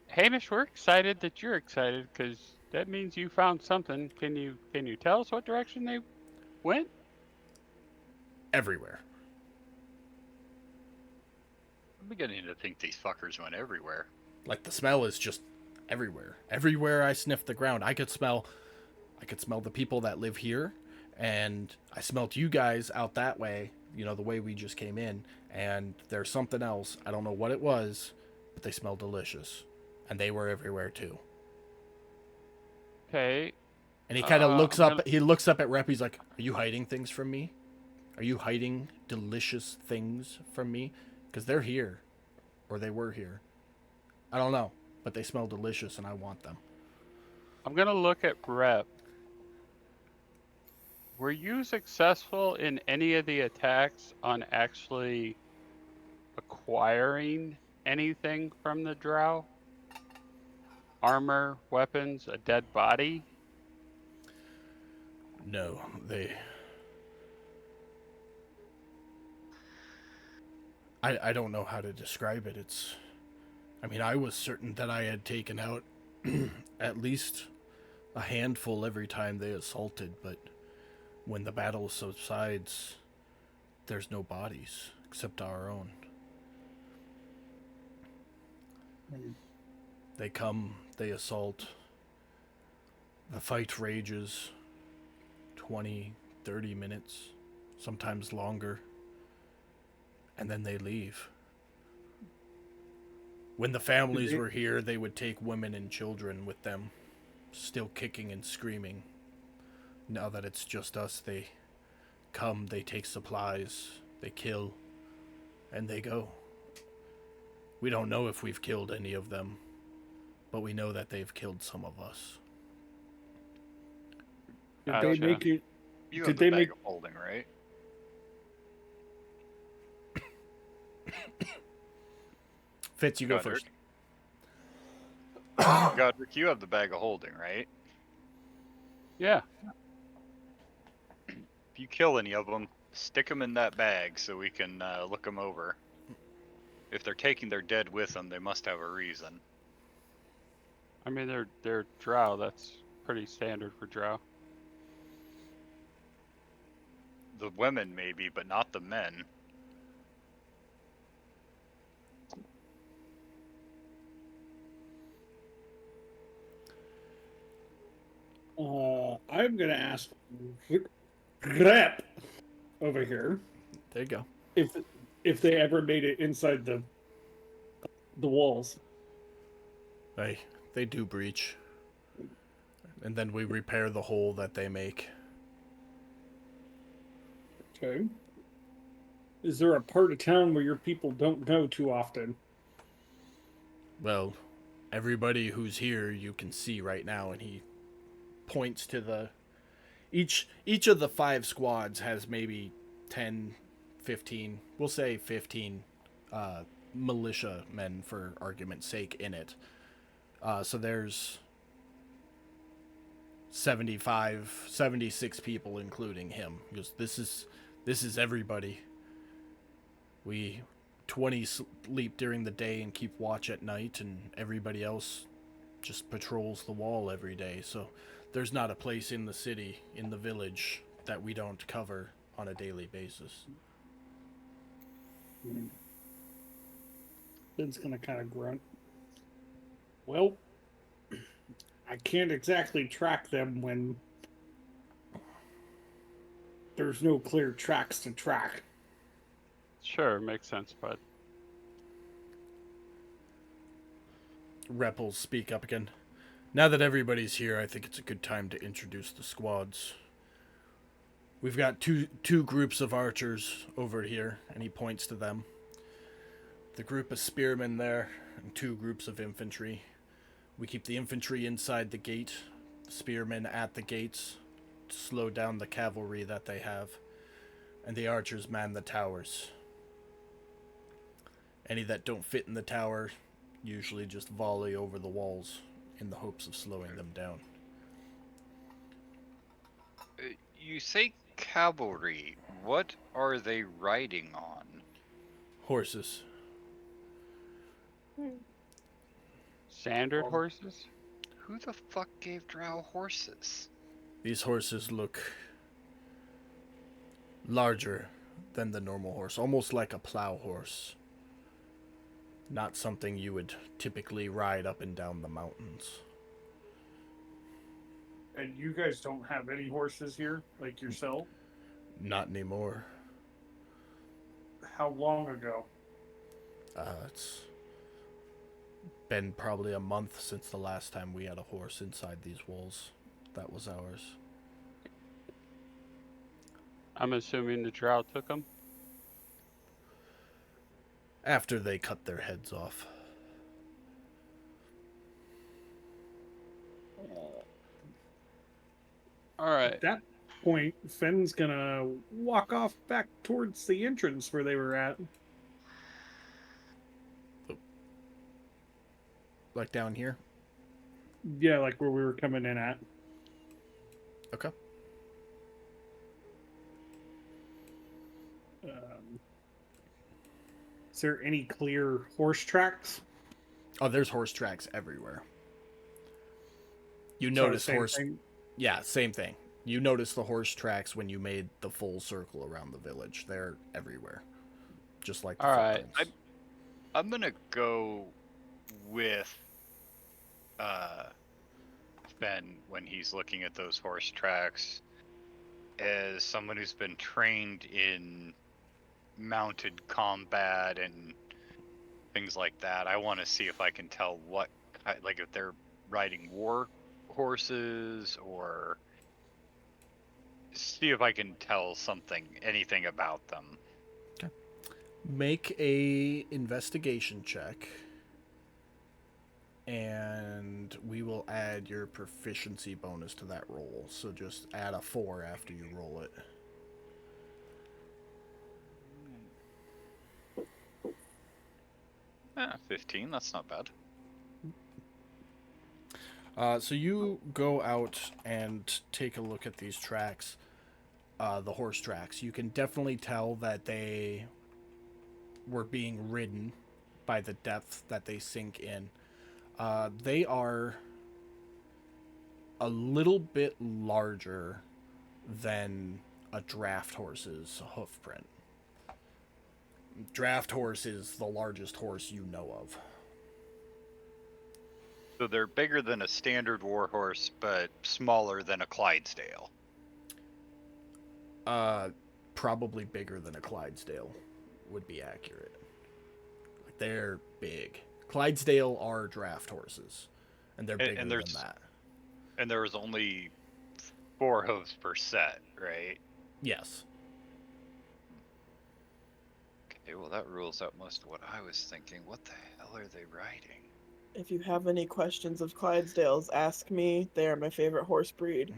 C: Hamish, we're excited that you're excited because that means you found something. Can you tell us what direction they went?
B: Everywhere.
F: I'm beginning to think these fuckers went everywhere.
B: Like the smell is just everywhere. Everywhere I sniff the ground, I could smell the people that live here, And I smelt you guys out that way, the way we just came in, and there's something else. I don't know what it was, but they smell delicious. And they were everywhere too.
C: Okay.
B: And he kind of looks
C: I'm gonna,
B: up. He looks up at Rep. He's like, "Are you hiding things from me? Are you hiding delicious things from me? Because they're here, or they were here. I don't know, but they smell delicious, and I want them."
C: I'm gonna look at Rep. Were you successful in any of the attacks on actually acquiring anything from the drow? Armor, weapons, a dead body?
B: No, they. I don't know how to describe it. I was certain that I had taken out at least a handful every time they assaulted, but when the battle subsides, there's no bodies except our own. They come, they assault, the fight rages 20, 30 minutes, sometimes longer, and then they leave. When the families were here, they would take women and children with them, still kicking and screaming. Now that it's just us, they come, they take supplies, they kill, and they go. We don't know if we've killed any of them, but we know that they've killed some of us.
E: Did
C: Gotcha.
E: they make it?
F: You
E: Did
F: have
E: they
F: the bag
E: make?
F: of holding, right?
B: Fitz, you go
F: Godric.
B: first.
F: Godric, you have the bag of holding, right?
C: Yeah.
F: If you kill any of them, stick them in that bag so we can look them over. If they're taking their dead with them, they must have a reason.
C: I mean, they're drow. That's pretty standard for drow.
F: The women maybe, but not the men.
E: I'm gonna ask Rep over here
B: There you go.
E: if they ever made it inside the walls.
B: They do breach. And then we repair the hole that they make.
E: Okay. Is there a part of town where your people don't go too often?
B: Well, everybody who's here you can see right now, and he points to the each of the 5 squads has maybe 10, 15, we'll say 15 militia men for argument's sake in it. So there's 75, 76 people including him. Because this is everybody. We 20 sleep during the day and keep watch at night, and everybody else just patrols the wall every day. So there's not a place in the city, in the village, that we don't cover on a daily basis.
E: Ben's gonna kind of grunt. Well, I can't exactly track them when there's no clear tracks to track.
C: Sure, makes sense, bud.
B: Rep will speak up again. Now that everybody's here, I think it's a good time to introduce the squads. We've got two groups of archers over here, and he points to them. The group of spearmen there, and 2 groups of infantry. We keep the infantry inside the gate, the spearmen at the gates, to slow down the cavalry that they have, and the archers man the towers. Any that don't fit in the tower usually just volley over the walls in the hopes of slowing them down.
F: You say cavalry. What are they riding on?
B: Horses.
C: Standard horses?
F: Who the fuck gave drow horses?
B: These horses look larger than the normal horse, almost like a plow horse. Not something you would typically ride up and down the mountains.
E: And you guys don't have any horses here, like yourself?
B: Not anymore.
E: How long ago?
B: It's been probably a month since the last time we had a horse inside these walls. That was ours.
C: I'm assuming the drought took them.
B: After they cut their heads off.
C: All right.
E: At that point, Fenn's gonna walk off back towards the entrance where they were at.
B: Like down here?
E: Yeah, like where we were coming in at.
B: Okay.
E: Is there any clear horse tracks?
B: Oh, there's horse tracks everywhere. You
E: Sort of
B: notice
E: same
B: horse...
E: thing?
B: Yeah, same thing. You notice the horse tracks when you made the full circle around the village. They're everywhere. Just like the
C: All right.
B: footprints.
F: I'm gonna go with Ben when he's looking at those horse tracks as someone who's been trained in mounted combat and things like that. I want to see if I can tell what, like, if they're riding war horses, or see if I can tell anything about them.
B: Make a investigation check. And we will add your proficiency bonus to that roll. So just add a 4 after you roll it.
F: Yeah, 15. That's not bad.
B: So you go out and take a look at these tracks, the horse tracks. You can definitely tell that they were being ridden by the depth that they sink in. They are a little bit larger than a draft horse's hoof print. Draft horse is the largest horse you know of.
F: So they're bigger than a standard war horse, but smaller than a Clydesdale.
B: Probably bigger than a Clydesdale would be accurate. Like, they're big. Clydesdale are draft horses, and they're bigger than that.
F: And there was only 4 hooves per set, right?
B: Yes.
F: Okay, well that rules out most of what I was thinking. What the hell are they riding?
D: If you have any questions of Clydesdales, ask me. They are my favorite horse breed.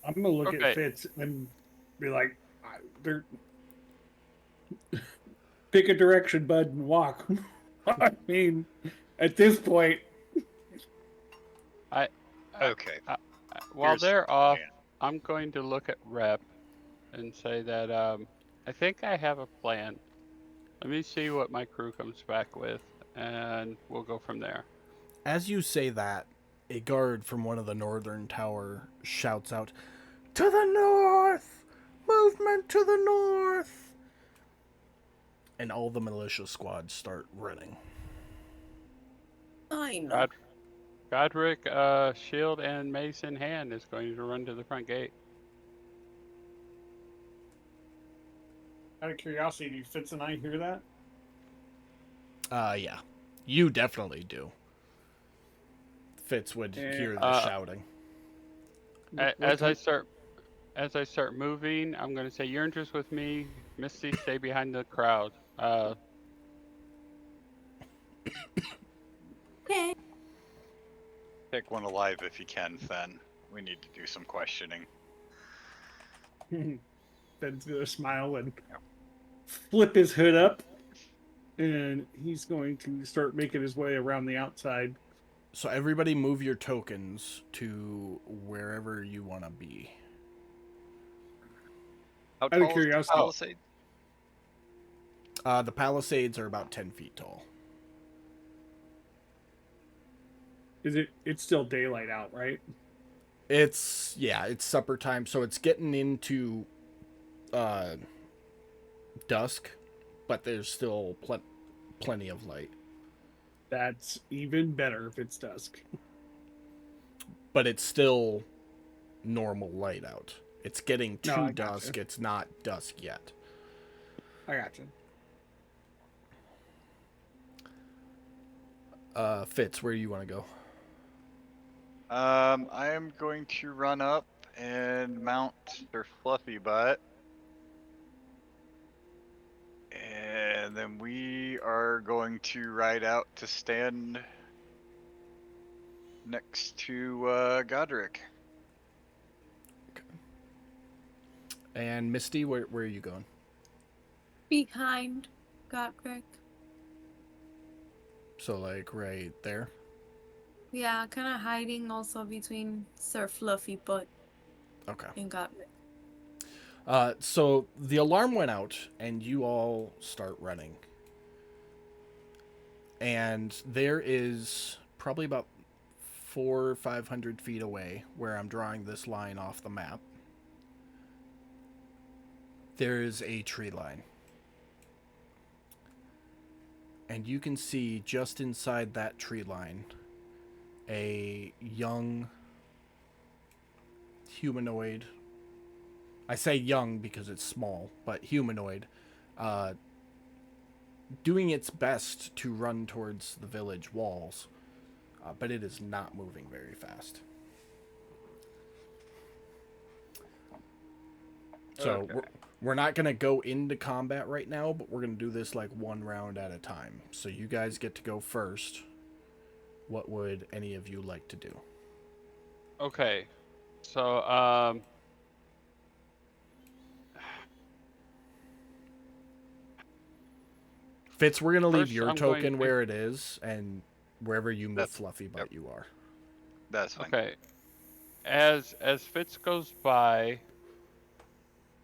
E: I'm gonna look
C: Okay.
E: at Fitz and be like, "They're pick a direction, bud, and walk." I mean, at this point,
F: Okay.
C: While
F: Here's
C: they're
F: the
C: off,
F: plan.
C: I'm going to look at Rep and say that I think I have a plan. Let me see what my crew comes back with, and we'll go from there.
B: As you say that, a guard from one of the northern tower shouts out, "To the north! Movement to the north!" And all the militia squads start running.
A: I know.
C: Godric, shield and mace in hand, is going to run to the front gate.
E: out of curiosity, do Fitz and I hear that?
B: Yeah. You definitely do. Fitz would hear the shouting.
C: As I start moving, I'm going to say, "You're interested with me, Misty. Stay behind the crowd."
A: Okay.
F: Pick one alive if you can, Fen. We need to do some questioning.
E: Fenn's gonna smile and flip his hood up, and he's going to start making his way around the outside.
B: So everybody move your tokens to wherever you want to be.
F: How
E: Out
F: tall
E: of
F: is the
E: curiosity,
F: palisade?
B: The palisades are about 10 feet tall.
E: it's still daylight out, right?
B: It's supper time, so it's getting into dusk, but there's still plenty of light.
E: That's even better if it's dusk.
B: But it's still normal light out. It's getting
E: No,
B: to
E: I gotcha.
B: dusk. It's not dusk yet.
E: I got you.
B: Fitz, where do you want to go?
F: I am going to run up and mount their fluffy butt. And then we are going to ride out to stand next to Godric.
B: And Misty, where are you going?
A: Behind Godric.
B: So, like, right there?
A: Yeah, kind of hiding also between Sir Fluffy Butt
B: Okay.
A: and Godric.
B: So the alarm went out, and you all start running. And there is probably about 400 or 500 feet away, where I'm drawing this line off the map, there is a tree line. And you can see just inside that tree line a young humanoid. I say young because it's small, but humanoid, doing its best to run towards the village walls, but it is not moving very fast. So
C: Okay.
B: we're not going to go into combat right now, but we're going to do this like one round at a time. So you guys get to go first. What would any of you like to do?
C: Okay. So,
B: Fitz, we're going to leave
C: first
B: your
C: I'm going
B: token
C: to.
B: where it is, and wherever you move
F: That's-
B: Fluffy Butt
F: yep.
B: you are.
F: That's fine.
C: Okay. As Fitz goes by,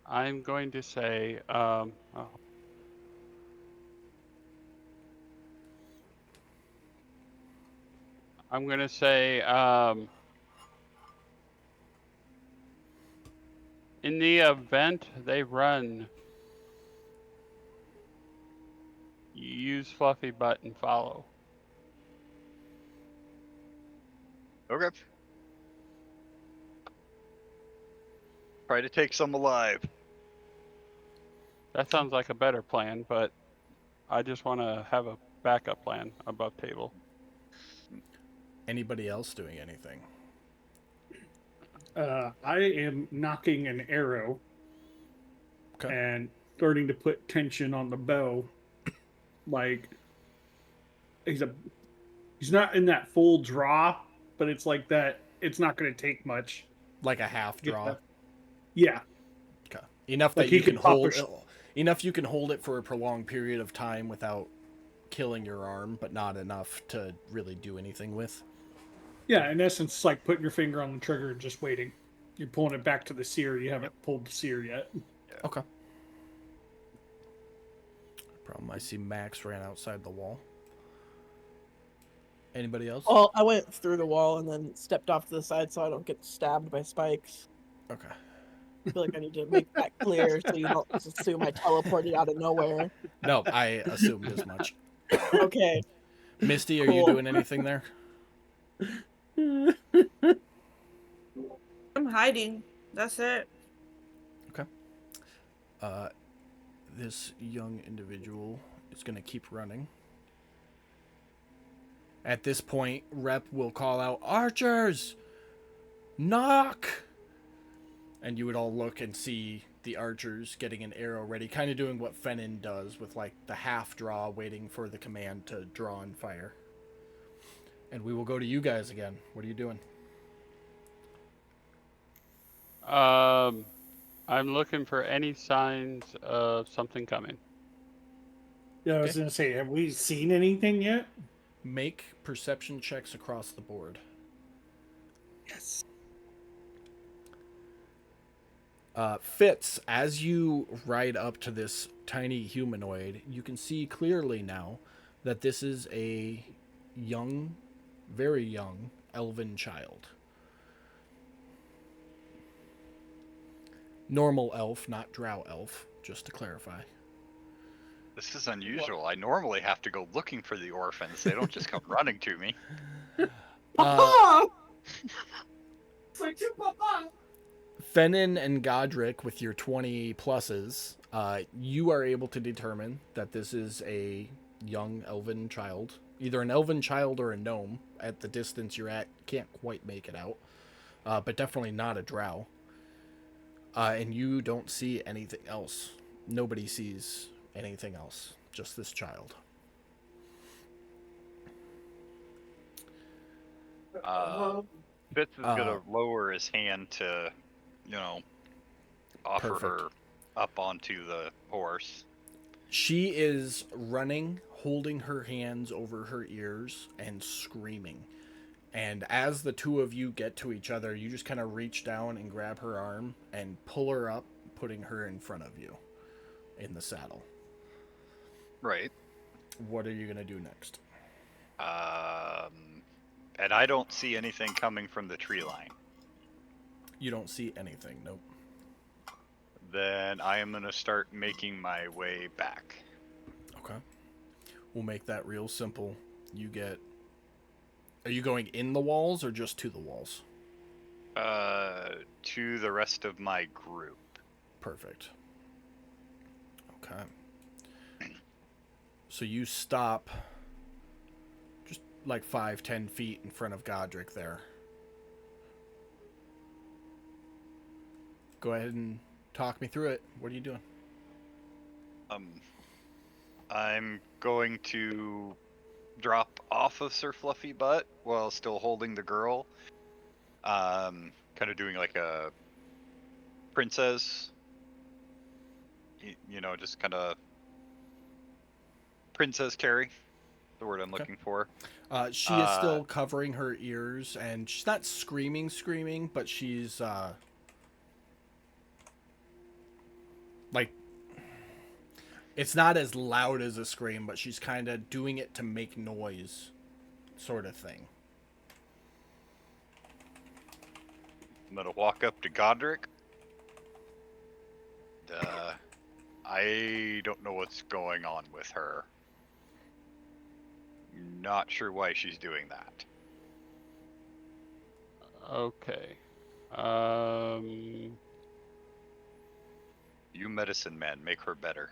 C: I'm going to say, I'm going to say, in the event they run, use Fluffy Butt and follow.
F: Okay. Try to take some alive.
C: That sounds like a better plan, but I just want to have a backup plan above table.
B: Anybody else doing anything?
E: I am knocking an arrow
B: Okay.
E: and starting to put tension on the bow. Like he's not in that full draw, but it's like that. It's not going to take much.
B: Like a half
E: to get
B: draw.
E: that. Yeah,
B: Okay. Enough
E: like
B: that
E: he
B: you can
E: could pop
B: hold
E: a
B: enough you can hold it for a prolonged period of time without killing your arm, but not enough to really do anything with.
E: Yeah, in essence, it's like putting your finger on the trigger and just waiting. You're pulling it back to the sear. You haven't pulled the sear yet.
B: Okay. Problem, I see Max ran outside the wall. Anybody else?
D: Well, I went through the wall and then stepped off to the side so I don't get stabbed by spikes.
B: Okay.
D: I feel like I need to make that clear so you don't just assume I teleported out of nowhere.
B: No, I assumed as much.
D: Okay,
B: Misty, are you
D: Cool.
B: doing anything there?
A: I'm hiding. That's it.
B: Okay. This young individual is going to keep running. At this point, Rep will call out, "Archers! Knock!" And you would all look and see the archers getting an arrow ready, kind of doing what Fennin does with like the half draw, waiting for the command to draw and fire. And we will go to you guys again. What are you doing?
C: I'm looking for any signs of something coming.
E: Yeah, I was going to say, have we seen anything yet?
B: Make perception checks across the board.
E: Yes.
B: Fitz, as you ride up to this tiny humanoid, you can see clearly now that this is a young, very young, elven child. Normal elf, not drow elf, just to clarify.
F: This is unusual. I normally have to go looking for the orphans. They don't just come running to me.
E: Papa! It's like two papa!
B: Fennin and Godric, with your 20 pluses, you are able to determine that this is a young elven child. Either an elven child or a gnome. At the distance you're at, can't quite make it out. But definitely not a drow. And you don't see anything else. Nobody sees anything else. Just this child.
F: Fitz is gonna lower his hand to, offer
B: Perfect.
F: her up onto the horse.
B: She is running, holding her hands over her ears and screaming. And as the two of you get to each other, you just kind of reach down and grab her arm and pull her up, putting her in front of you in the saddle.
F: Right.
B: What are you going to do next?
F: And I don't see anything coming from the tree line.
B: You don't see anything, nope.
F: Then I am going to start making my way back.
B: Okay. We'll make that real simple. Are you going in the walls or just to the walls?
F: To the rest of my group.
B: Perfect. Okay. So you stop just like 5-10 feet in front of Godric there. Go ahead and talk me through it. What are you doing?
F: I'm going to drop off of Sir Fluffy Butt while still holding the girl. Kind of doing like a princess, just kind of princess carry, the word I'm looking for.
B: She is still covering her ears, and she's not screaming, but she's like, it's not as loud as a scream, but she's kind of doing it to make noise, sort of thing.
F: I'm gonna walk up to Godric. I don't know what's going on with her. Not sure why she's doing that.
C: Okay.
F: You medicine man, make her better.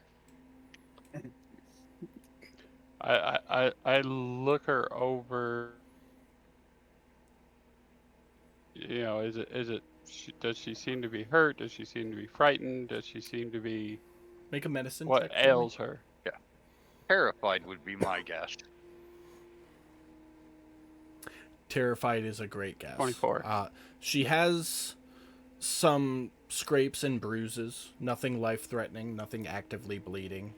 C: I look her over. Is it? Does she seem to be hurt? Does she seem to be frightened? Does she seem to be?
B: Make a medicine
C: What
B: check for me.
C: ails her?
F: Yeah, terrified would be my guess.
B: Terrified is a great guess.
C: 24.
B: She has some scrapes and bruises. Nothing life-threatening. Nothing actively bleeding.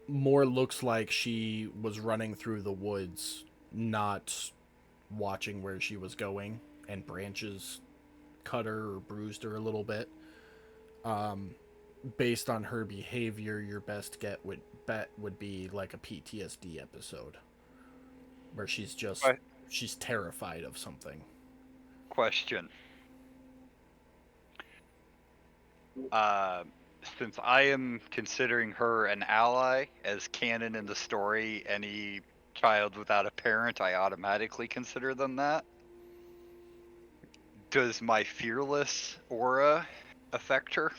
B: More looks like she was running through the woods, not watching where she was going, and branches cut her or bruised her a little bit. Based on her behavior, your best bet would be like a PTSD episode, where she's terrified of something.
F: Question. Since I am considering her an ally, as canon in the story, any child without a parent, I automatically consider them that. Does my fearless aura affect her?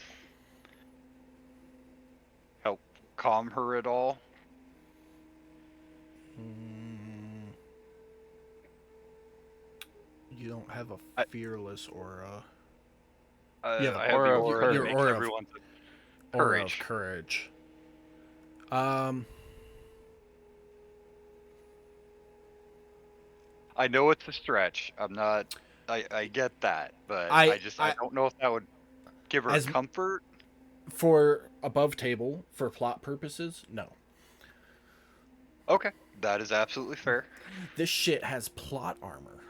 F: Help calm her at all?
B: You don't have a fearless aura.
F: I have
C: aura
F: the
C: of
F: aura
C: courage.
F: that makes everyone
B: Aura of courage.
F: I know it's a stretch. I get that, but I don't know if that would give her comfort.
B: For above table, for plot purposes, no.
F: Okay, that is absolutely fair.
B: This shit has plot armor.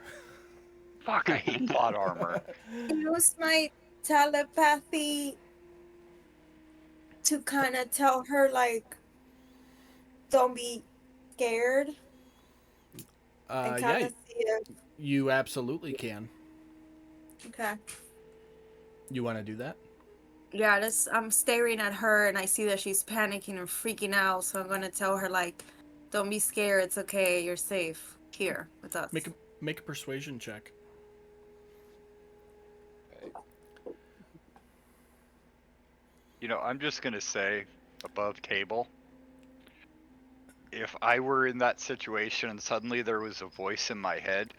F: Fuck, I hate plot armor.
A: Use my telepathy to kind of tell her, like, don't be scared. And kind of see if...
B: You absolutely can.
A: Okay.
B: You want to do that?
A: Yeah, this I'm staring at her and I see that she's panicking and freaking out, so I'm gonna tell her like, don't be scared, it's okay, you're safe here with us.
B: Make a persuasion check.
F: Okay. I'm just gonna say, above table, if I were in that situation and suddenly there was a voice in my head,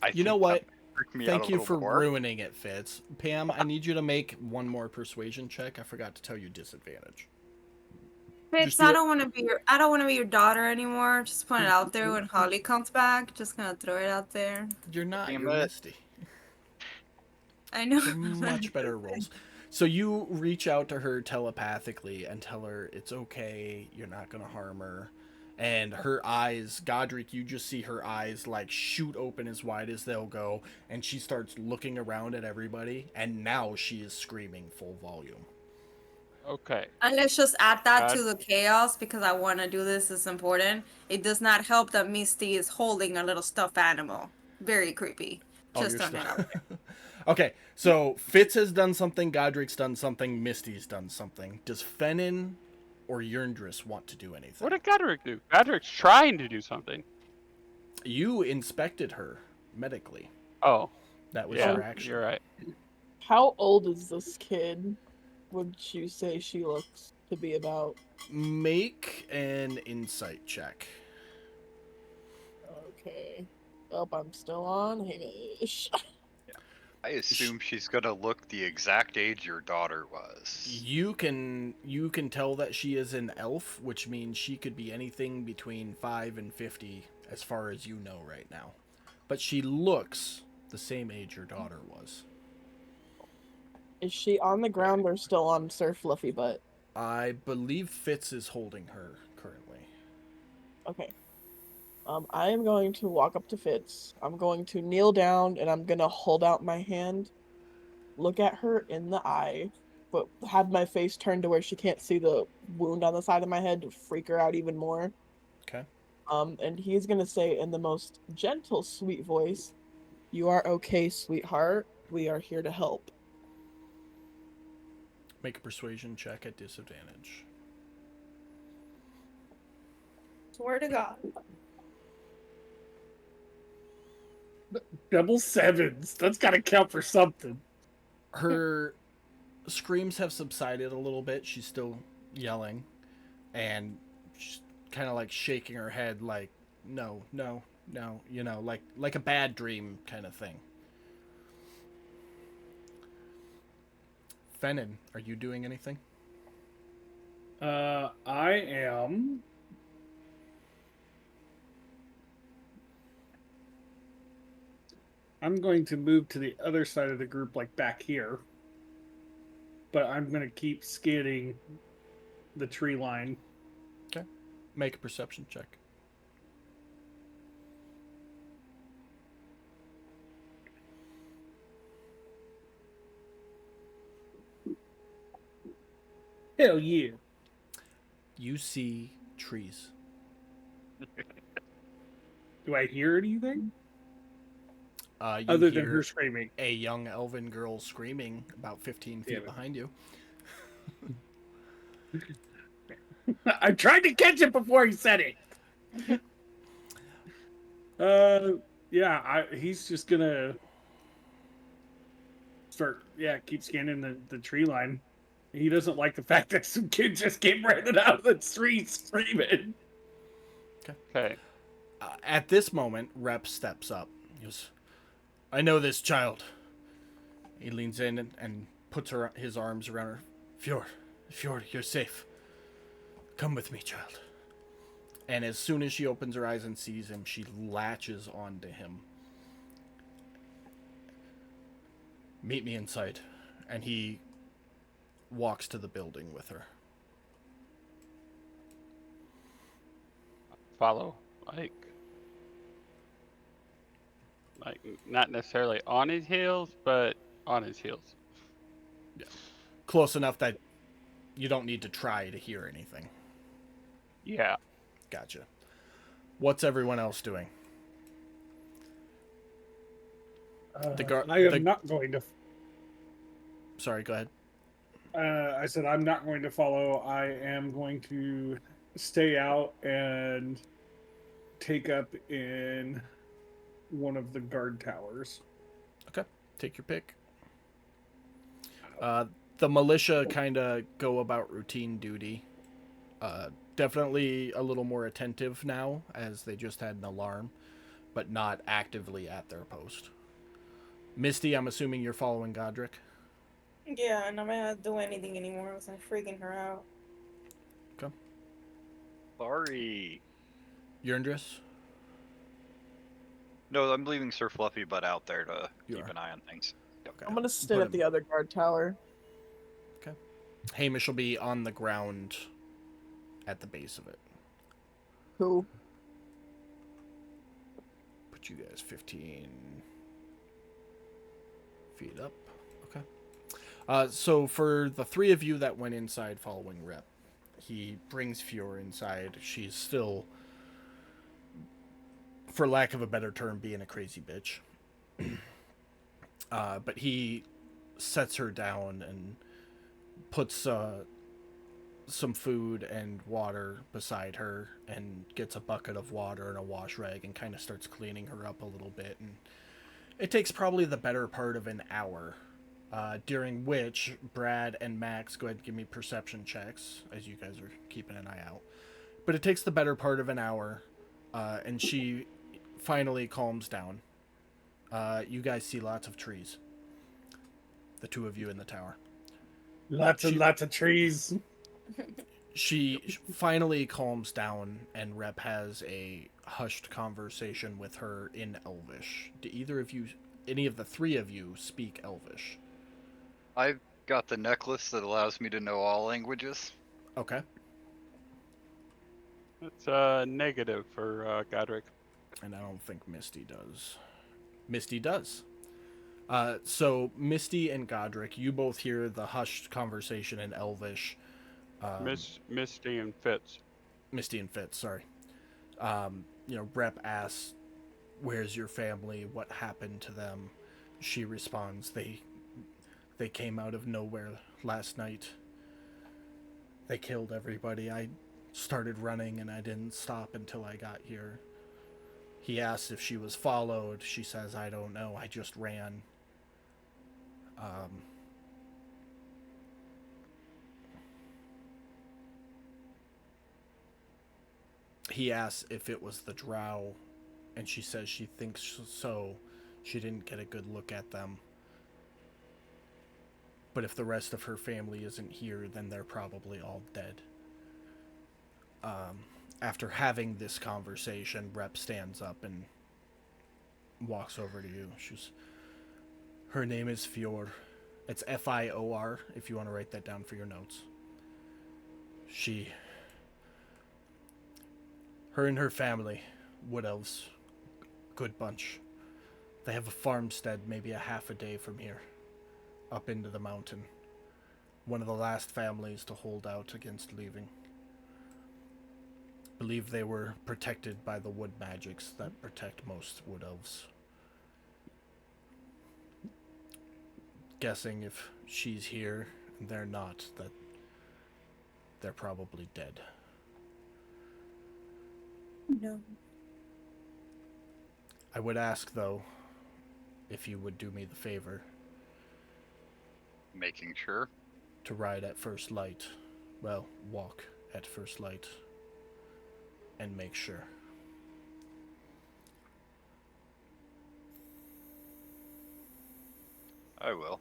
F: I
B: You know
F: think that
B: what?
F: might freak me out a
B: Thank you
F: little
B: for
F: more.
B: ruining it, Fitz. Pam, I need you to make one more persuasion check. I forgot to tell you disadvantage. Just
A: Fitz,
B: do it.
A: I don't wanna be your daughter anymore. Just put it out there when Holly comes back. Just gonna throw it out there.
B: You're not.
F: Damn
B: You're
F: it.
B: Misty.
A: I know.
B: They're much better rolls. So you reach out to her telepathically and tell her it's okay, you're not gonna harm her. And her eyes, Godric, you just see her eyes like shoot open as wide as they'll go, and she starts looking around at everybody, and now she is screaming full volume.
C: Okay.
A: And let's just add that
C: God,
A: to the chaos because I want to do this. It's important. It does not help that Misty is holding a little stuffed animal. Very creepy.
B: Oh,
A: Just
B: you're
A: throwing
B: still.
A: it out there.
B: Okay, so Fitz has done something, Godric's done something, Misty's done something. Does Fennin or Yerndris want to do anything?
C: what did Godric do? Godric's trying to do something.
B: You inspected her medically.
C: Oh,
B: That was
C: yeah,
B: your action.
C: you're right.
D: How old is this kid? Would you say she looks to be about?
B: Make an insight check.
D: Okay. Oh, I'm still on Hamish.
F: I assume she's gonna look the exact age your daughter was.
B: You can tell that she is an elf, which means she could be anything between 5 and 50 as far as you know right now. But she looks the same age your daughter was.
D: Is she on the ground or still on Sir Fluffy Butt?
B: I believe Fitz is holding her currently.
D: Okay. I am going to walk up to Fitz. I'm going to kneel down and I'm gonna hold out my hand, look at her in the eye, but have my face turned to where she can't see the wound on the side of my head to freak her out even more.
B: Okay.
D: And he's gonna say in the most gentle, sweet voice, "You are okay, sweetheart. We are here to help."
B: Make a persuasion check at disadvantage.
A: Swear to God.
E: Double sevens. That's got to count for something.
B: Her screams have subsided a little bit. She's still yelling, and she's kind of like shaking her head, like no, no, no, like a bad dream kind of thing. Fennin, are you doing anything?
E: I am. I'm going to move to the other side of the group, like back here. But I'm going to keep scanning the tree line.
B: Okay. Make a perception check.
E: Hell yeah.
B: You see trees.
E: Do I hear anything?
B: You
E: Other than
B: hear
E: her screaming.
B: a young elven girl screaming about 15 feet
E: Damn it.
B: behind you.
E: I tried to catch it before he said it. Yeah, he's just gonna start, keep scanning the tree line. He doesn't like the fact that some kid just came running out of the tree screaming.
C: Okay.
B: At this moment, Rep steps up. He goes, I know this child. He leans in and puts his arms around her. Fjord, you're safe. Come with me, child. And as soon as she opens her eyes and sees him, she latches onto him. Meet me inside. And he walks to the building with her.
C: Follow. Like not necessarily on his heels, but on his heels.
B: Yeah. Close enough that you don't need to try to hear anything.
C: Yeah.
B: Gotcha. What's everyone else doing?
E: I am not going to.
B: Sorry, go ahead.
E: I said I'm not going to follow. I am going to stay out and take up in one of the guard towers.
B: Okay, take your pick. Uh, the militia kind of go about routine duty. Definitely a little more attentive now, as they just had an alarm, but not actively at their post. Misty, I'm assuming you're following Godric.
A: Yeah, and I'm not do anything anymore because I'm freaking her out.
B: Okay.
F: Sorry.
B: Yurndris?
F: No, I'm leaving Sir Fluffy Butt out there to
B: You
F: keep
B: are.
F: an eye on things. Yep.
B: Okay.
D: I'm gonna sit
B: Put
D: at the
B: him-
D: other guard tower.
B: Okay. Hamish will be on the ground at the base of it.
D: Who?
B: Put you guys 15 feet up. Okay. So for the three of you that went inside following Rep, he brings Fior inside. She's still, for lack of a better term, being a crazy bitch. But he sets her down and puts some food and water beside her and gets a bucket of water and a wash rag and kind of starts cleaning her up a little bit. And it takes probably the better part of an hour, during which Brad and Max go ahead and give me perception checks as you guys are keeping an eye out. But it takes the better part of an hour, and she finally calms down. You guys see lots of trees. The two of you in the tower.
E: Lots and lots of trees.
B: She finally calms down, and Rep has a hushed conversation with her in Elvish. Do either of you, any of the three of you, speak Elvish?
F: I've got the necklace that allows me to know all languages.
B: Okay.
C: It's negative for Godric.
B: And I don't think Misty does. Misty does. So Misty and Godric, you both hear the hushed conversation in Elvish.
C: Misty and Fitz.
B: Misty and Fitz, sorry. Rep asks, "Where's your family? What happened to them?" She responds, They came out of nowhere last night. They killed everybody. I started running and I didn't stop until I got here." He asks if she was followed. She says, "I don't know. I just ran." He asks if it was the drow, and she says she thinks so. She didn't get a good look at them. But if the rest of her family isn't here, then they're probably all dead. After having this conversation, Rep stands up and walks over to you. Her name is Fior. It's Fior, if you want to write that down for your notes. Her and her family, wood elves, good bunch. They have a farmstead maybe a half a day from here, up into the mountain. One of the last families to hold out against leaving. Believe they were protected by the wood magics that protect most wood elves. Guessing if she's here and they're not, that they're probably dead.
A: No.
B: I would ask, though, if you would do me the favor
F: Making sure.
B: to ride at first light. Well, walk at first light. And make sure.
F: I will.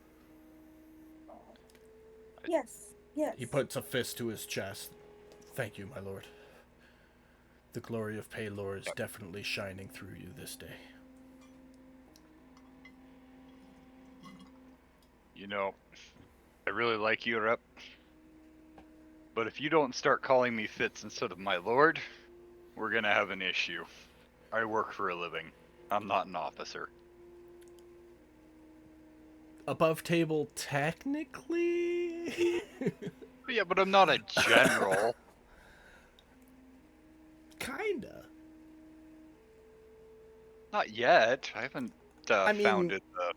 A: Yes. Yes.
B: He puts a fist to his chest. Thank you, my lord. The glory of Paylor is definitely shining through you this day.
F: You know, I really like you, Rep. But if you don't start calling me Fitz instead of my lord, we're gonna have an issue. I work for a living. I'm not an officer.
B: Above table, technically?
F: Yeah, but I'm not a general.
B: Kinda.
F: Not yet. I haven't
B: I mean-
F: founded the...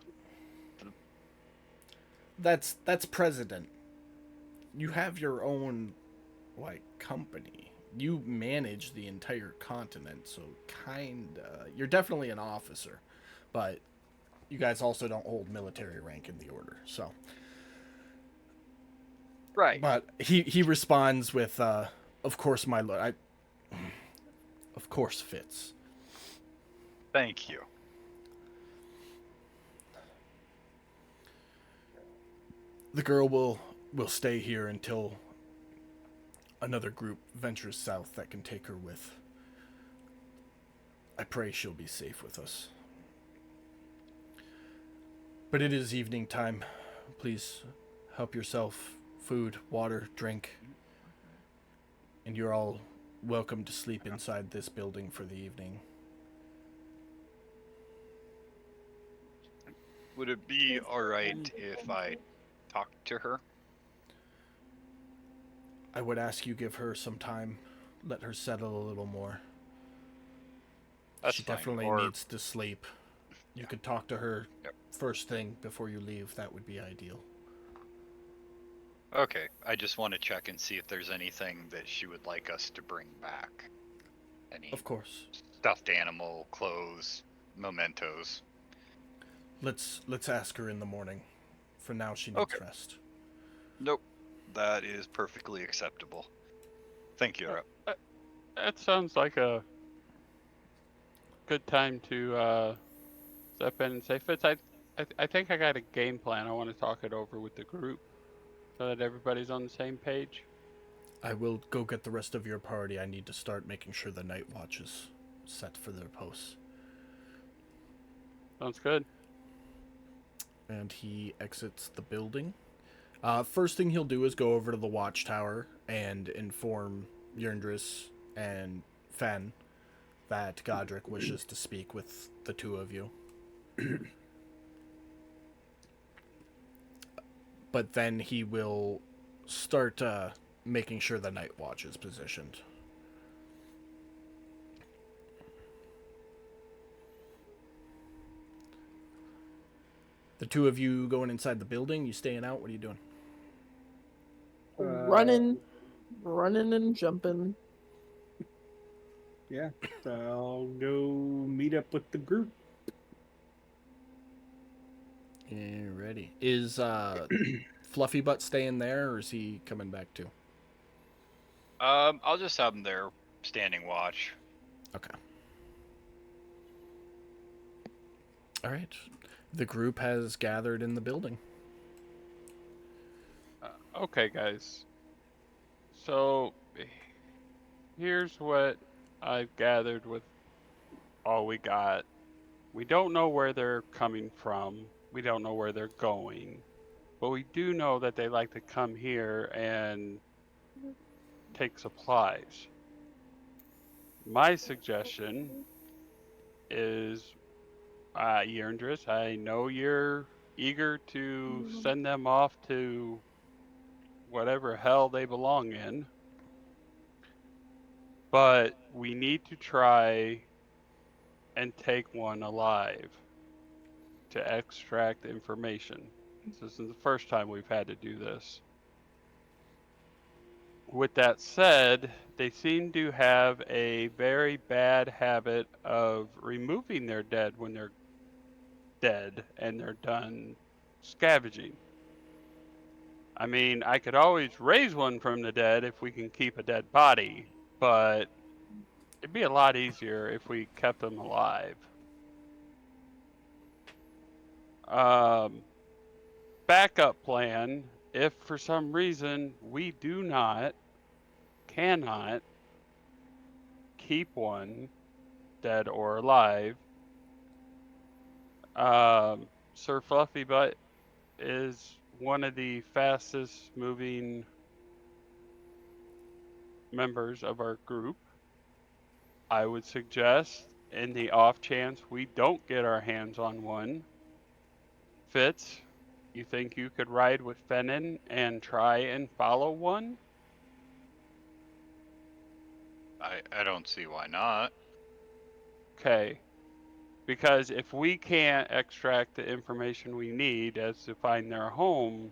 B: That's president. you have your own like company. You manage the entire continent, so kinda you're definitely an officer, but you guys also don't hold military rank in the order. So,
F: Right.
B: but he responds with, "Of course, my lord. Of course, Fitz."
F: Thank you.
B: The girl will stay here until another group ventures south that can take her with. I pray she'll be safe with us. But it is evening time. Please help yourself. Food, water, drink. And you're all welcome to sleep inside this building for the evening.
F: Would it be alright if I talked to her?
B: I would ask you give her some time. Let her settle a little more.
F: That's
B: She
F: fine.
B: definitely
F: Or,
B: needs to sleep. You
F: yeah.
B: could talk to her
F: Yep.
B: first thing before you leave. That would be ideal.
F: Okay, I just want to check and see if there's anything that she would like us to bring back. Any
B: Of course.
F: stuffed animal, clothes, mementos.
B: Let's ask her in the morning. For now she needs
F: Okay.
B: rest.
F: Nope. That is perfectly acceptable. Thank you,
C: Uh,
F: Rep.
C: uh, that sounds like a good time to step in and say, Fitz, I think I got a game plan. I want to talk it over with the group so that everybody's on the same page.
B: I will go get the rest of your party. I need to start making sure the night watch is set for their posts.
C: Sounds good.
B: And he exits the building. First thing he'll do is go over to the watchtower and inform Yerndris and Fen that Godric wishes to speak with the two of you. But then he will start making sure the night watch is positioned. The two of you going inside the building, you staying out? What are you doing?
D: Running, running and jumping.
E: Yeah, I'll go meet up with the group.
B: Yeah, ready. Is Fluffy Butt staying there, or is he coming back too?
F: I'll just have them there standing watch.
B: Okay. All right. The group has gathered in the building.
C: Okay, guys. So here's what I've gathered with all we got. We don't know where they're coming from. We don't know where they're going. But we do know that they like to come here and take supplies. My suggestion is, Yerndris, I know you're eager to send them off to whatever hell they belong in, but we need to try and take one alive to extract information. This isn't the first time we've had to do this. With that said, they seem to have a very bad habit of removing their dead when they're dead and they're done scavenging. I mean, I could always raise one from the dead if we can keep a dead body, but it'd be a lot easier if we kept them alive. Um, Backup plan, if for some reason we cannot keep one dead or alive, Sir Fluffy Butt is one of the fastest moving members of our group. I would suggest, in the off chance we don't get our hands on one, Fitz, you think you could ride with Fennin and try and follow one?
F: I don't see why not.
C: Okay. Because if we can't extract the information we need as to find their home,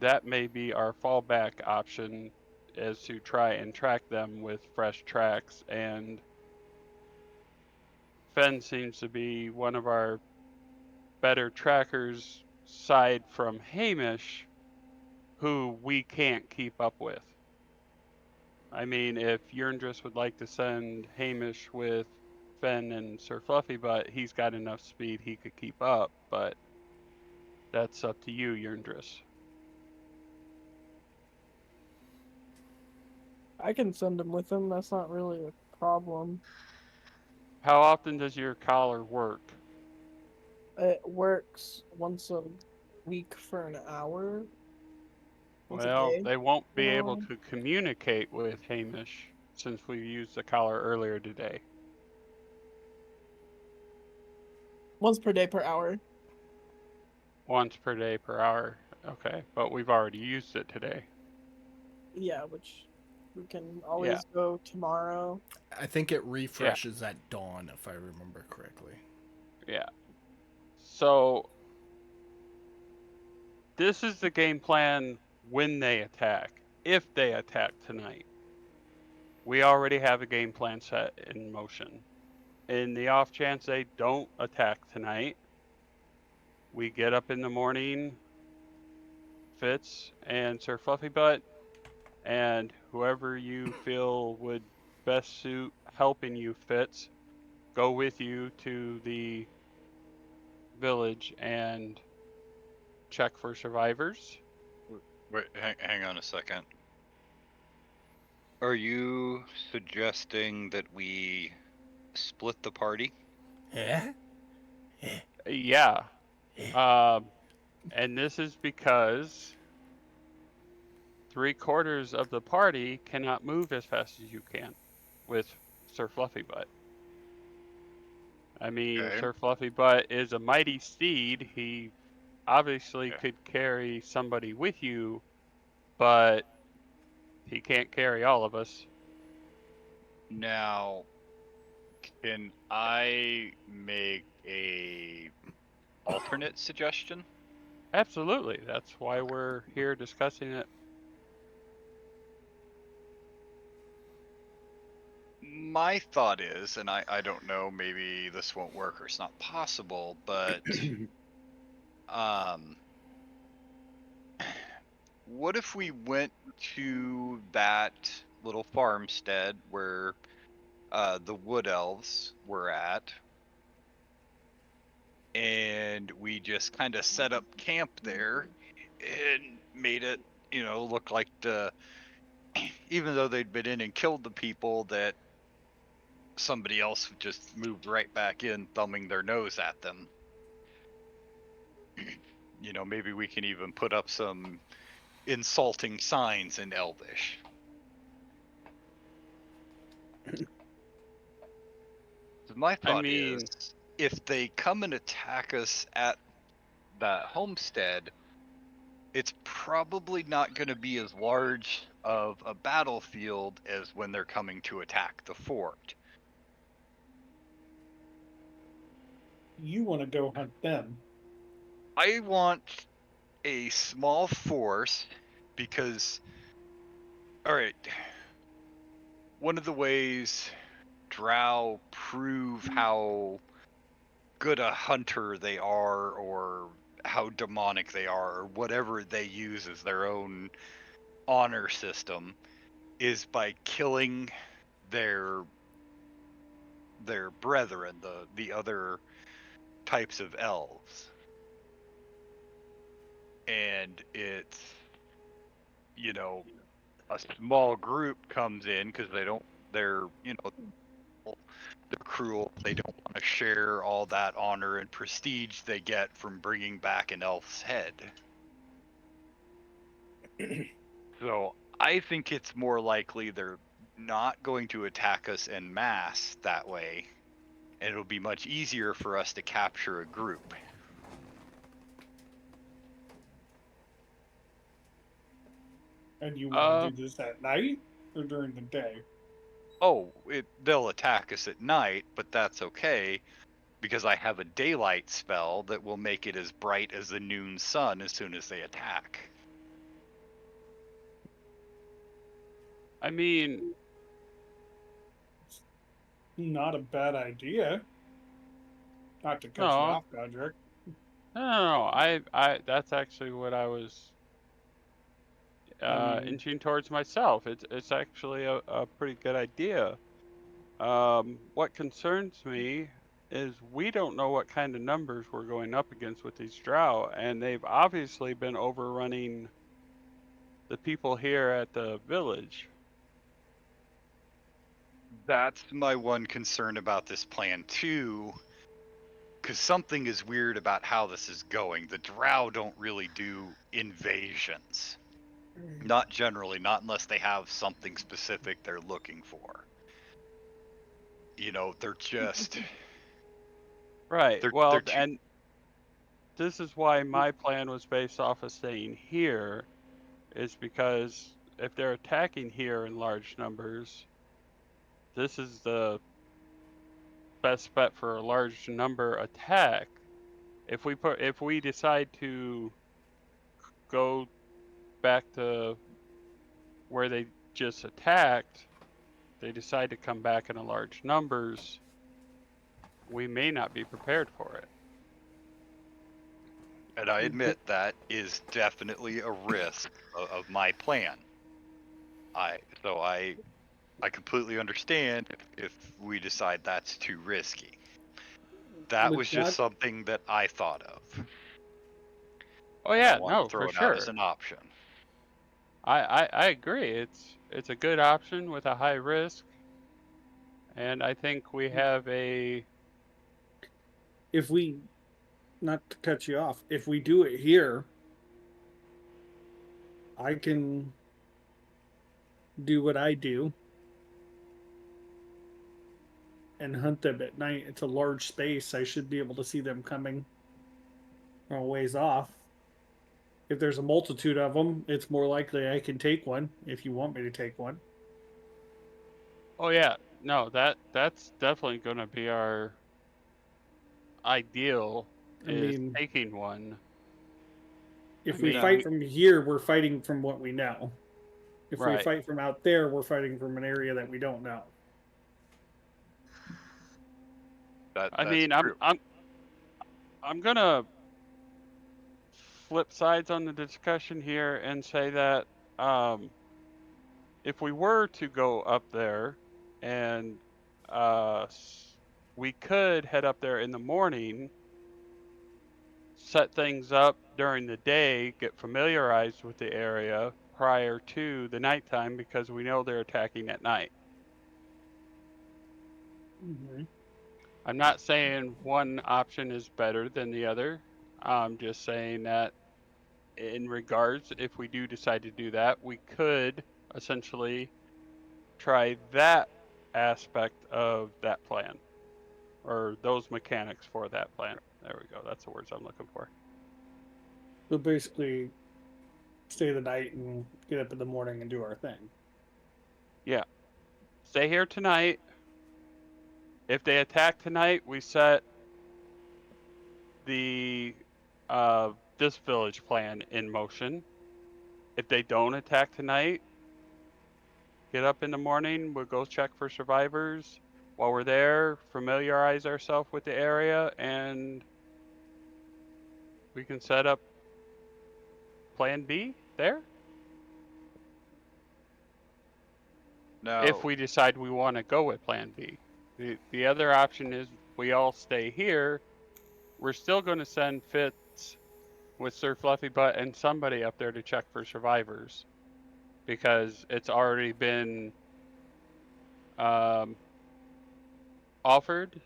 C: that may be our fallback option, is to try and track them with fresh tracks. And Fen seems to be one of our better trackers, side from Hamish, who we can't keep up with. I mean, if Yurndris would like to send Hamish with Fen and Sir Fluffybutt, he's got enough speed he could keep up, but that's up to you, Yurndris.
D: I can send him with him. That's not really a problem.
C: How often does your collar work?
D: It works once a week for an hour. Once a
C: Well,
D: day
C: they won't
D: for
C: be
D: an
C: able
D: hour.
C: to communicate with Hamish since we used the collar earlier today.
D: Once per day per hour.
C: Once per day per hour. Okay, but we've already used it today.
D: Yeah, which we can
C: Yeah,
D: always go tomorrow.
B: I think it
C: yeah,
B: refreshes at dawn, if I remember correctly.
C: yeah. So this is the game plan when they attack. If they attack tonight, we already have a game plan set in motion. In the off chance they don't attack tonight, we get up in the morning, Fitz and Sir Fluffybutt, and whoever you feel would best suit helping you, Fitz, go with you to the village and check for survivors.
F: Wait, hang on a second. Are you suggesting that we split the party?
B: Yeah?
C: Yeah. Um, and this is because 3/4 of the party cannot move as fast as you can with Sir Fluffybutt. I mean,
F: Okay.
C: Sir Fluffybutt is a mighty steed. He obviously
F: Yeah.
C: could carry somebody with you, but he can't carry all of us.
F: Now, can I make a alternate suggestion?
C: Absolutely. That's why
F: Okay.
C: we're here discussing it.
F: My thought is, and I don't know, maybe this won't work or it's not possible, but um, what if we went to that little farmstead where the wood elves were at, and we just kind of set up camp there and made it, look like even though they'd been in and killed the people, that somebody else just moved right back in, thumbing their nose at them. Maybe we can even put up some insulting signs in Elvish. My
C: I
F: thought is,
C: mean,
F: if they come and attack us at that homestead, it's probably not going to be as large of a battlefield as when they're coming to attack the fort.
E: You want to go hunt them.
F: I want a small force because, all right, one of the ways Drow prove how good a hunter they are, or how demonic they are, or whatever they use as their own honor system, is by killing their brethren, the other types of elves. And it's, you know a small group comes in because they're, they're cruel. They don't want to share all that honor and prestige they get from bringing back an elf's head. So I think it's more likely they're not going to attack us en masse that way, and it'll be much easier for us to capture a group.
E: And you want to
C: uh,
E: do this at night or during the day?
F: Oh, they'll attack us at night, but that's okay because I have a daylight spell that will make it as bright as the noon sun as soon as they attack.
C: I mean,
E: Not a bad idea. Not to cut you
C: no,
E: off, Godric.
C: no. That's actually what I was
E: I mean,
C: inching towards myself. It's actually a pretty good idea. What concerns me is we don't know what kind of numbers we're going up against with these drow, and they've obviously been overrunning the people here at the village.
F: That's my one concern about this plan too, because something is weird about how this is going. The Drow don't really do invasions. Not generally, not unless they have something specific they're looking for. They're just
C: Right.
F: they're
C: Well,
F: too.
C: and this is why my plan was based off of staying here, is because if they're attacking here in large numbers, this is the best bet for a large number attack. If we decide to go back to where they just attacked, they decide to come back in a large numbers, we may not be prepared for it.
F: And I admit that is definitely a risk of my plan. I completely understand if we decide that's too risky. That
E: with
F: was just
E: that,
F: something that I thought of,
C: Oh
F: and I
C: yeah,
F: wanted to
C: no, for
F: throw it out as
C: sure.
F: an option.
C: I agree. It's a good option with a high risk, and I think we have a
E: if we, not to cut you off, if we do it here, I can do what I do and hunt them at night. It's a large space. I should be able to see them coming from a ways off. If there's a multitude of them, it's more likely I can take one if you want me to take one.
C: oh yeah, no, that's definitely going to be our ideal
E: I
C: is
E: mean,
C: taking one. I
E: if we
C: mean,
E: fight
C: we
E: from here, we're fighting from what we know. If we
C: right.
E: fight from out there, we're fighting from an area that we don't know.
C: I
F: That's
C: mean,
F: true.
C: I'm going to flip sides on the discussion here and say that um if we were to go up there and we could head up there in the morning, set things up during the day, get familiarized with the area prior to the nighttime because we know they're attacking at night.
E: Mm-hmm.
C: I'm not saying one option is better than the other. I'm just saying that in regards, if we do decide to do that, we could essentially try that aspect of that plan or those mechanics for that plan. There we go. That's the words I'm looking for.
E: So basically, stay the night and get up in the morning and do our thing.
C: Yeah. Stay here tonight. If they attack tonight, we set the this village plan in motion. If they don't attack tonight, get up in the morning, we'll go check for survivors. While we're there, familiarize ourselves with the area and we can set up plan B there. If
F: Now,
C: we decide we want to go with plan B. The other option is we all stay here. We're still going to send Fitz with Sir Fluffy Butt and somebody up there to check for survivors because it's already been um, offered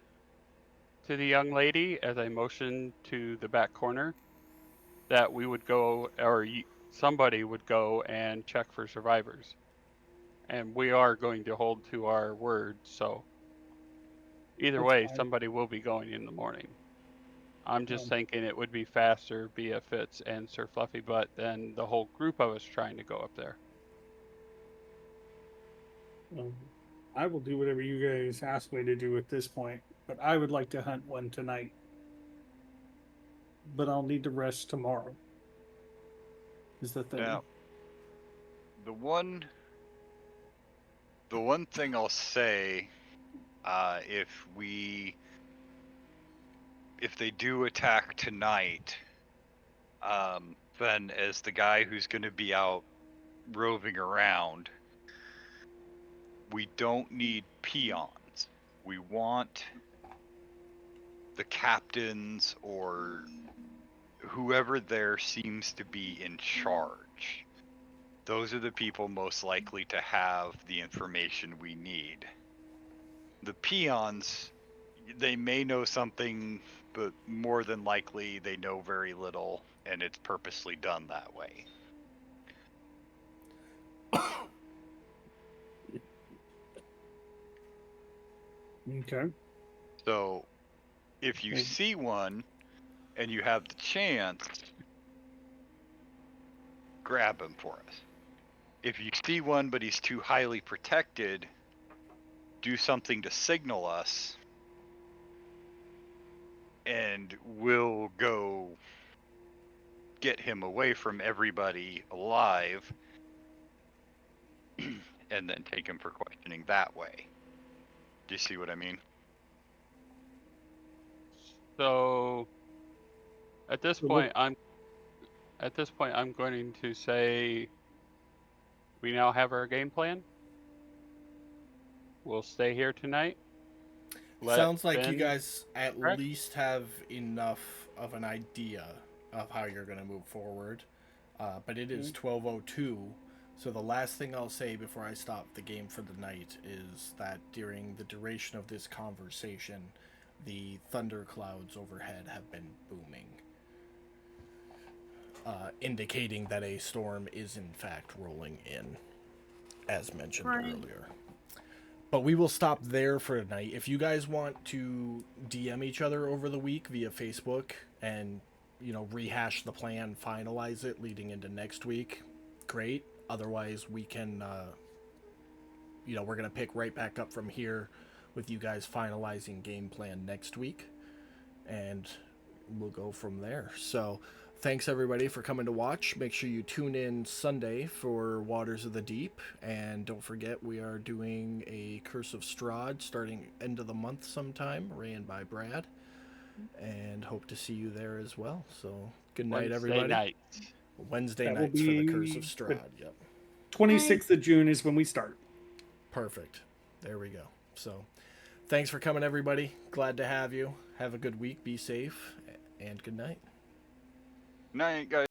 C: to the young lady as I motioned to the back corner that we would go or somebody would go and check for survivors. And we are going to hold to our word. So either
E: That's
C: way,
E: fine.
C: somebody will be going in the morning. I'm just
E: Um,
C: thinking it would be faster via Fitz and Sir Fluffy Butt than the whole group of us trying to go up there.
E: um, I will do whatever you guys ask me to do at this point, but I would like to hunt one tonight. But I'll need to rest tomorrow. Is the thing.
F: now, the one The one thing I'll say, if they do attack tonight, then as the guy who's going to be out roving around, we don't need peons. We want the captains or whoever there seems to be in charge. Those are the people most likely to have the information we need. The peons, they may know something, but more than likely they know very little, and it's purposely done that way.
E: Okay.
F: So if you see one and you have the chance, grab him for us. If you see one but he's too highly protected, do something to signal us, and we'll go get him away from everybody alive and then take him for questioning that way. Do you see what I mean?
C: So at this
E: So
C: point, I'm going to say we now have our game plan. We'll stay here tonight.
B: Sounds like you
C: Ben
B: guys at
C: correct?
B: least have enough of an idea of how you're going to move forward. But it is 12:02, so the last thing I'll say before I stop the game for the night is that during the duration of this conversation, the thunder clouds overhead have been booming, indicating that a storm is in fact rolling in, as mentioned earlier. But we will stop there for tonight. If you guys want to DM each other over the week via Facebook and, rehash the plan, finalize it leading into next week, great. Otherwise, we can, we're going to pick right back up from here with you guys finalizing game plan next week. And we'll go from there. So thanks everybody for coming to watch. Make sure you tune in Sunday for Waters of the Deep, and don't forget we are doing a Curse of Strahd starting end of the month sometime, ran by Brad, and hope to see you there as well. So good night,
C: Wednesday
B: everybody.
C: night.
B: Wednesday
E: That will
B: nights for the Curse of
E: be
B: Strahd. Yep,
E: 26th of June is when we start.
B: perfect. There we go. So thanks for coming, everybody. Glad to have you. Have a good week. Be safe, and good night.
F: Night, guys.